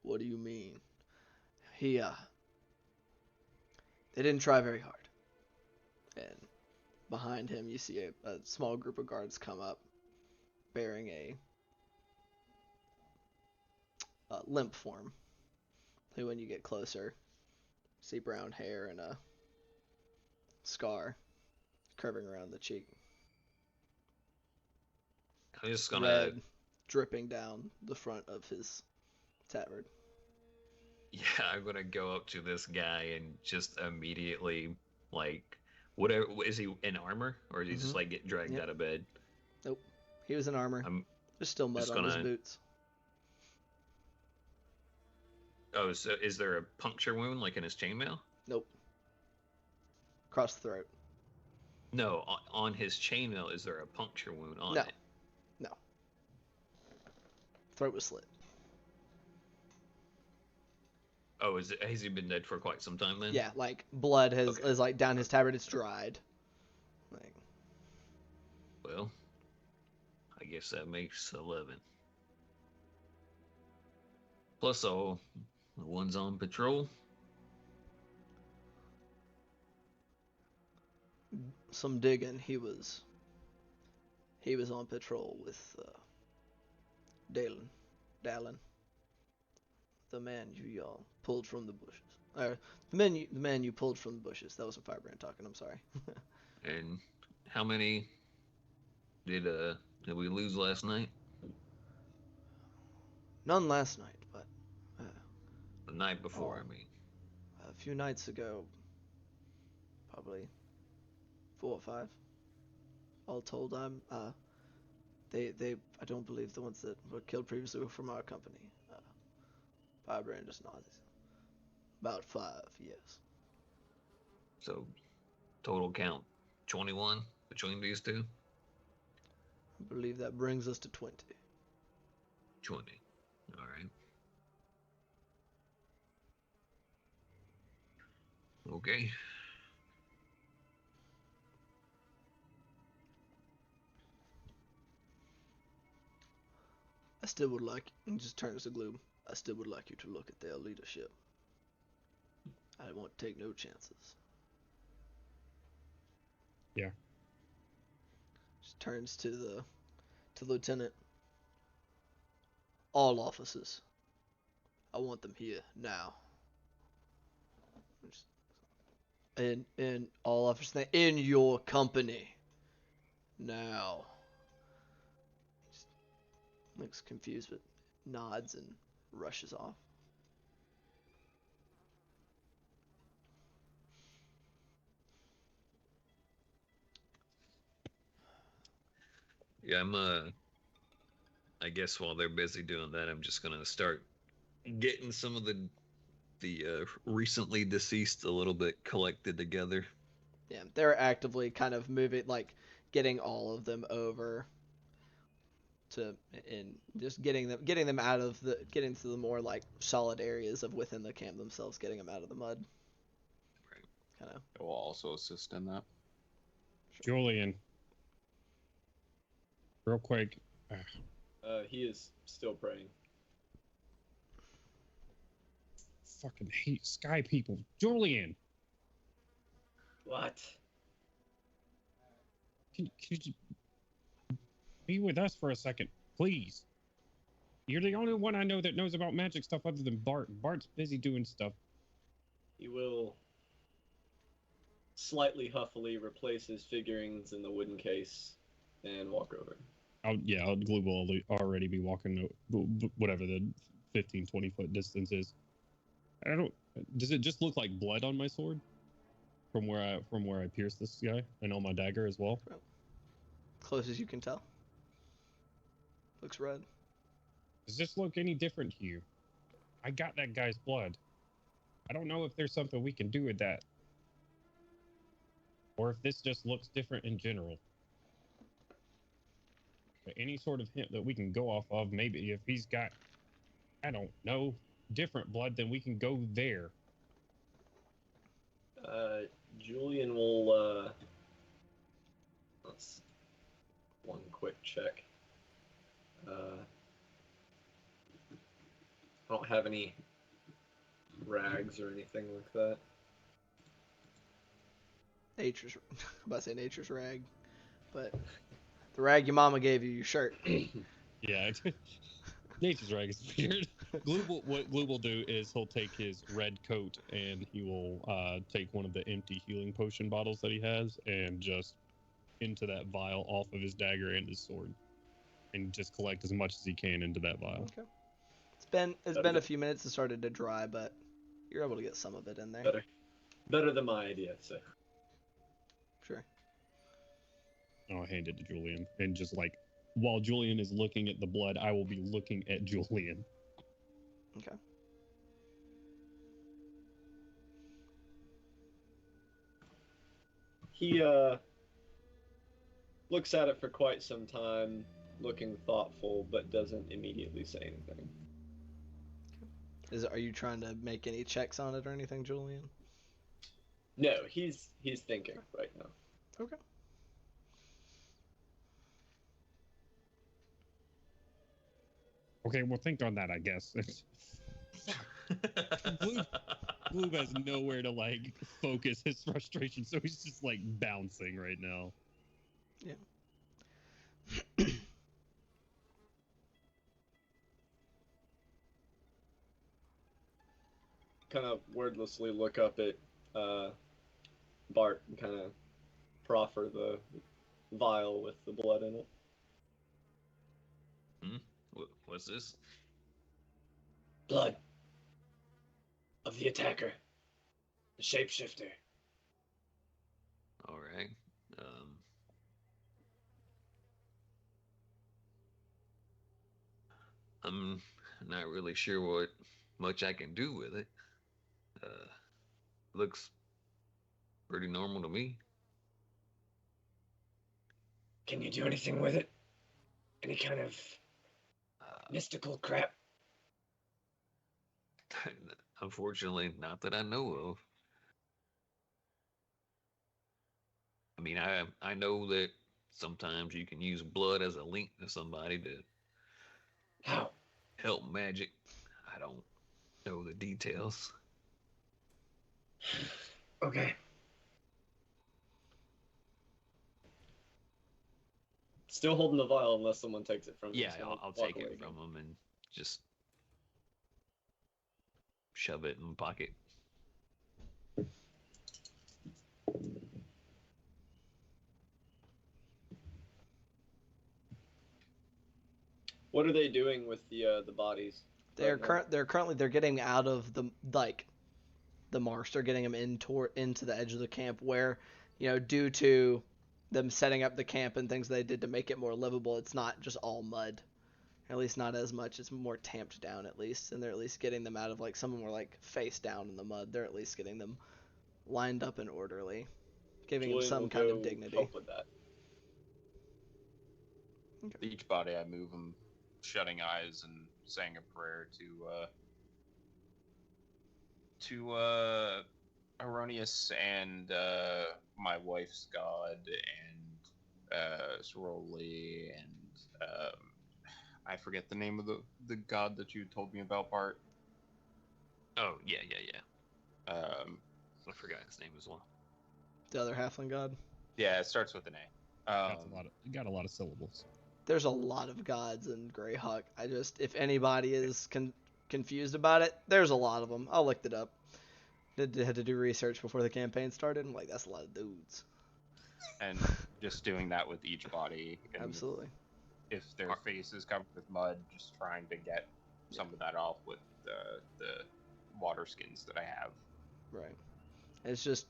What do you mean? They didn't try very hard. And behind him, you see a small group of guards come up, bearing a limp form. Who, when you get closer, see brown hair and a scar curving around the cheek. I'm just gonna Red, dripping down the front of his tabard. Yeah, I'm gonna go up to this guy and just immediately, like, whatever. Is he in armor, or is he just Mhm. like get dragged Yep. out of bed? Nope. He was in armor. I'm There's still mud just on his gonna- boots. Oh, so is there a puncture wound like in his chainmail? Nope. Across the throat. No, on his chainmail, is there a puncture wound on No. it? Throat was slit. Oh, has he been dead for quite some time then? Yeah, like blood Okay. is like down his tabard. It's dried. Like, Well, I guess that makes 11. Plus all the ones on patrol. some digging. He was on patrol with Dallin, the man y'all pulled from the bushes. The man you pulled from the bushes. That was a Firebrand talking. I'm sorry. And how many did we lose last night? None last night, but The night before, Oh. I mean. a few nights ago, probably 4 or 5. All told, they I don't believe the ones that were killed previously were from our company. Firebrand just nods. About 5, yes. So total count 21 between these two? I believe that brings us to 20. 20. All right. Okay. I still would like, and just turns to Gloom. I still would like you to look at their leadership. I won't take no chances. Yeah. Just turns to the lieutenant. All officers. I want them here now. In all officers, in your company now. He looks confused, but nods and rushes off. Yeah, I guess while they're busy doing that, I'm just gonna start getting some of the recently deceased a little bit collected together. Yeah, they're actively kind of moving, like getting all of them over to, and just getting them out of getting to the more like solid areas of within the camp themselves, getting them out of the mud. Right. Kind of. I will also assist in that. Julian. Real quick. He is still praying. Fucking hate sky people. Julian, What? can you just be with us for a second, please? You're the only one I know that knows about magic stuff other than Bart. Bart's busy doing stuff. He will slightly huffily replace his figurines in the wooden case and walk over. Glue will already be walking whatever the 15-20 foot distance is. Does it just look like blood on my sword from where I pierced this guy, and on my dagger as well? Close as you can tell. Looks red. Does this look any different to you? I got that guy's blood. I don't know if there's something we can do with that, or if this just looks different in general. But any sort of hint that we can go off of, maybe if he's got, I don't know, different blood, then we can go there. Julian will, let's one quick check. I don't have any rags or anything like that. I'm about to say nature's rag, but the rag your mama gave you, your shirt. Yeah, nature's rag is weird. What Glue will do is he'll take his red coat and he will take one of the empty healing potion bottles that he has and just into that vial off of his dagger and his sword. and just collect as much as he can into that vial. Okay. It's been a few minutes. It started to dry, but you're able to get some of it in there. Better than my idea. So. Sure. I'll hand it to Julian, and just like while Julian is looking at the blood, I will be looking at Julian. Okay. He looks at it for quite some time, looking thoughtful, but doesn't immediately say anything. Are you trying to make any checks on it or anything, Julian? No, he's thinking right now. Okay. Okay, well, think on that, I guess. Gloob has nowhere to like focus his frustration, so he's just like bouncing right now. Yeah. Kind of wordlessly look up at Bart and kind of proffer the vial with the blood in it. What's this? Blood of the attacker, the shapeshifter. All right. I'm not really sure what much I can do with it. Looks pretty normal to me. Can you do anything with it? Any kind of mystical crap? Unfortunately, not that I know of. I mean, I know that sometimes you can use blood as a link to somebody to How? help magic. I don't know the details. Okay. Still holding the vial unless someone takes it from him. Yeah, so I'll walk take away it again. from him and just shove it in my pocket. What are they doing with the bodies? They're right now? currently getting out of the marsh. They're getting them into the edge of the camp where, due to them setting up the camp and things they did to make it more livable, it's not just all mud. At least not as much. It's more tamped down at least, and they're at least getting them out of some of them were face down in the mud. They're at least getting them lined up and orderly, giving them Julian some will kind of go dignity. help with that. Each body I move, I'm shutting eyes and saying a prayer to Erroneous and my wife's god and Soroli and I forget the name of the god that you told me about, Bart. Oh, yeah. I forgot his name as well. The other halfling god. Yeah, it starts with an A. Got a lot of syllables. There's a lot of gods in Greyhawk. If anybody is confused about it, there's a lot of them. I'll look it up. Had to do research before the campaign started. I'm like, that's a lot of dudes. And just doing that with each body. And Absolutely. if their face is covered with mud, just trying to get some of that off with the water skins that I have. Right. It's just,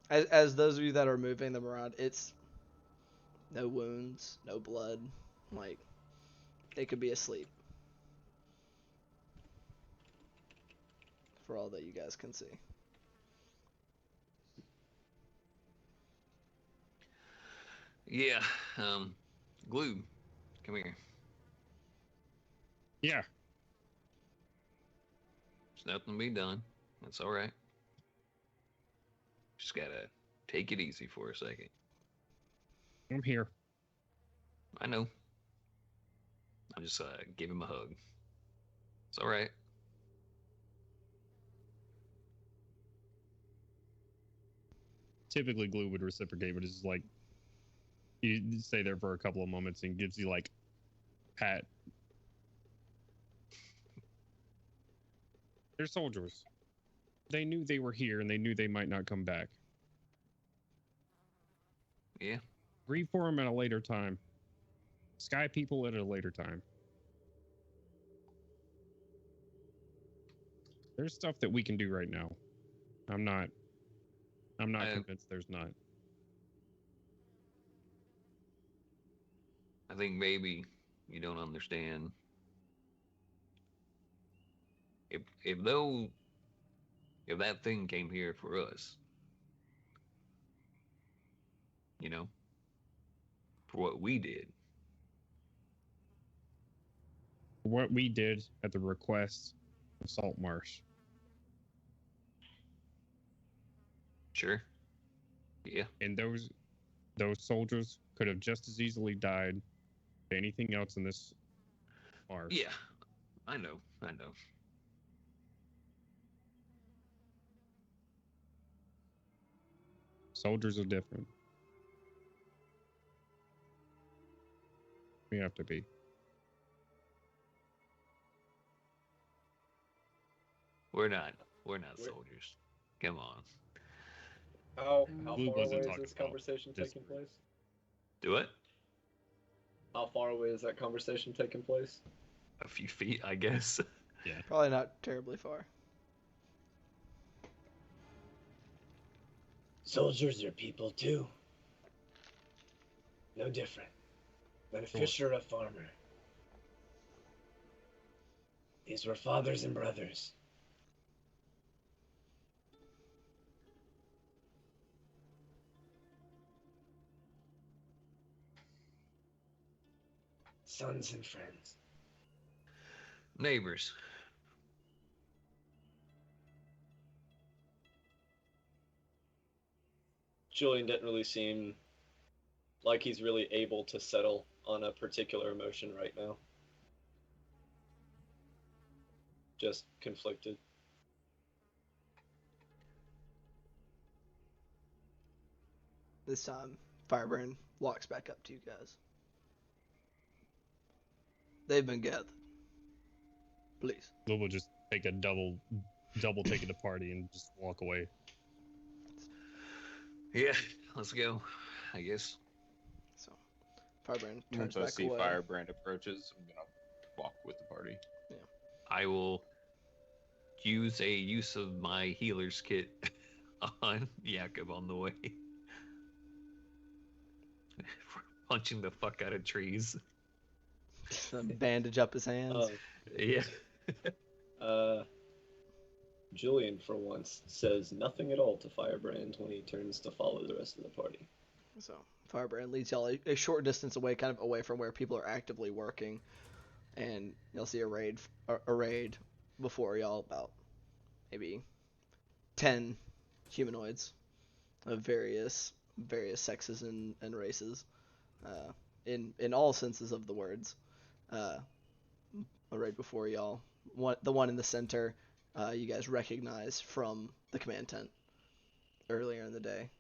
as those of you that are moving them around, it's no wounds, no blood. They could be asleep. For all that you guys can see. Yeah, Glue, come here. Yeah. There's nothing to be done. That's all right. Just gotta take it easy for a second. I'm here. I know. I'll just give him a hug. It's all right. Typically, Glue would reciprocate, but it's just like you stay there for a couple of moments and gives you pat. They're soldiers. They knew they were here and they knew they might not come back. Yeah. Grieve for them at a later time. Sky people at a later time. There's stuff that we can do right now. I'm not convinced there's not. I think maybe you don't understand. If that thing came here for us, you know, for what we did. What we did at the request of Saltmarsh. Sure. Yeah. And those soldiers could have just as easily died than anything else in this marsh. Yeah. I know. Soldiers are different. We have to be. We're not soldiers. Come on. How Blue far wasn't away is talking this about conversation this taking group. place? Do it. How far away is that conversation taking place? A few feet, I guess. Probably not terribly far. Soldiers are people too. No different. But a Sure. fisher or a farmer. These were fathers and brothers. Sons and friends. Neighbors. Julian didn't really seem like he's really able to settle on a particular emotion right now. Just conflicted. This time, Firebrand walks back up to you guys. They've been gathered. Please. Blue will just take a double take of the party and just walk away. Yeah, let's go, I guess. So, Firebrand turns Once I back see away. Firebrand approaches, I'm gonna walk with the party. I will use of my healer's kit on Jakob on the way. Punching the fuck out of trees. Bandage up his hands. Yeah. Julian, for once, says nothing at all to Firebrand when he turns to follow the rest of the party. So, Firebrand leads y'all a short distance away, kind of away from where people are actively working. And you'll see a raid before y'all, about maybe 10 humanoids of various sexes and races, in all senses of the words. A raid before y'all. The one in the center, you guys recognize from the command tent earlier in the day.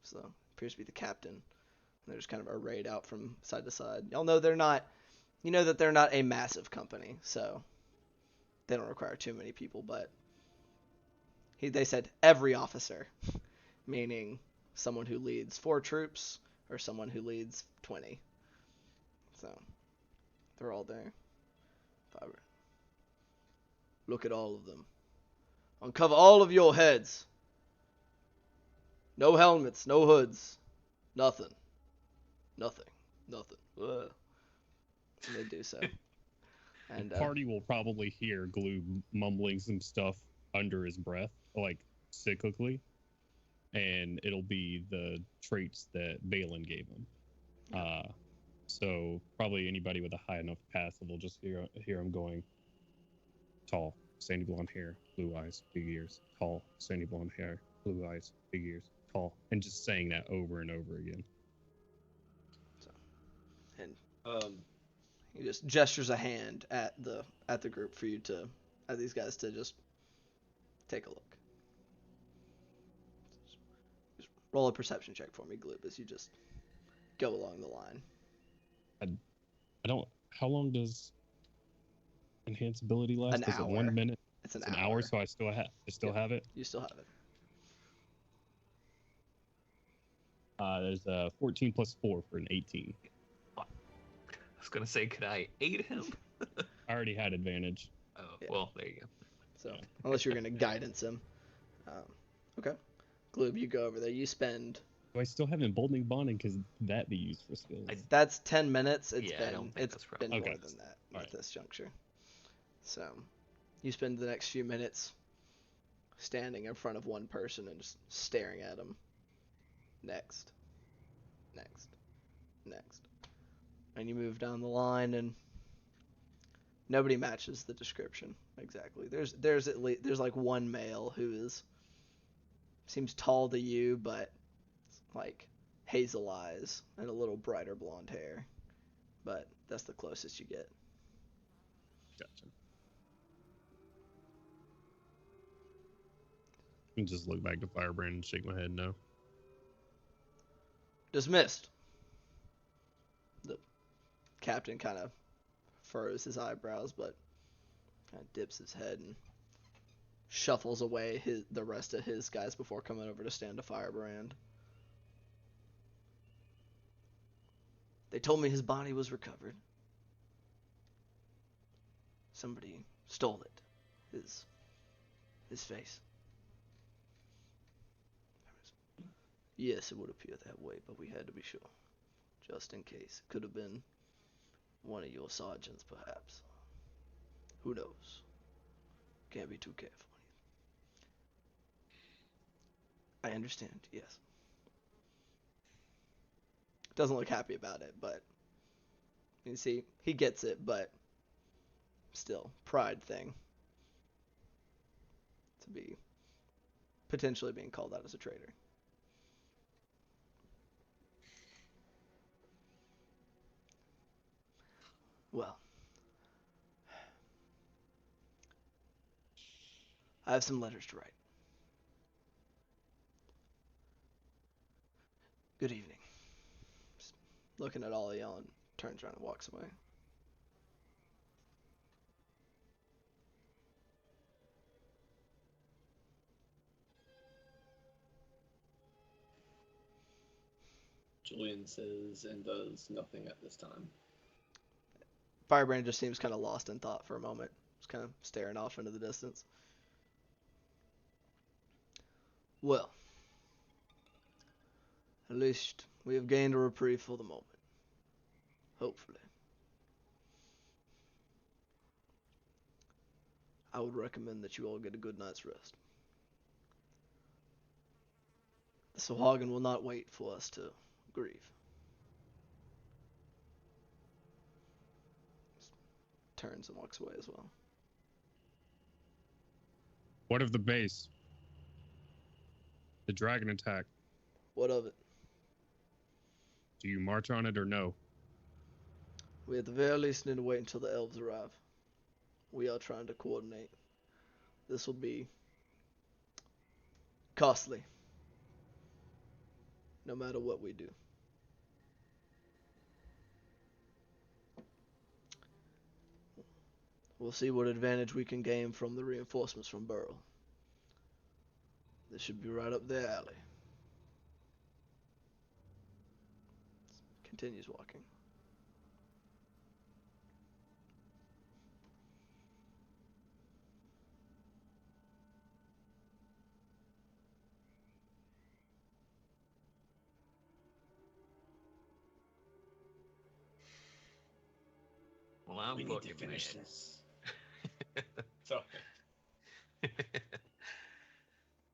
So, appears to be the captain. And there's kind of a raid out from side to side. Y'all know they're not... You know that they're not a massive company, so they don't require too many people, but they said every officer, meaning someone who leads 4 troops or someone who leads 20. So they're all there. Fiber. Look at all of them. Uncover all of your heads. No helmets, no hoods. Nothing. Ugh. And they do so. And The party will probably hear Glue mumbling some stuff under his breath, like cyclically, and it'll be the traits that Balin gave him. So probably anybody with a high enough passive will just hear him going, tall, sandy blonde hair, blue eyes, big ears, tall, sandy blonde hair, blue eyes, big ears, tall, and just saying that over and over again. So, and he just gestures a hand at the group for you to, at these guys to just take a look. Just roll a perception check for me, Gloob, as you just go along the line. I don't. How long does enhance ability last? An Is hour. it 1 minute? It's an hour. hour, So I still have. Have it. You still have it. There's a 14 plus 4 for an 18. was gonna say, could I aid him? I already had advantage. Oh, Yeah. well, there you go. So Yeah. unless you're gonna guidance him, okay. Gloob, you go over there. You spend. Do I still have emboldening bonding? Because that be used for skills. That's 10 minutes. It's Yeah, I don't think it's that's probably- been more Okay. than that All at right. this juncture. So you spend the next few minutes standing in front of one person and just staring at him. Next. And you move down the line and nobody matches the description exactly. There's at least like one male who seems tall to you, but like hazel eyes and a little brighter blonde hair. But that's the closest you get. Gotcha. And just look back to Firebrand and shake my head no. Dismissed. The captain kind of furrows his eyebrows, but kind of dips his head and shuffles away the rest of his guys before coming over to stand to Firebrand. They told me his body was recovered. Somebody stole it. His face. Yes, it would appear that way, but we had to be sure. Just in case. It could have been one of your sergeants, perhaps. Who knows? Can't be too careful. I understand, yes. Doesn't look happy about it, but you see, he gets it, but still, pride thing. To be potentially being called out as a traitor. Well, I have some letters to write. Good evening. Just looking at all of y'all and turns around and walks away. Julian says and does nothing at this time. Firebrand just seems kind of lost in thought for a moment. Just kind of staring off into the distance. Well, at least we have gained a reprieve for the moment. Hopefully. I would recommend that you all get a good night's rest. The Sahuagin will not wait for us to grieve. Turns and walks away as well. What of the base? The dragon attack. What of it? Do you march on it or no? We at the very least need to wait until the elves arrive. We are trying to coordinate. This will be costly. No matter what we do. We'll see what advantage we can gain from the reinforcements from Burrow. This should be right up their alley. Continues walking. Well, I'm We need to fucking finish mad. this. So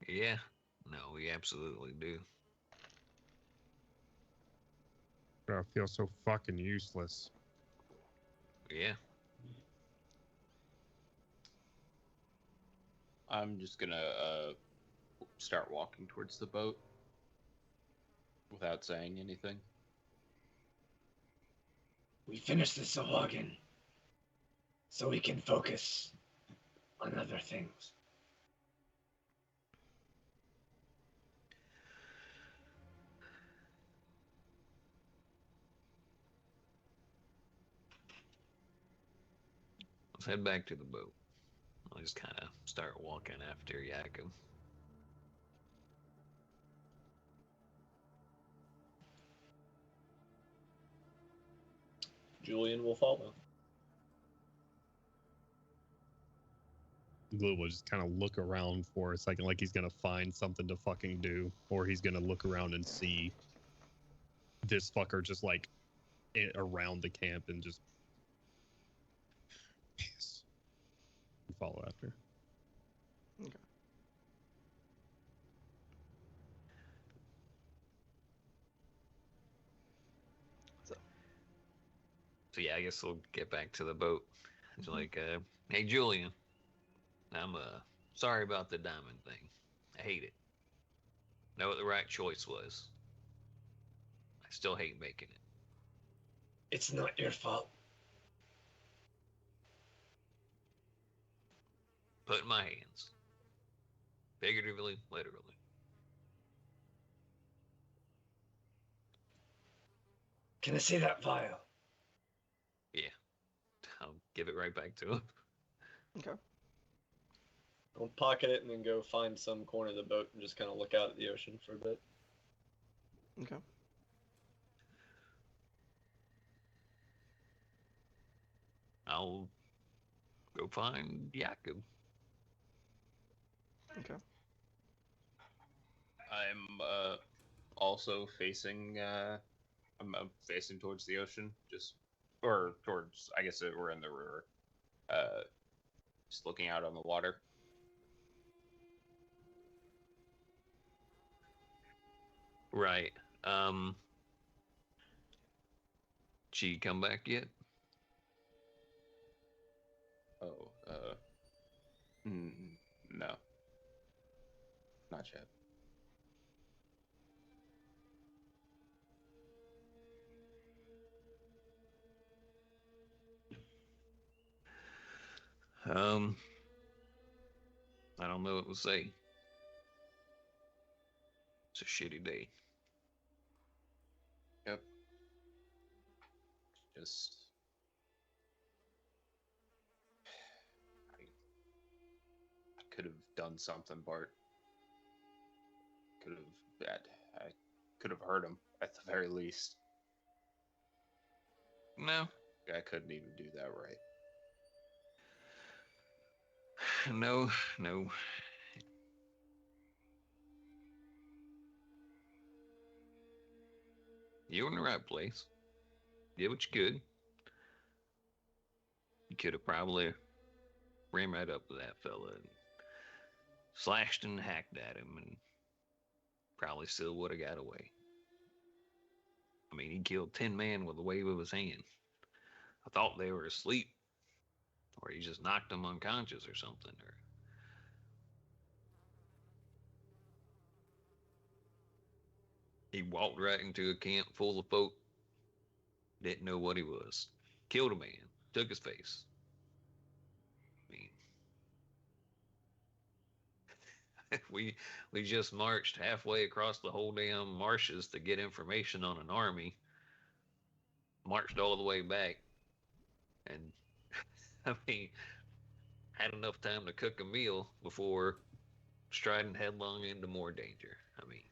Yeah, no, we absolutely do. I feel so fucking useless. Yeah. I'm just gonna start walking towards the boat without saying anything. We finish the Sahuagin so we can focus on other things. Let's head back to the boat. I'll just kind of start walking after Jakob. Julian will follow. Glue will just kind of look around for a second, like he's gonna find something to fucking do, or he's gonna look around and see this fucker just like around the camp and just piss. Follow after. Okay. So yeah, I guess we'll get back to the boat. It's Mhm. like, hey Julian, I'm sorry about the diamond thing. I hate it. Know what the right choice was. I still hate making it. It's not your fault. Put in my hands. Figuratively, literally. Can I see that vial? Yeah. I'll give it right back to him. Okay. I'll pocket it and then go find some corner of the boat and just kind of look out at the ocean for a bit. Okay. I'll go find Jakub. Okay. I'm also facing. I'm facing towards the ocean, or towards. I guess we're in the river. Just looking out on the water. Right. She come back yet? Oh, no, not yet. I don't know what to say. It's a shitty day. Yep. Just. I could have done something, Bart. I could have hurt him at the very least. No. I couldn't even do that right. No. You were in the right place. Did what you could. You could have probably ran right up to that fella and slashed and hacked at him and probably still would have got away. I mean, he killed 10 men with a wave of his hand. I thought they were asleep, or he just knocked them unconscious or something. Or he walked right into a camp full of folk, didn't know what he was, killed a man, took his face. I mean, we just marched halfway across the whole damn marshes to get information on an army. Marched all the way back, and I mean, had enough time to cook a meal before striding headlong into more danger. I mean,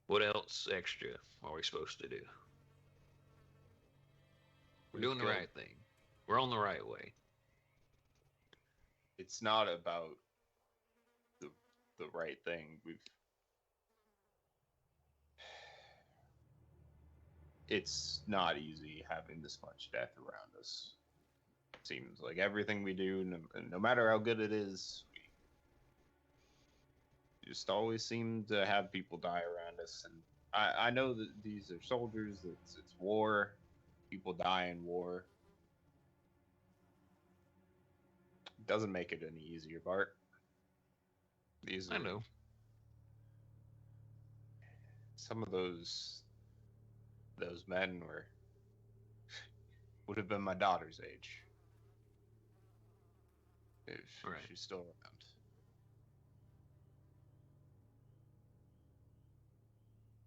what else extra are we supposed to do? We're doing the right thing. We're on the right way. It's not about the right thing. It's not easy having this much death around us. It seems like everything we do, no matter how good it is, we just always seem to have people die around us. And I know that these are soldiers. It's war. People die in war. It doesn't make it any easier, Bart. I know. Some of those men would have been my daughter's age if she's still around.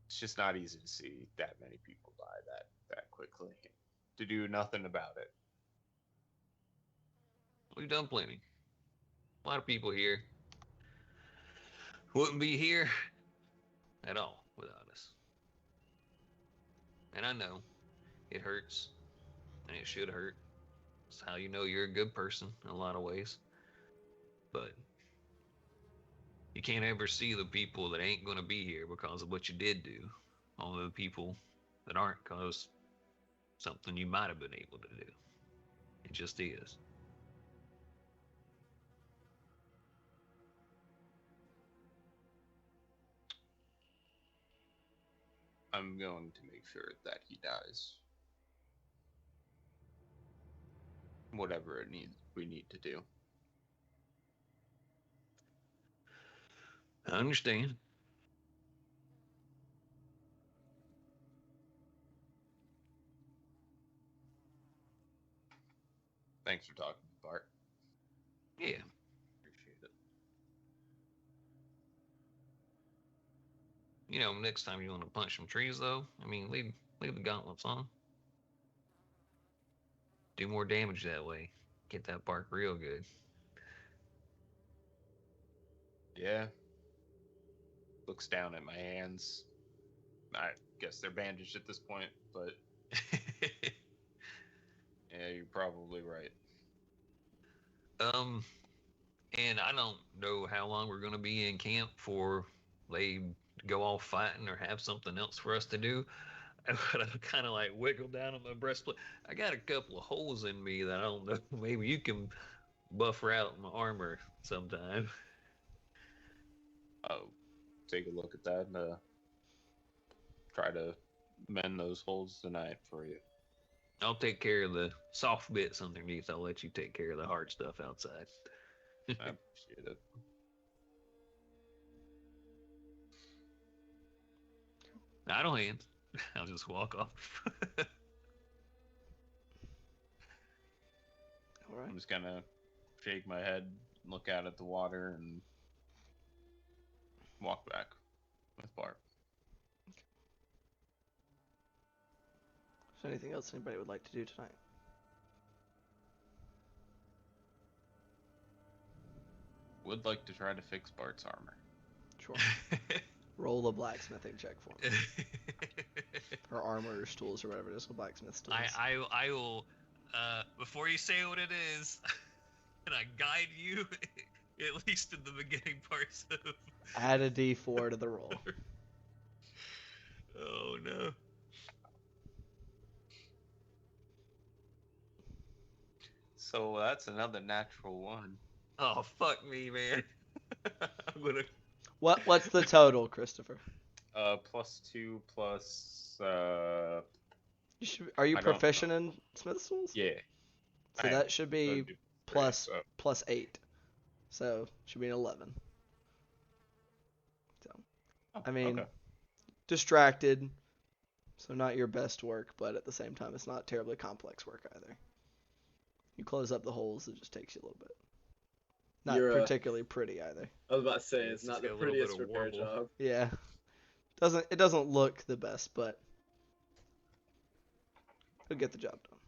It's just not easy to see that many people die that quickly. To do nothing about it. We've done plenty. A lot of people here wouldn't be here at all without us. And I know it hurts, and it should hurt. It's how you know you're a good person in a lot of ways. But you can't ever see the people that ain't going to be here because of what you did do. Only the people that aren't because something you might have been able to do. It just is. I'm going to make sure that he dies. Whatever we need to do. I understand. Thanks for talking, Bart. Yeah. Appreciate it. You know, next time you want to punch some trees, though, I mean, leave the gauntlets on. Do more damage that way. Get that bark real good. Yeah. Looks down at my hands. I guess they're bandaged at this point, but yeah, you're probably right. And I don't know how long we're going to be in camp before they go off fighting or have something else for us to do. But I kind of like wiggle down on my breastplate. I got a couple of holes in me that I don't know. Maybe you can buffer out my armor sometime. I'll take a look at that and try to mend those holes tonight for you. I'll take care of the soft bits underneath. I'll let you take care of the hard stuff outside. I appreciate it. Idle hands. I'll just walk off. All right. I'm just gonna shake my head, look out at the water, and walk back with Bart. Is there anything else anybody would like to do tonight? Would like to try to fix Bart's armor. Sure. Roll a blacksmithing check for me. Or armor or tools or whatever it is. A blacksmith's tools. I will, before you say what it is, can I guide you, at least in the beginning parts of... Add a d4 to the roll. Oh, no. So that's another natural one. Oh, fuck me, man. I'm gonna... What's the total, Christopher? +2 plus. Are you I don't proficient in smith's tools? Yeah. So that should be do plus great, so. plus 8. So should be an 11. So I mean, Okay. distracted. So not your best work, but at the same time, it's not terribly complex work either. You close up the holes, it just takes you a little bit. Not You're, particularly pretty either. I was about to say it's It's not got the a little bit prettiest of repair warble. job. Yeah. It doesn't look the best, but it'll get the job done.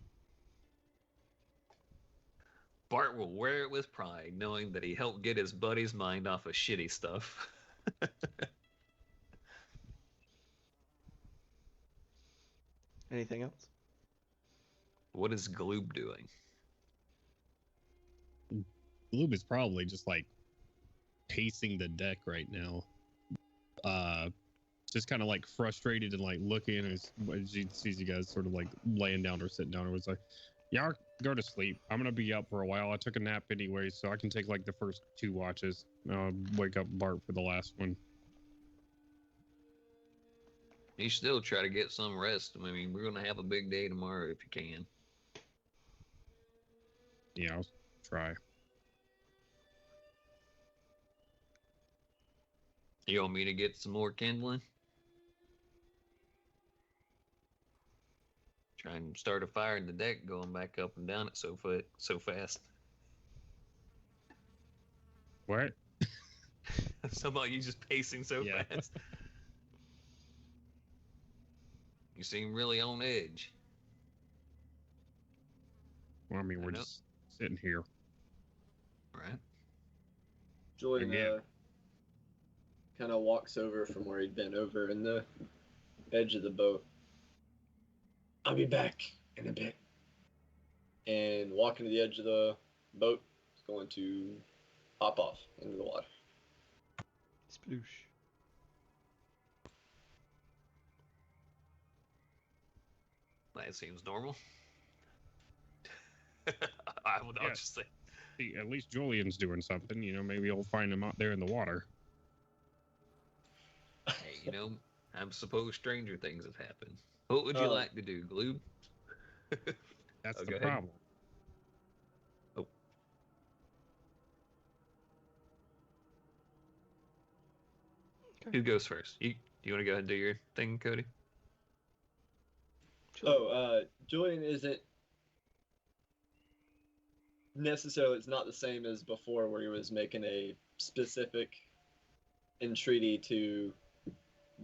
Bart will wear it with pride, knowing that he helped get his buddy's mind off of shitty stuff. Anything else? What is Gloob doing? Gloob is probably just like pacing the deck right now. Just kind of like frustrated and like looking as he sees you guys sort of like laying down or sitting down. Or was like, "Y'all go to sleep. I'm gonna be up for a while. I took a nap anyway, so I can take like the first 2 watches. Wake up Bart for the last one." You still try to get some rest. I mean, we're gonna have a big day tomorrow if you can. Yeah, I'll try. You want me to get some more kindling? Try and start a fire in the deck, going back up and down it so fast. What? Somehow you just pacing so Yeah. fast. You seem really on edge. Well, I mean, we're know. just sitting here. Right? Julian Yeah. kind of walks over from where he'd been over in the edge of the boat. I'll be back in a bit. And walking to the edge of the boat, is going to hop off into the water. Sploosh. That seems normal. I'll Yeah. just say. See, at least Julian's doing something. You know, maybe he'll find him out there in the water. Hey, you know, I suppose stranger things have happened. What would you like to do, Gloob? That's Oh, the go ahead. problem. Oh. Okay. Who goes first? You want to go ahead and do your thing, Cody? Julian isn't necessarily, it's not the same as before where he was making a specific entreaty to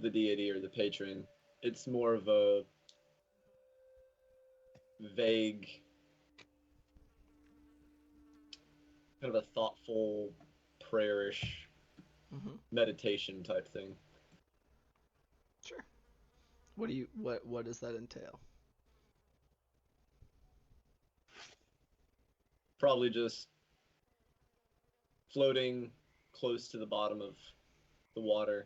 the deity or the patron. It's more of a vague, kind of a thoughtful, prayerish Mm-hmm. meditation type thing. Sure. What does that entail? Probably just floating close to the bottom of the water,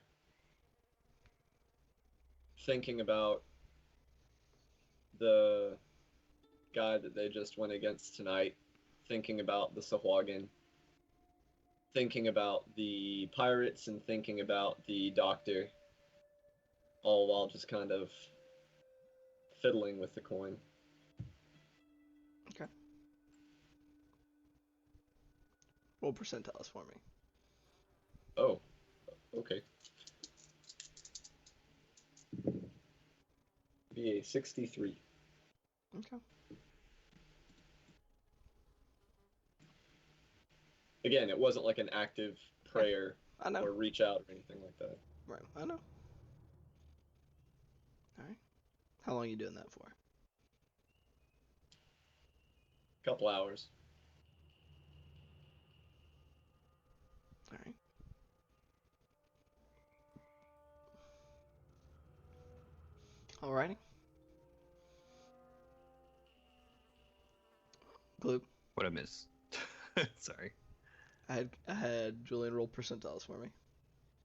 thinking about the guy that they just went against tonight, thinking about the Sahuagin, thinking about the pirates, and thinking about the doctor, all while just kind of fiddling with the coin. Okay. Roll percentiles for me. Oh, okay. Be a 63. Okay. Again, it wasn't like an active prayer I know. or reach out or anything like that. Right. I know. All right. How long are you doing that for? Couple hours. All right. Alrighty. Glue. What I miss? Sorry. I had Julian roll percentiles for me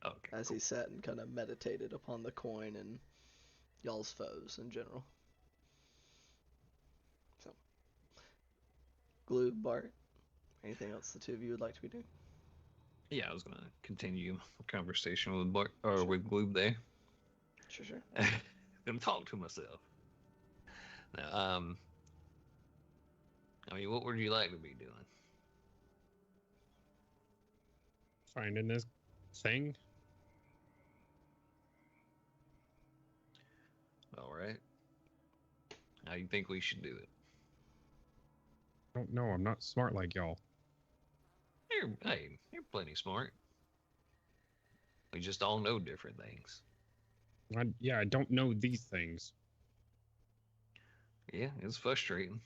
Okay. as he sat and kind of meditated upon the coin and y'all's foes in general. So, Glue, Bart, anything else the two of you would like to be doing? Yeah, I was gonna continue a conversation with Bart or with Gloob there. Sure. Gonna talk to myself. Now, I mean, what would you like to be doing? Finding this thing. All right. How you think we should do it? I don't know. I'm not smart like y'all. You're plenty smart. We just all know different things. I don't know these things. Yeah, it's frustrating.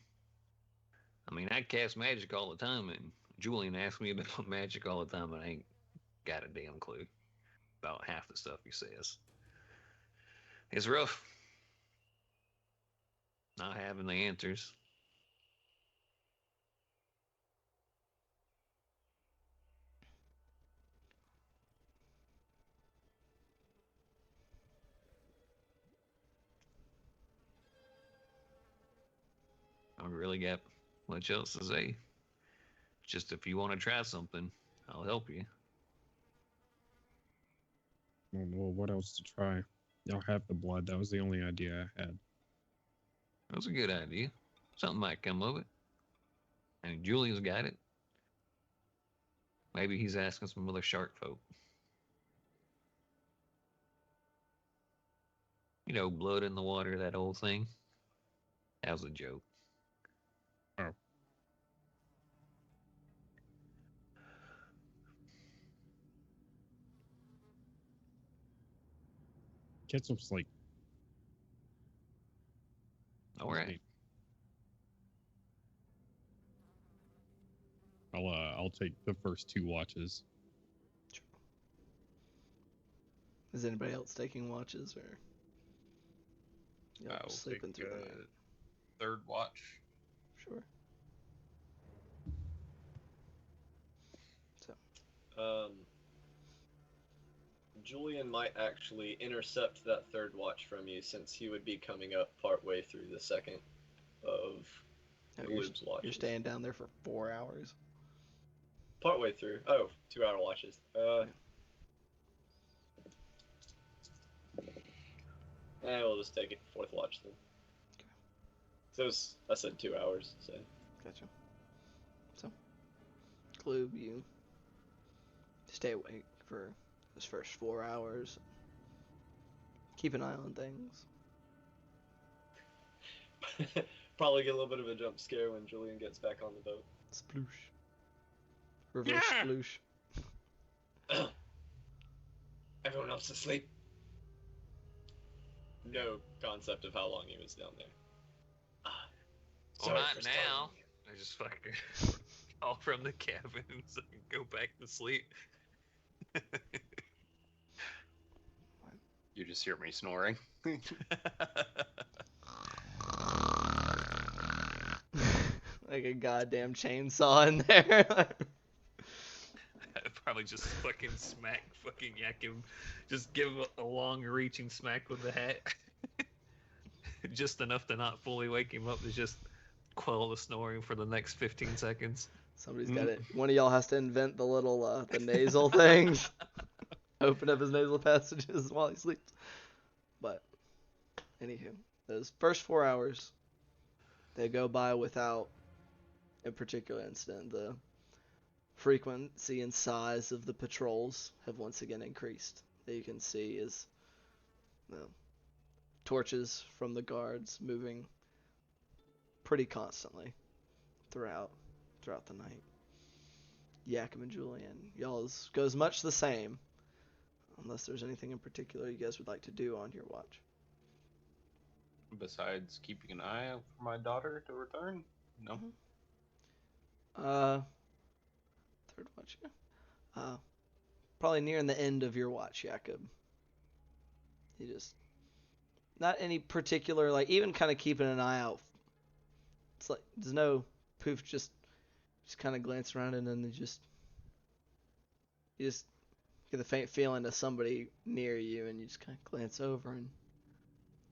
I mean, I cast magic all the time, and Julian asks me about magic all the time, and I ain't got a damn clue about half the stuff he says. It's rough not having the answers. I don't really got much else to say. Just if you want to try something, I'll help you. I don't know what else to try. Y'all have the blood. That was the only idea I had. That was a good idea. Something might come of it. And Julian's got it. Maybe he's asking some other shark folk. You know, blood in the water, that whole thing. That was a joke. Oh. Get some sleep. All right. I'll take the first 2 watches. Is anybody else taking watches, or You'll I be will sleeping take through the night. third watch. Sure. Julian might actually intercept that third watch from you, since he would be coming up partway through the second of No, Gloob's watches. you're staying down there for 4 hours. Partway through. Oh, 2-hour watches. We'll just take it fourth watch then. Okay. So I said 2 hours, so. Gotcha. So, Gloob, you stay awake for those first 4 hours. Keep an eye on things. Probably get a little bit of a jump scare when Julian gets back on the boat. Sploosh. Reverse Yeah. sploosh. Everyone else asleep? No concept of how long he was down there. Well, Sorry not for now. startling you. I just fucking call from the cabin so I can go back to sleep. You just hear me snoring. Like a goddamn chainsaw in there. I'd probably just fucking smack fucking yak him. Just give him a long reaching smack with the hat. Just enough to not fully wake him up to just quell the snoring for the next 15 seconds. Somebody's got it. One of y'all has to invent the little, the nasal things. Open up his nasal passages while he sleeps. But, anywho, those first 4 hours, they go by without a particular incident. The frequency and size of the patrols have once again increased. That you can see is torches from the guards moving pretty constantly throughout the night. Yakim and Julian, y'all's goes much the same, unless there's anything in particular you guys would like to do on your watch. Besides keeping an eye out for my daughter to return? No. Third watch, yeah. Probably nearing the end of your watch, Jakob. You just not any particular, like, even kind of keeping an eye out. It's like there's no poof, just kind of glance around and then you just get the faint feeling of somebody near you and you just kind of glance over and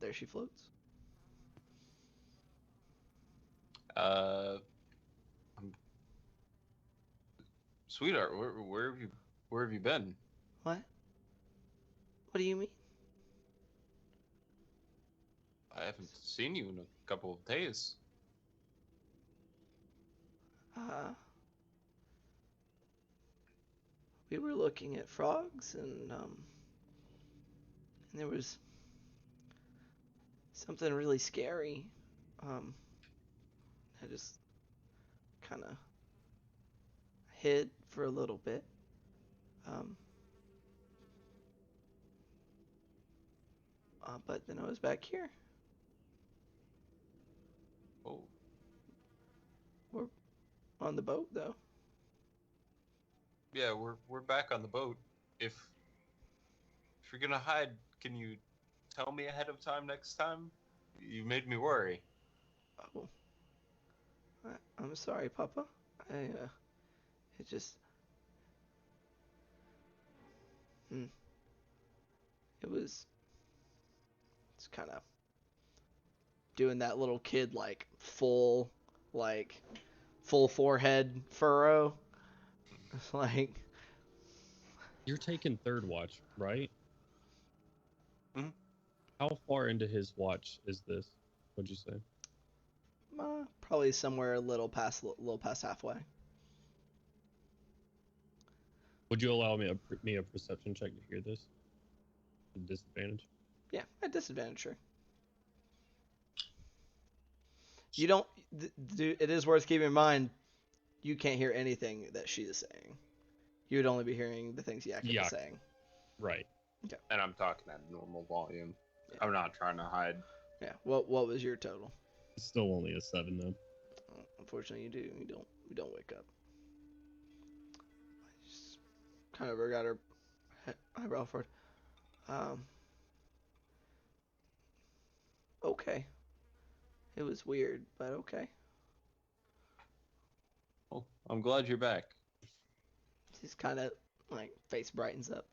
there she floats. Sweetheart, where have you been? What? What do you mean? I haven't seen you in a couple of days. We were looking at frogs and there was something really scary. I just kind of hid for a little bit. But then I was back here. Oh. We're on the boat though. Yeah, we're back on the boat. If you're gonna hide, can you tell me ahead of time next time? You made me worry. Oh. I'm sorry, Papa. It just... It's kind of doing that little kid, like, full forehead furrow. Like... You're taking third watch, right? Mm-hmm. How far into his watch is this? What'd you say? Probably somewhere a little past halfway. Would you allow me a perception check to hear this? Disadvantage? Yeah, at disadvantage, sure. You don't... it is worth keeping in mind, you can't hear anything that she is saying. You would only be hearing the things Yakin is saying. Right. Okay. And I'm talking at normal volume. Yeah. I'm not trying to hide. Yeah. What was your total? It's still only a 7 though. Unfortunately, you don't wake up. I just kind of got her eyebrow forward. okay. It was weird, but okay. Well, I'm glad you're back. She's kind of like face brightens up.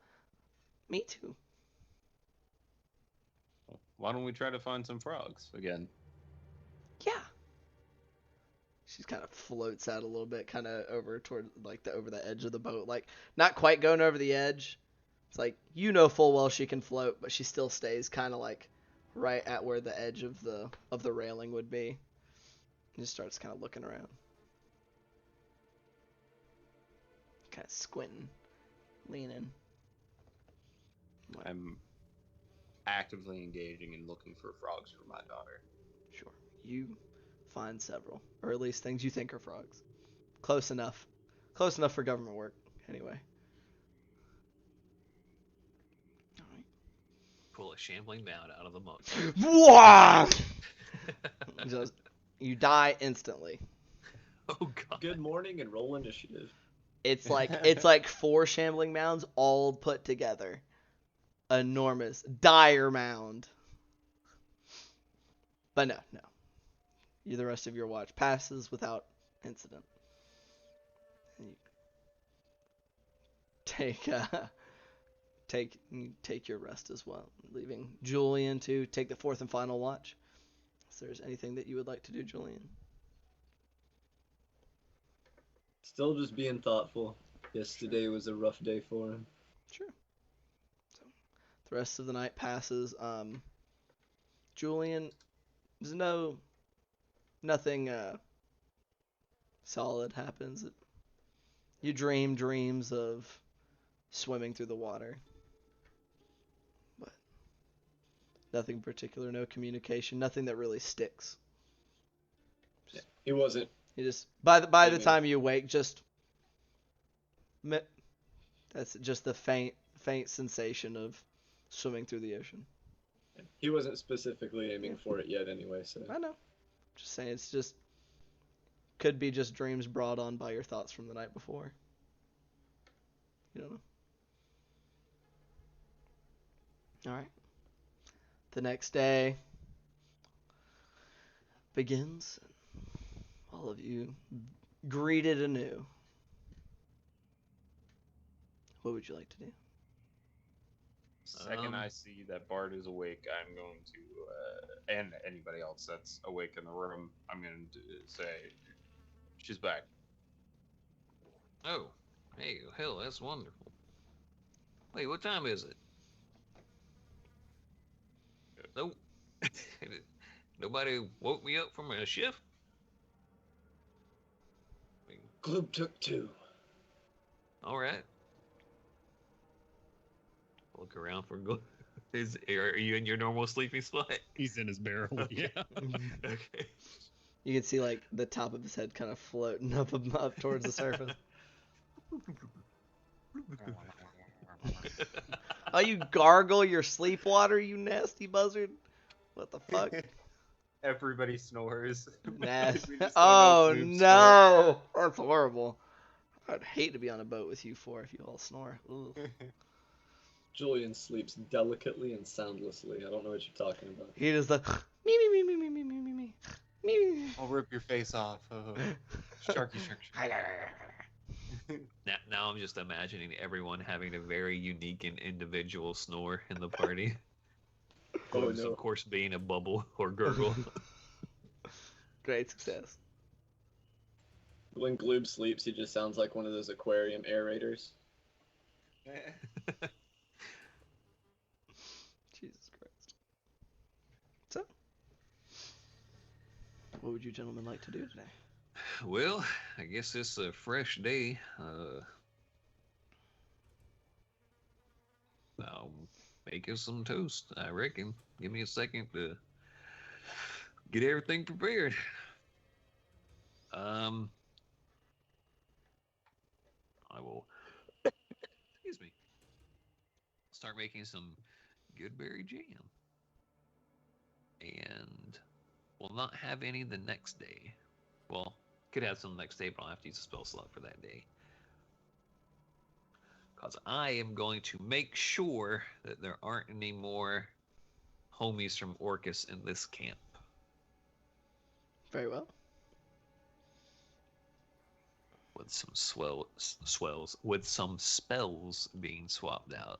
Me too. Why don't we try to find some frogs again? Yeah. She's kind of floats out a little bit, kind of over toward like over the edge of the boat, like not quite going over the edge. It's like you know full well she can float, but she still stays kind of like right at where the edge of the railing would be. And just starts kind of looking around, kind of squinting, leaning. I'm actively engaging in looking for frogs for my daughter. Sure. You find several, or at least things you think are frogs. Close enough. Close enough for government work, anyway. Alright. Pull a shambling mound out of the mug. Just, you die instantly. Oh god. Good morning and roll initiative. It's like 4 shambling mounds all put together. Enormous. Dire mound. But no. The rest of your watch passes without incident. And you take your rest as well, leaving Julian to take the 4th and final watch. If there's anything that you would like to do, Julian. Still just being thoughtful. Yesterday was a rough day for him. Sure. So the rest of the night passes. Julian, there's nothing solid happens. You dream dreams of swimming through the water, but nothing particular. No communication. Nothing that really sticks. Yeah, he wasn't. You just by the time you wake, that's just the faint sensation of swimming through the ocean. He wasn't specifically aiming for it yet anyway, so. I know. Just saying, it's just could be just dreams brought on by your thoughts from the night before. You don't know. All right. The next day begins. All of you greeted anew. What would you like to do? Second I see that Bart is awake, I'm going to, and anybody else that's awake in the room, I'm going to say, she's back. Oh, hey, hell, that's wonderful. Wait, what time is it? Nope. Nobody woke me up from a shift? Gloob took 2. Alright. Look around for Gloob. Are you in your normal sleeping spot? He's in his barrel. Yeah. Okay. You can see like the top of his head kind of floating up towards the surface. Oh, you gargle your sleep water, you nasty buzzard! What the fuck? Everybody snores. Nasty. We just don't Oh know Gloob's no, that's horrible. I'd hate to be on a boat with you 4 if you all snore. Ugh. Julian sleeps delicately and soundlessly. I don't know what you're talking about. He does the me me me me me me me me me me. I'll rip your face off. Sharky shark. Now I'm just imagining everyone having a very unique and individual snore in the party. Oh Gloob's, no. of course, being a bubble or gurgle. Great success. When Gloob sleeps, he just sounds like one of those aquarium aerators. Jesus Christ. So, what would you gentlemen like to do today? Well, I guess it's a fresh day. I'll make us some toast, I reckon. Give me a second to get everything prepared. I will, excuse me, start making some good berry jam. And we'll not have any the next day. Well, could have some next day, but I'll have to use a spell slot for that day. Because I am going to make sure that there aren't any more homies from Orcus in this camp. Very well. With some swells, with some spells being swapped out.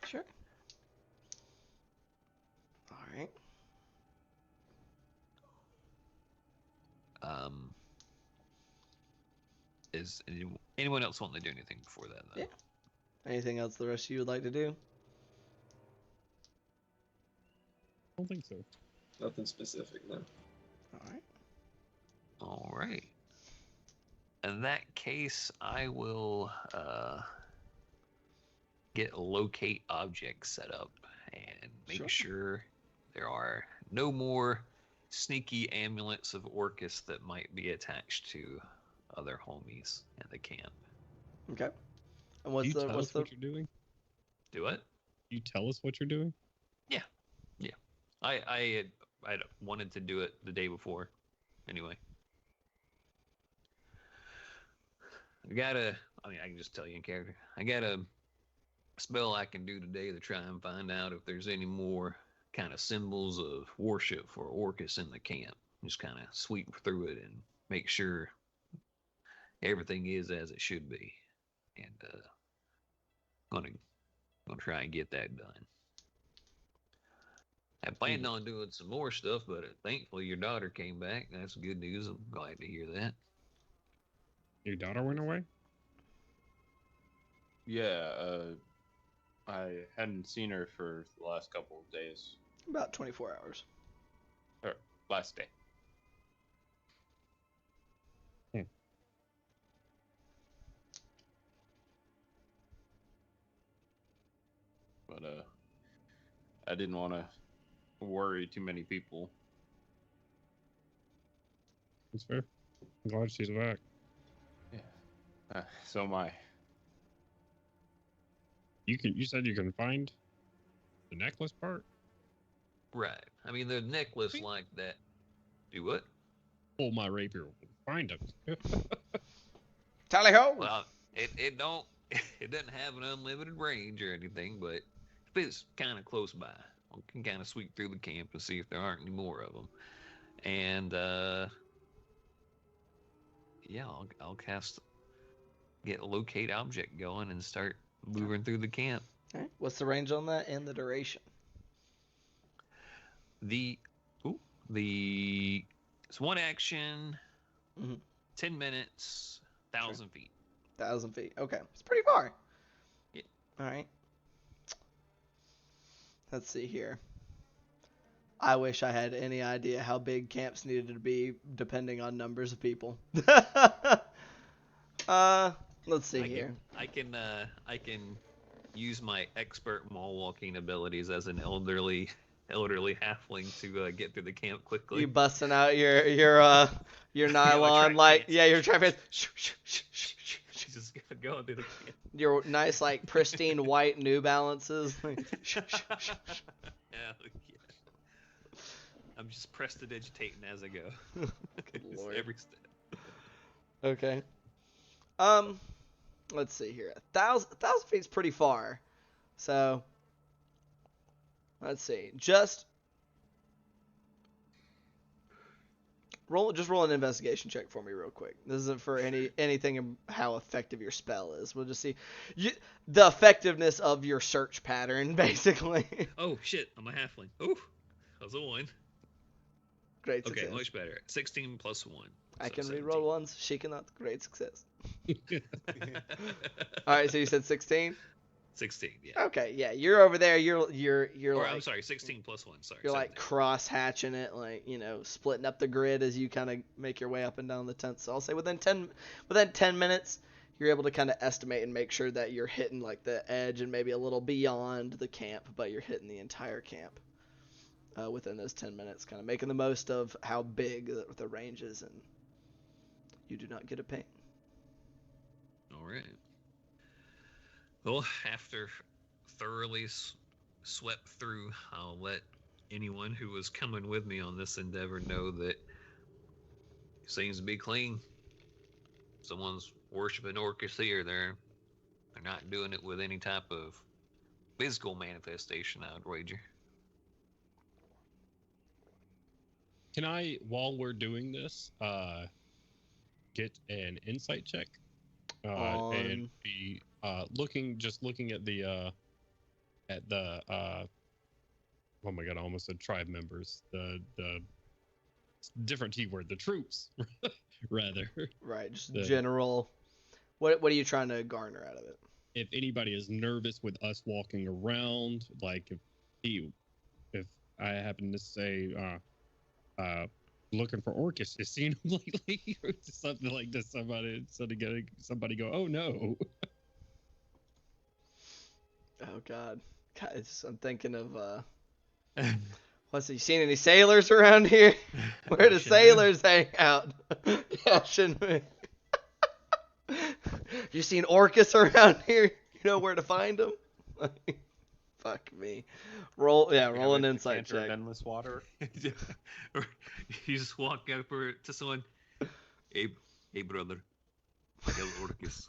Sure. All right. Is anyone else wanting to do anything before that? Though? Yeah. Anything else the rest of you would like to do? I don't think so. Nothing specific, no. All right. All right. In that case, I will get a locate object set up and make sure there are no more sneaky amulets of Orcus that might be attached to other homies in the camp. Okay. And what's you the tell what's us the what you're doing? Do what? You tell us what you're doing? Yeah. I wanted to do it the day before. Anyway. I can just tell you in character. I got a spell I can do today to try and find out if there's any more kind of symbols of worship for Orcus in the camp. Just kind of sweep through it and make sure everything is as it should be. And gonna try and get that done. I planned on doing some more stuff, but thankfully your daughter came back. That's good news. I'm glad to hear that. Your daughter went away? Yeah, I hadn't seen her for the last couple of days. about 24 hours? Or last day. But I didn't want to worry too many people. That's fair. I'm glad she's back. Yeah. So am I. You said you can find the necklace part? Right. I mean, the necklace like that. Do what? Pull my rapier. Find him. Tally ho! Well, it doesn't have an unlimited range or anything, but if it's kind of close by, I can kind of sweep through the camp and see if there aren't any more of them. And yeah, I'll get a locate object going and start moving through the camp. All right. What's the range on that and the duration? It's one action, Mhm. 10 minutes, 1,000 feet. 1,000 feet. Okay. It's pretty far. Yeah. All right. Let's see here. I wish I had any idea how big camps needed to be depending on numbers of people. Let's see here. I can use my expert mall walking abilities as an elderly halfling to get through the camp quickly. You busting out your nylon you're trying to just going through the camp. Your nice pristine white New Balances. I'm just prestidigitating as I go. Good Lord. Every step. Okay. Let's see here. 1,000 feet's pretty far. So let's see. Just roll an investigation check for me real quick. This isn't for anything of how effective your spell is. We'll just see the effectiveness of your search pattern, basically. Oh shit! I'm a halfling. Oh, that was a 1. Great success. Okay, much better. 16 plus 1. I so can 17. reroll ones. She cannot. Great success. All right, so you said 16. 16, yeah. Okay, yeah, you're over there. You're Or, like, I'm sorry, 16 plus 1. Sorry. you're 17. like cross hatching it, splitting up the grid as you kind of make your way up and down the tent. So I'll say within 10 minutes, you're able to kind of estimate and make sure that you're hitting like the edge and maybe a little beyond the camp, but you're hitting the entire camp within those 10 minutes, kind of making the most of how big the range is, and you do not get a pain. All right. Well, after thoroughly swept through, I'll let anyone who was coming with me on this endeavor know that it seems to be clean. Someone's worshiping Orcus here. They're not doing it with any type of physical manifestation, I would wager. Can I, while we're doing this, get an insight check? And be looking at the oh my god, I almost said tribe members. The different T word, the troops, rather. Right, just The- general. What are you trying to garner out of it? If anybody is nervous with us walking around, like if I happen to say looking for Orcus, you seen him lately, or something like this, somebody go, oh no. Oh God, I'm thinking of what's he seen any sailors around here? Where do sailors hang out? Yeah, shouldn't we? You seen Orcus around here? You know where to find him? Fuck me. Roll an insight check. Endless water. You just walk over to someone. Hey brother. Kill Orcus.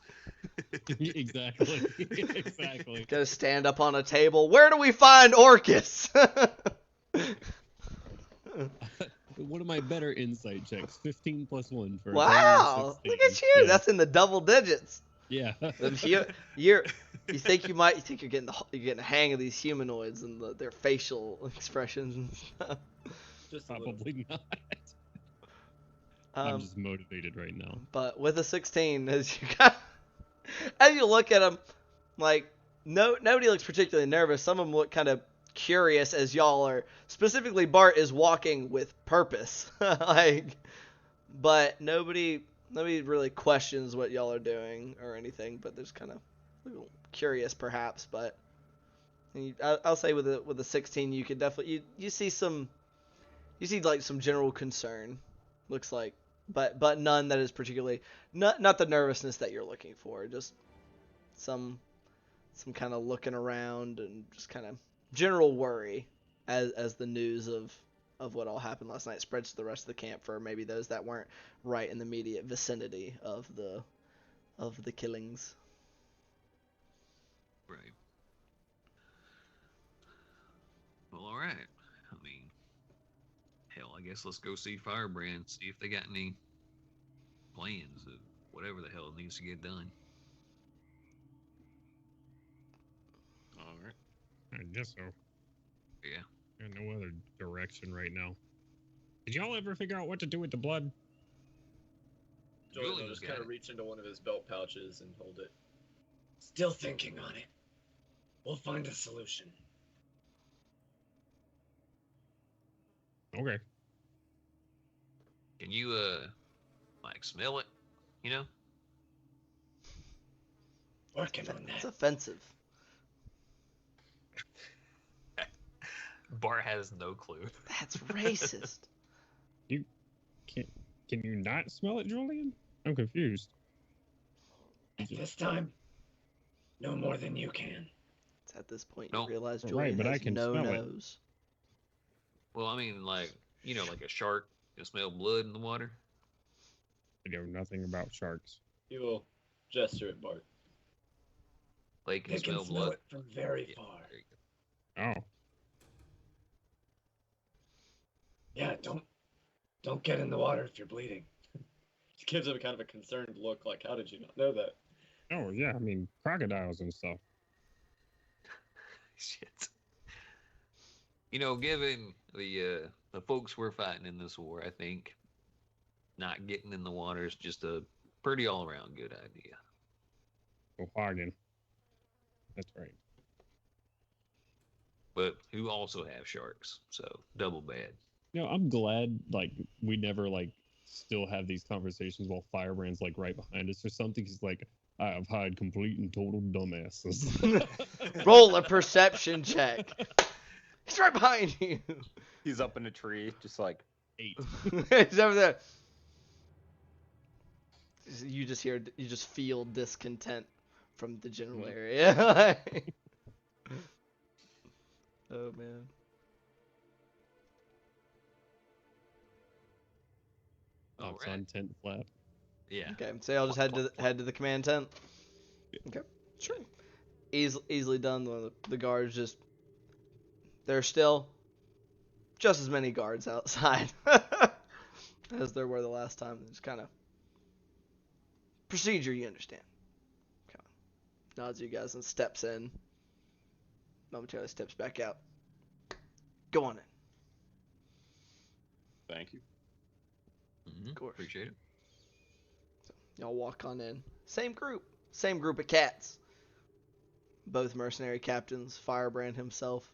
Exactly. Gotta stand up on a table. Where do we find Orcus? One of my better insight checks, 15 plus 1 for Wow! Look at you. Yeah. That's in the double digits. Yeah. You think you're getting the hang of these humanoids and their facial expressions and stuff. Just a little. Probably not. I'm just motivated right now. But with a 16, as you look at them, like nobody looks particularly nervous. Some of them look kind of curious, as y'all are. Specifically, Bart is walking with purpose, but nobody really questions what y'all are doing or anything. But there's kind of a little curious, perhaps. But I'll say with a 16, you could definitely you see some general concern. Looks like. But none that is particularly not the nervousness that you're looking for, just some kind of looking around and just kind of general worry as the news of what all happened last night spreads to the rest of the camp for maybe those that weren't right in the immediate vicinity of the killings. Right. Well, all right. I mean, hell, I guess let's go see Firebrand, see if they got any plans of whatever the hell needs to get done. All right. I guess so. Yeah. Got no other direction right now. Did y'all ever figure out what to do with the blood? Julian will Julian's just kind got of it. reach into one of his belt pouches and hold it. Still thinking on it. We'll find a solution. Okay. Can you like smell it? You know? Working on It's that. offensive. Bart has no clue. That's racist. Can you not smell it, Julian? I'm confused. This time, no more than you can. It's at this point Nope. you realize Right, Julian but I has can no smell it. nose. Well, I mean, like, you know, like a shark can smell blood in the water. I know nothing about sharks. He will gesture at Bart. They can They can smell smell blood. it from very Yeah, far. there you go. Oh. Yeah, don't get in the water if you're bleeding. He gives him kind of a concerned look, like, how did you not know that? Oh, yeah. I mean, crocodiles and stuff. Shit. You know, given the folks we're fighting in this war, I think not getting in the water is just a pretty all-around good idea. Oh, Hagen. That's right. But who also have sharks, so double bad. No, I'm glad, like, we never, like, still have these conversations while Firebrand's, like, right behind us or something. He's like, I have hired complete and total dumbasses. Roll a perception check. He's right behind you. He's up in a tree, just like 8. He's over there. You just feel discontent from the general area. Oh man. Hops Alright. on tent flap. Yeah. Okay, so I'll just head to the command tent. Okay, sure. Easily done. The guards just they're still just as many guards outside as there were the last time. It's kind of procedure, you understand. Kind of nods at you guys and steps in. Momentarily steps back out. Go on in. Thank you. Of course. Appreciate it. Y'all walk on in. Same group of cats. Both mercenary captains, Firebrand himself,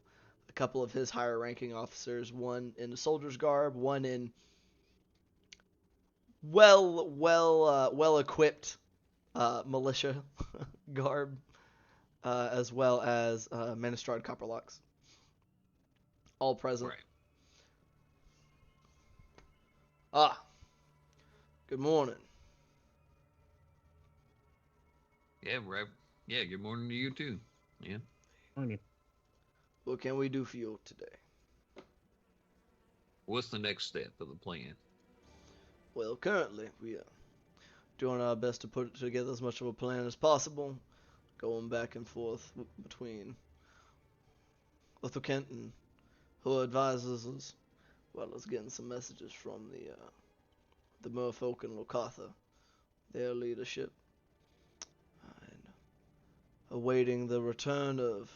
a couple of his higher ranking officers, one in the soldier's garb, one in well equipped militia garb, as well as Manistrad Copperlocks. All present. Right. Ah, good morning. Yeah, right. Yeah, good morning to you too. Yeah. Morning. What can we do for you today? What's the next step of the plan? Well, currently we are doing our best to put together as much of a plan as possible, going back and forth between Little Kent and her advisors, as well as getting some messages from the merfolk and Lokatha, their leadership, and awaiting the return of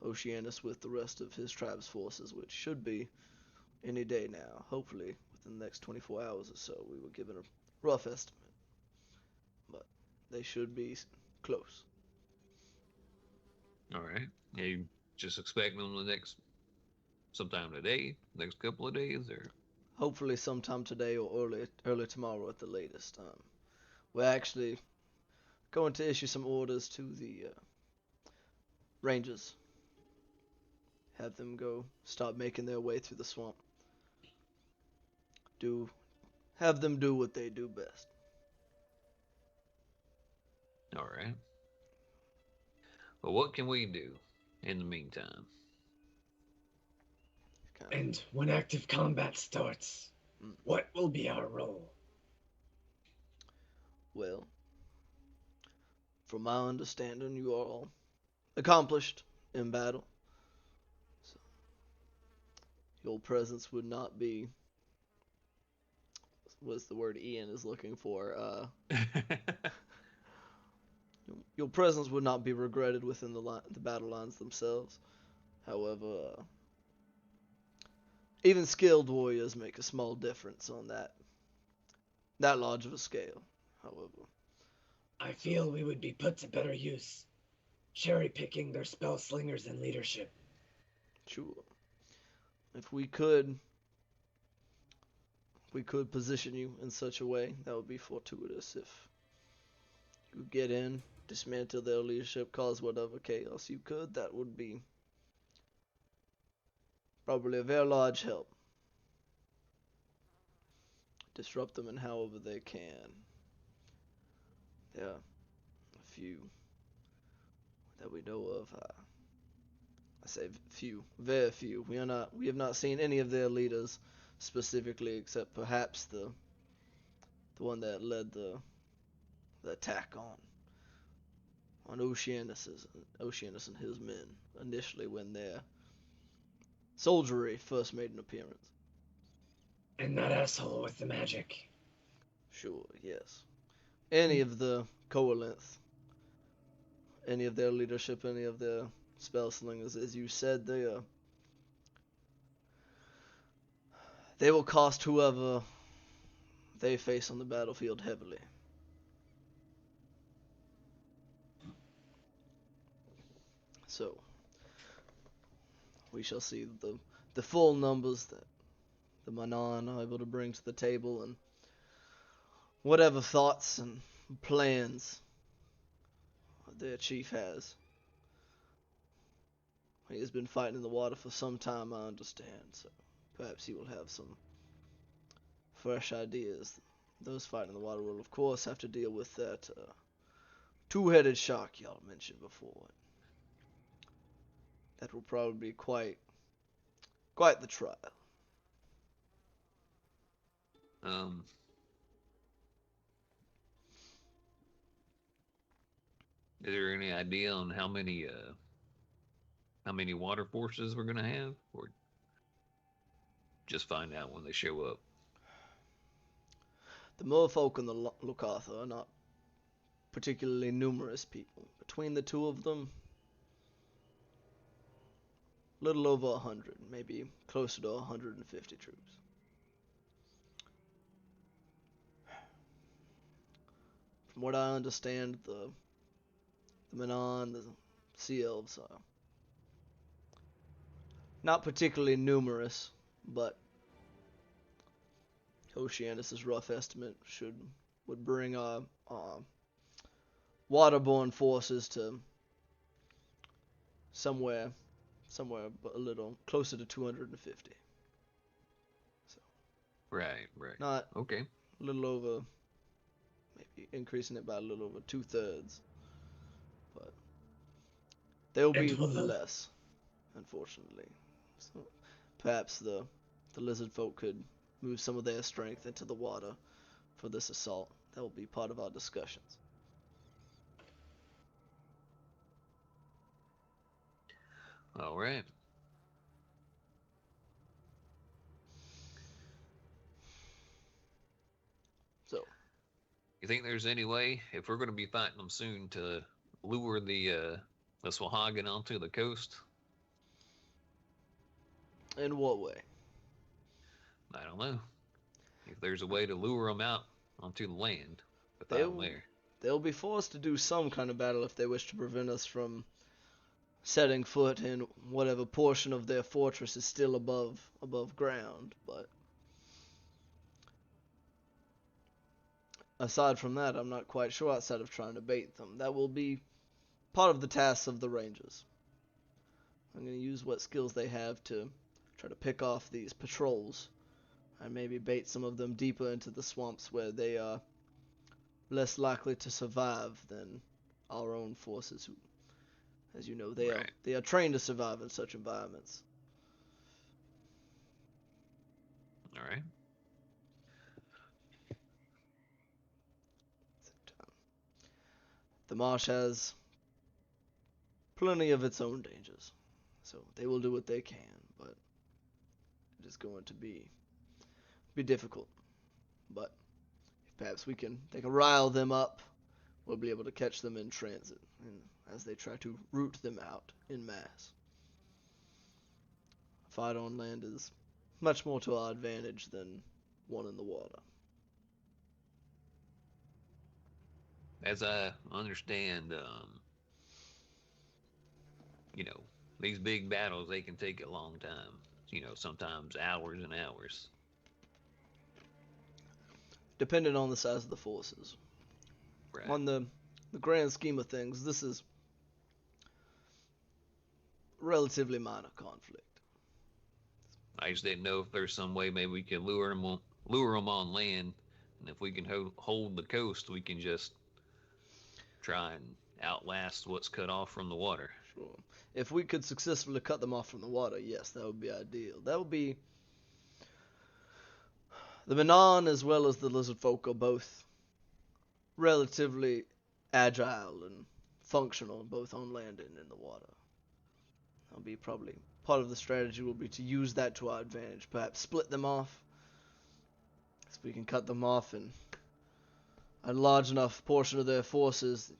Oceanus with the rest of his tribe's forces, which should be any day now. Hopefully, within the next 24 hours or so. We were given a rough estimate, but they should be close. All right. Yeah, you just expect them the next sometime today, next couple of days, or Hopefully, sometime today or early tomorrow at the latest. We're actually going to issue some orders to the rangers. Have them go start making their way through the swamp. Have them do what they do best. all right. Well, what can we do in the meantime? And when active combat starts, what will be our role? Well, from my understanding, you are all accomplished in battle. So your presence would not be. What's the word Ian is looking for? Your presence would not be regretted within the battle lines themselves. However, even skilled warriors make a small difference on that large of a scale. However, I feel we would be put to better use, cherry-picking their spell slingers and leadership. sure, if we could position you in such a way, that would be fortuitous. If you get in, dismantle their leadership, cause whatever chaos you could, that would be probably a very large help. Disrupt them in however they can. There are a few that we know of. I say few, very few. We have not seen any of their leaders specifically, except perhaps the one that led the attack on Oceanus and his men initially when their soldiery first made an appearance. And that asshole with the magic. Sure, yes. Any of the Coalinth, any of their leadership, any of their spell slingers, as you said, they will cost whoever they face on the battlefield heavily. So, we shall see the full numbers that the Manan are able to bring to the table, and whatever thoughts and plans their chief has. He has been fighting in the water for some time, I understand, so perhaps he will have some fresh ideas. Those fighting in the water will, of course, have to deal with that two-headed shark y'all mentioned before. That will probably be quite the trial. Is there any idea on how many water forces we're gonna have? Or just find out when they show up? The merfolk and the Lukatha are not particularly numerous people. Between the two of them, little over 100, maybe closer to 150 troops. From what I understand, the Manon, the Sea Elves are not particularly numerous, but Oceanus' rough estimate would bring our waterborne forces to somewhere a little closer to 250. So, Right. not Okay. a little over, maybe increasing it by a little over 2/3, but they'll be less, unfortunately. So perhaps the lizard folk could move some of their strength into the water for this assault. That will be part of our discussions. All right. So, You think there's any way, if we're going to be fighting them soon, to lure the Swahagan onto the coast? in what way? I don't know. If there's a way to lure them out onto the land without them there. They'll be forced to do some kind of battle if they wish to prevent us from setting foot in whatever portion of their fortress is still above ground, but aside from that, I'm not quite sure outside of trying to bait them. That will be part of the tasks of the Rangers. I'm going to use what skills they have to try to pick off these patrols and maybe bait some of them deeper into the swamps where they are less likely to survive than our own forces who, as you know, they are trained to survive in such environments. All right. The marsh has plenty of its own dangers, so they will do what they can, but it is going to be difficult. But if perhaps they can rile them up, we'll be able to catch them in transit, and as they try to root them out in mass. A fight on land is much more to our advantage than one in the water. As I understand, these big battles, they can take a long time. Sometimes hours and hours. Depending on the size of the forces. Right. On the grand scheme of things, this is relatively minor conflict. I just didn't know if there's some way maybe we could lure them on land, and if we can hold the coast, we can just try and outlast what's cut off from the water. Sure. If we could successfully cut them off from the water, yes, that would be ideal. That would be... The Manon as well as the lizard folk are both relatively agile and functional, both on land and in the water. That'll be probably part of the strategy will be to use that to our advantage. Perhaps split them off. So we can cut them off and a large enough portion of their forces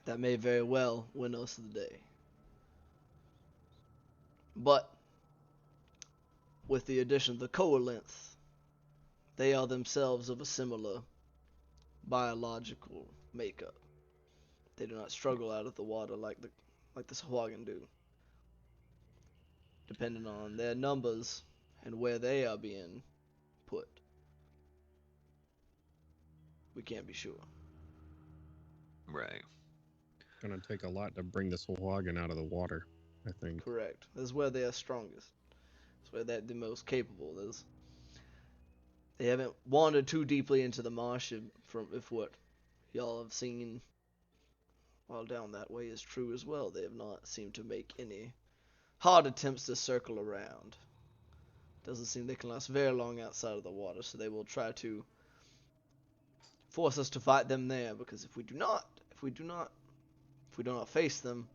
that may very well win us the day. But with the addition of the coalescence, they are themselves of a similar biological makeup. They do not struggle out of the water like the Sahuagin do. Depending on their numbers and where they are being put, we can't be sure. Right. Gonna take a lot to bring this wagon out of the water, I think. Correct. That's where they are strongest. That's where they're the most capable. They haven't wandered too deeply into the marsh if what y'all have seen while down that way is true as well. They have not seemed to make any hard attempts to circle around. Doesn't seem they can last very long outside of the water, so they will try to force us to fight them there, because if we do not face them,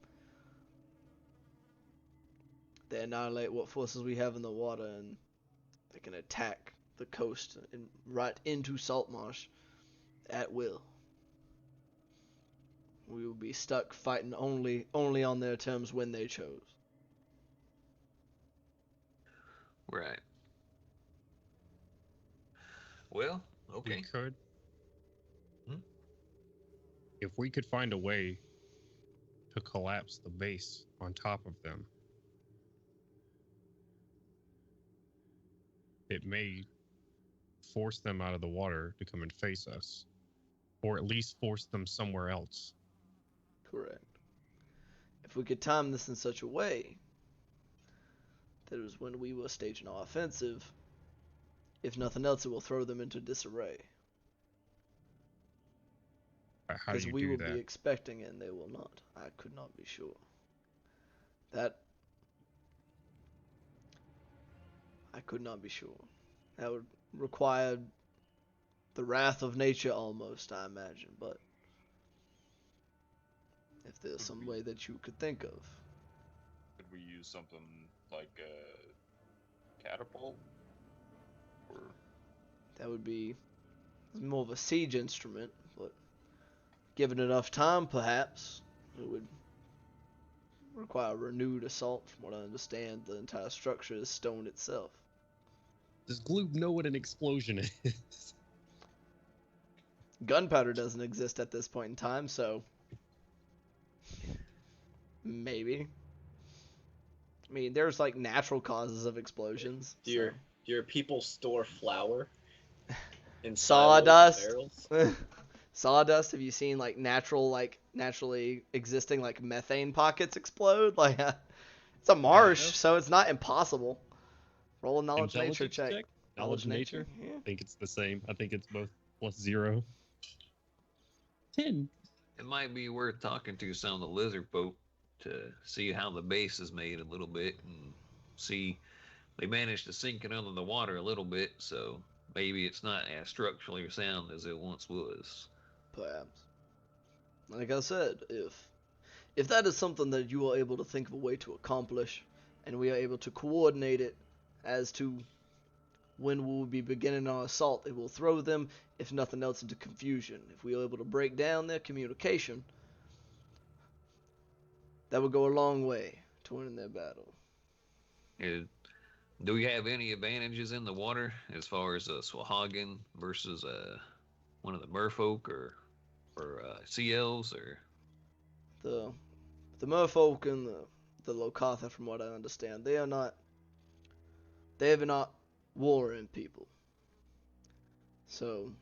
they annihilate what forces we have in the water, and They can attack the coast and right into Saltmarsh at will. We will be stuck fighting only on their terms when they chose. Right. Well, okay. We could. Hmm? If we could find a way to collapse the base on top of them, it may force them out of the water to come and face us, or at least force them somewhere else. Correct. If we could time this in such a way that it was when we were staging our offensive, if nothing else, it will throw them into disarray. How do Because you we do will that? be expecting it and they will not. I could not be sure. I could not be sure. That would require the wrath of nature almost, I imagine, but if there's some way that you could think of. Could we use something like a catapult? Or That would be more of a siege instrument, but given enough time, perhaps, it would require a renewed assault. From what I understand, the entire structure is stone itself. Does Gloob know what an explosion is? Gunpowder doesn't exist at this point in time, so maybe. I mean, there's like natural causes of explosions. Do your people store flour in Sawdust. silos and barrels? Sawdust. Have you seen like naturally existing like methane pockets explode? Like it's a marsh, Yeah. so it's not impossible. Roll a knowledge nature Intelligence check. Knowledge nature? Yeah. I think it's the same. I think it's both +0. 10. It might be worth talking to some of the lizard folk to see how the base is made a little bit and see they managed to sink it under the water a little bit, so maybe it's not as structurally sound as it once was. Perhaps. Like I said, if that is something that you are able to think of a way to accomplish, and we are able to coordinate it as to when we will be beginning our assault, it will throw them, if nothing else, into confusion. If we are able to break down their communication, that would go a long way to winning their battle. Do we have any advantages in the water as far as a Swahagan versus one of the merfolk or CLs or? The merfolk and the Lokatha, from what I understand, they are not warring people. So,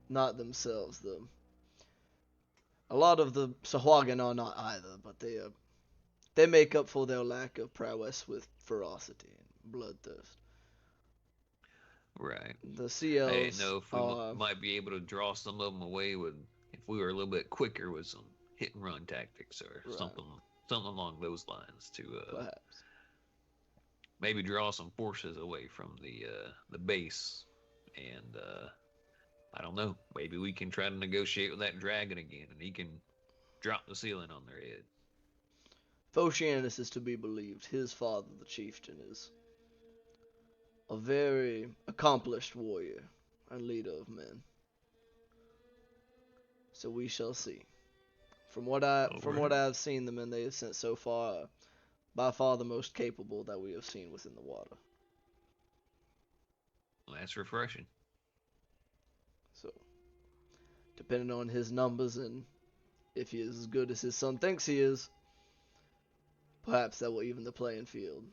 not themselves. A lot of the Sahuagin are not either, but they make up for their lack of prowess with ferocity and bloodthirst. Right. The CLs I didn't know if we are, might be able to draw some of them away if we were a little bit quicker with some hit and run tactics or Right. something along those lines to perhaps. maybe draw some forces away from the base, and I don't know, maybe we can try to negotiate with that dragon again, and he can drop the ceiling on their head. Phocianus is to be believed. His father, the chieftain, is a very accomplished warrior and leader of men. So we shall see. From what I've seen, the men they have sent so far are by far the most capable that we have seen within the water. Well, that's refreshing. So, depending on his numbers and if he is as good as his son thinks he is, perhaps that will even the playing field.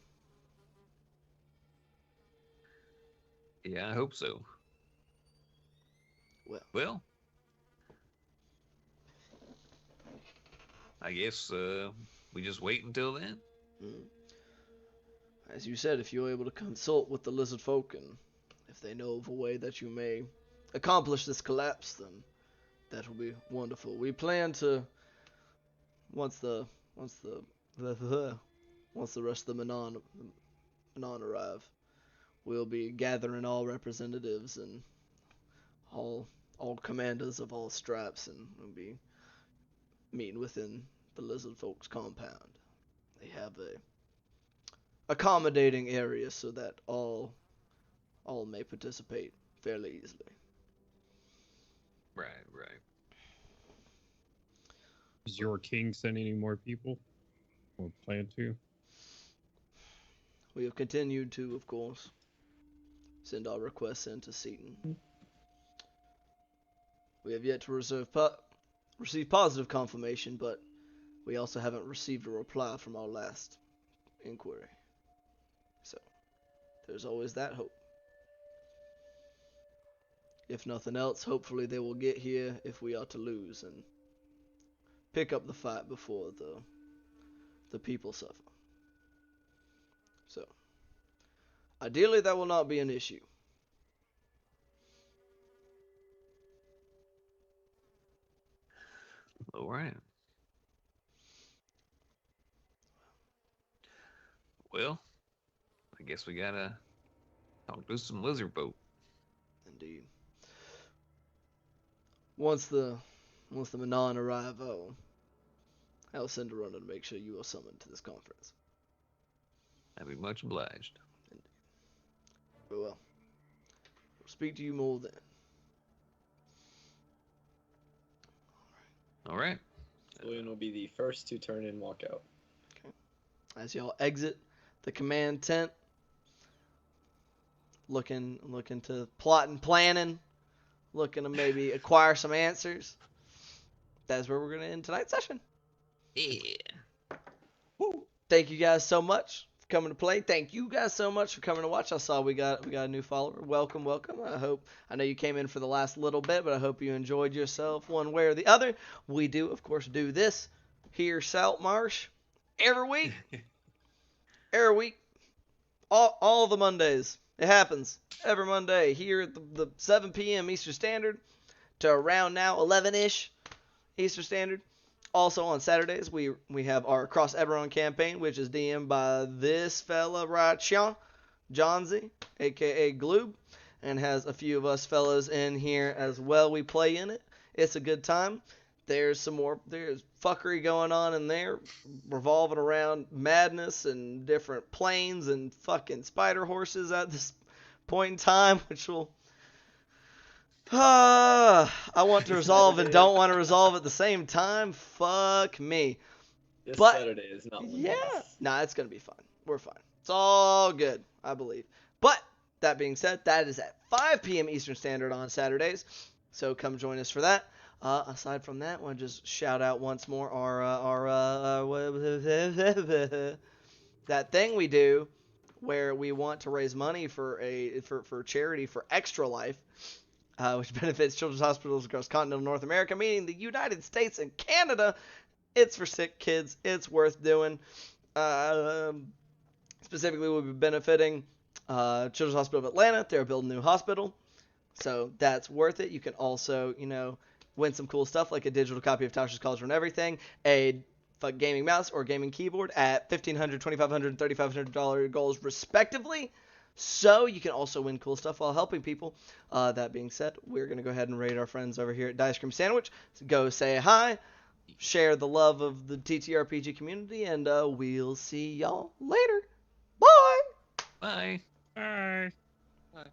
Yeah, I hope so. Well, I guess we just wait until then. As you said, if you're able to consult with the lizard folk and if they know of a way that you may accomplish this collapse, then that will be wonderful. We plan to once the rest of the Manon arrive, we'll be gathering all representatives and all commanders of all stripes, and we'll be meeting within the lizard folks' compound. They have a accommodating area so that all all may participate fairly easily. Right. Is your king sending any more people? Or plan to? We have continued to, of course, send our requests into Seton. We have yet to receive positive confirmation, but we also haven't received a reply from our last inquiry. So, there's always that hope. If nothing else, hopefully they will get here if we are to lose and pick up the fight before the people suffer. So, ideally that will not be an issue. All right. Well, I guess we gotta talk to some lizard folk. Indeed. Once the Manon arrive, I'll send a runner to make sure you are summoned to this conference. I'd be much obliged. Very well. We'll speak to you more then. All right. Julian will be the first to turn and walk out. Okay. As y'all exit the command tent, looking to plot and planning, looking to maybe acquire some answers. That's where we're gonna end tonight's session. Yeah. Woo. Thank you guys so much for coming to play. Thank you guys so much for coming to watch. I saw we got a new follower. Welcome. I know you came in for the last little bit, but I hope you enjoyed yourself one way or the other. We do, of course, do this here, Saltmarsh, every week. Every week. All the Mondays. It happens every Monday here at the 7 p.m. Eastern Standard to around now 11-ish Eastern Standard. Also on Saturdays, we have our Across Eberron campaign, which is DM'd by this fella right here, Johnsy, a.k.a. Gloob, and has a few of us fellas in here as well. We play in it. It's a good time. There's fuckery going on in there, revolving around madness and different planes and fucking spider horses at this point in time, which will... I want to resolve and don't want to resolve at the same time. Fuck me. This But- Saturday is not one of Yeah. us. Nah, it's going to be fun. We're fine. It's all good, I believe. But, that being said, that is at 5 p.m. Eastern Standard on Saturdays. So come join us for that. Aside from that, I want to just shout out once more that thing we do where we want to raise money for charity for Extra Life, which benefits children's hospitals across continental North America, meaning the United States and Canada. It's for sick kids. It's worth doing. Specifically, we'll be benefiting Children's Hospital of Atlanta. They're building a new hospital, so that's worth it. You can also, win some cool stuff like a digital copy of Tasha's College Run Everything, a gaming mouse or gaming keyboard at $1,500, $2,500, and $3,500 goals respectively. So you can also win cool stuff while helping people. That being said, we're going to go ahead and raid our friends over here at Dice Cream Sandwich. So go say hi, share the love of the TTRPG community, and we'll see y'all later. Bye! Bye.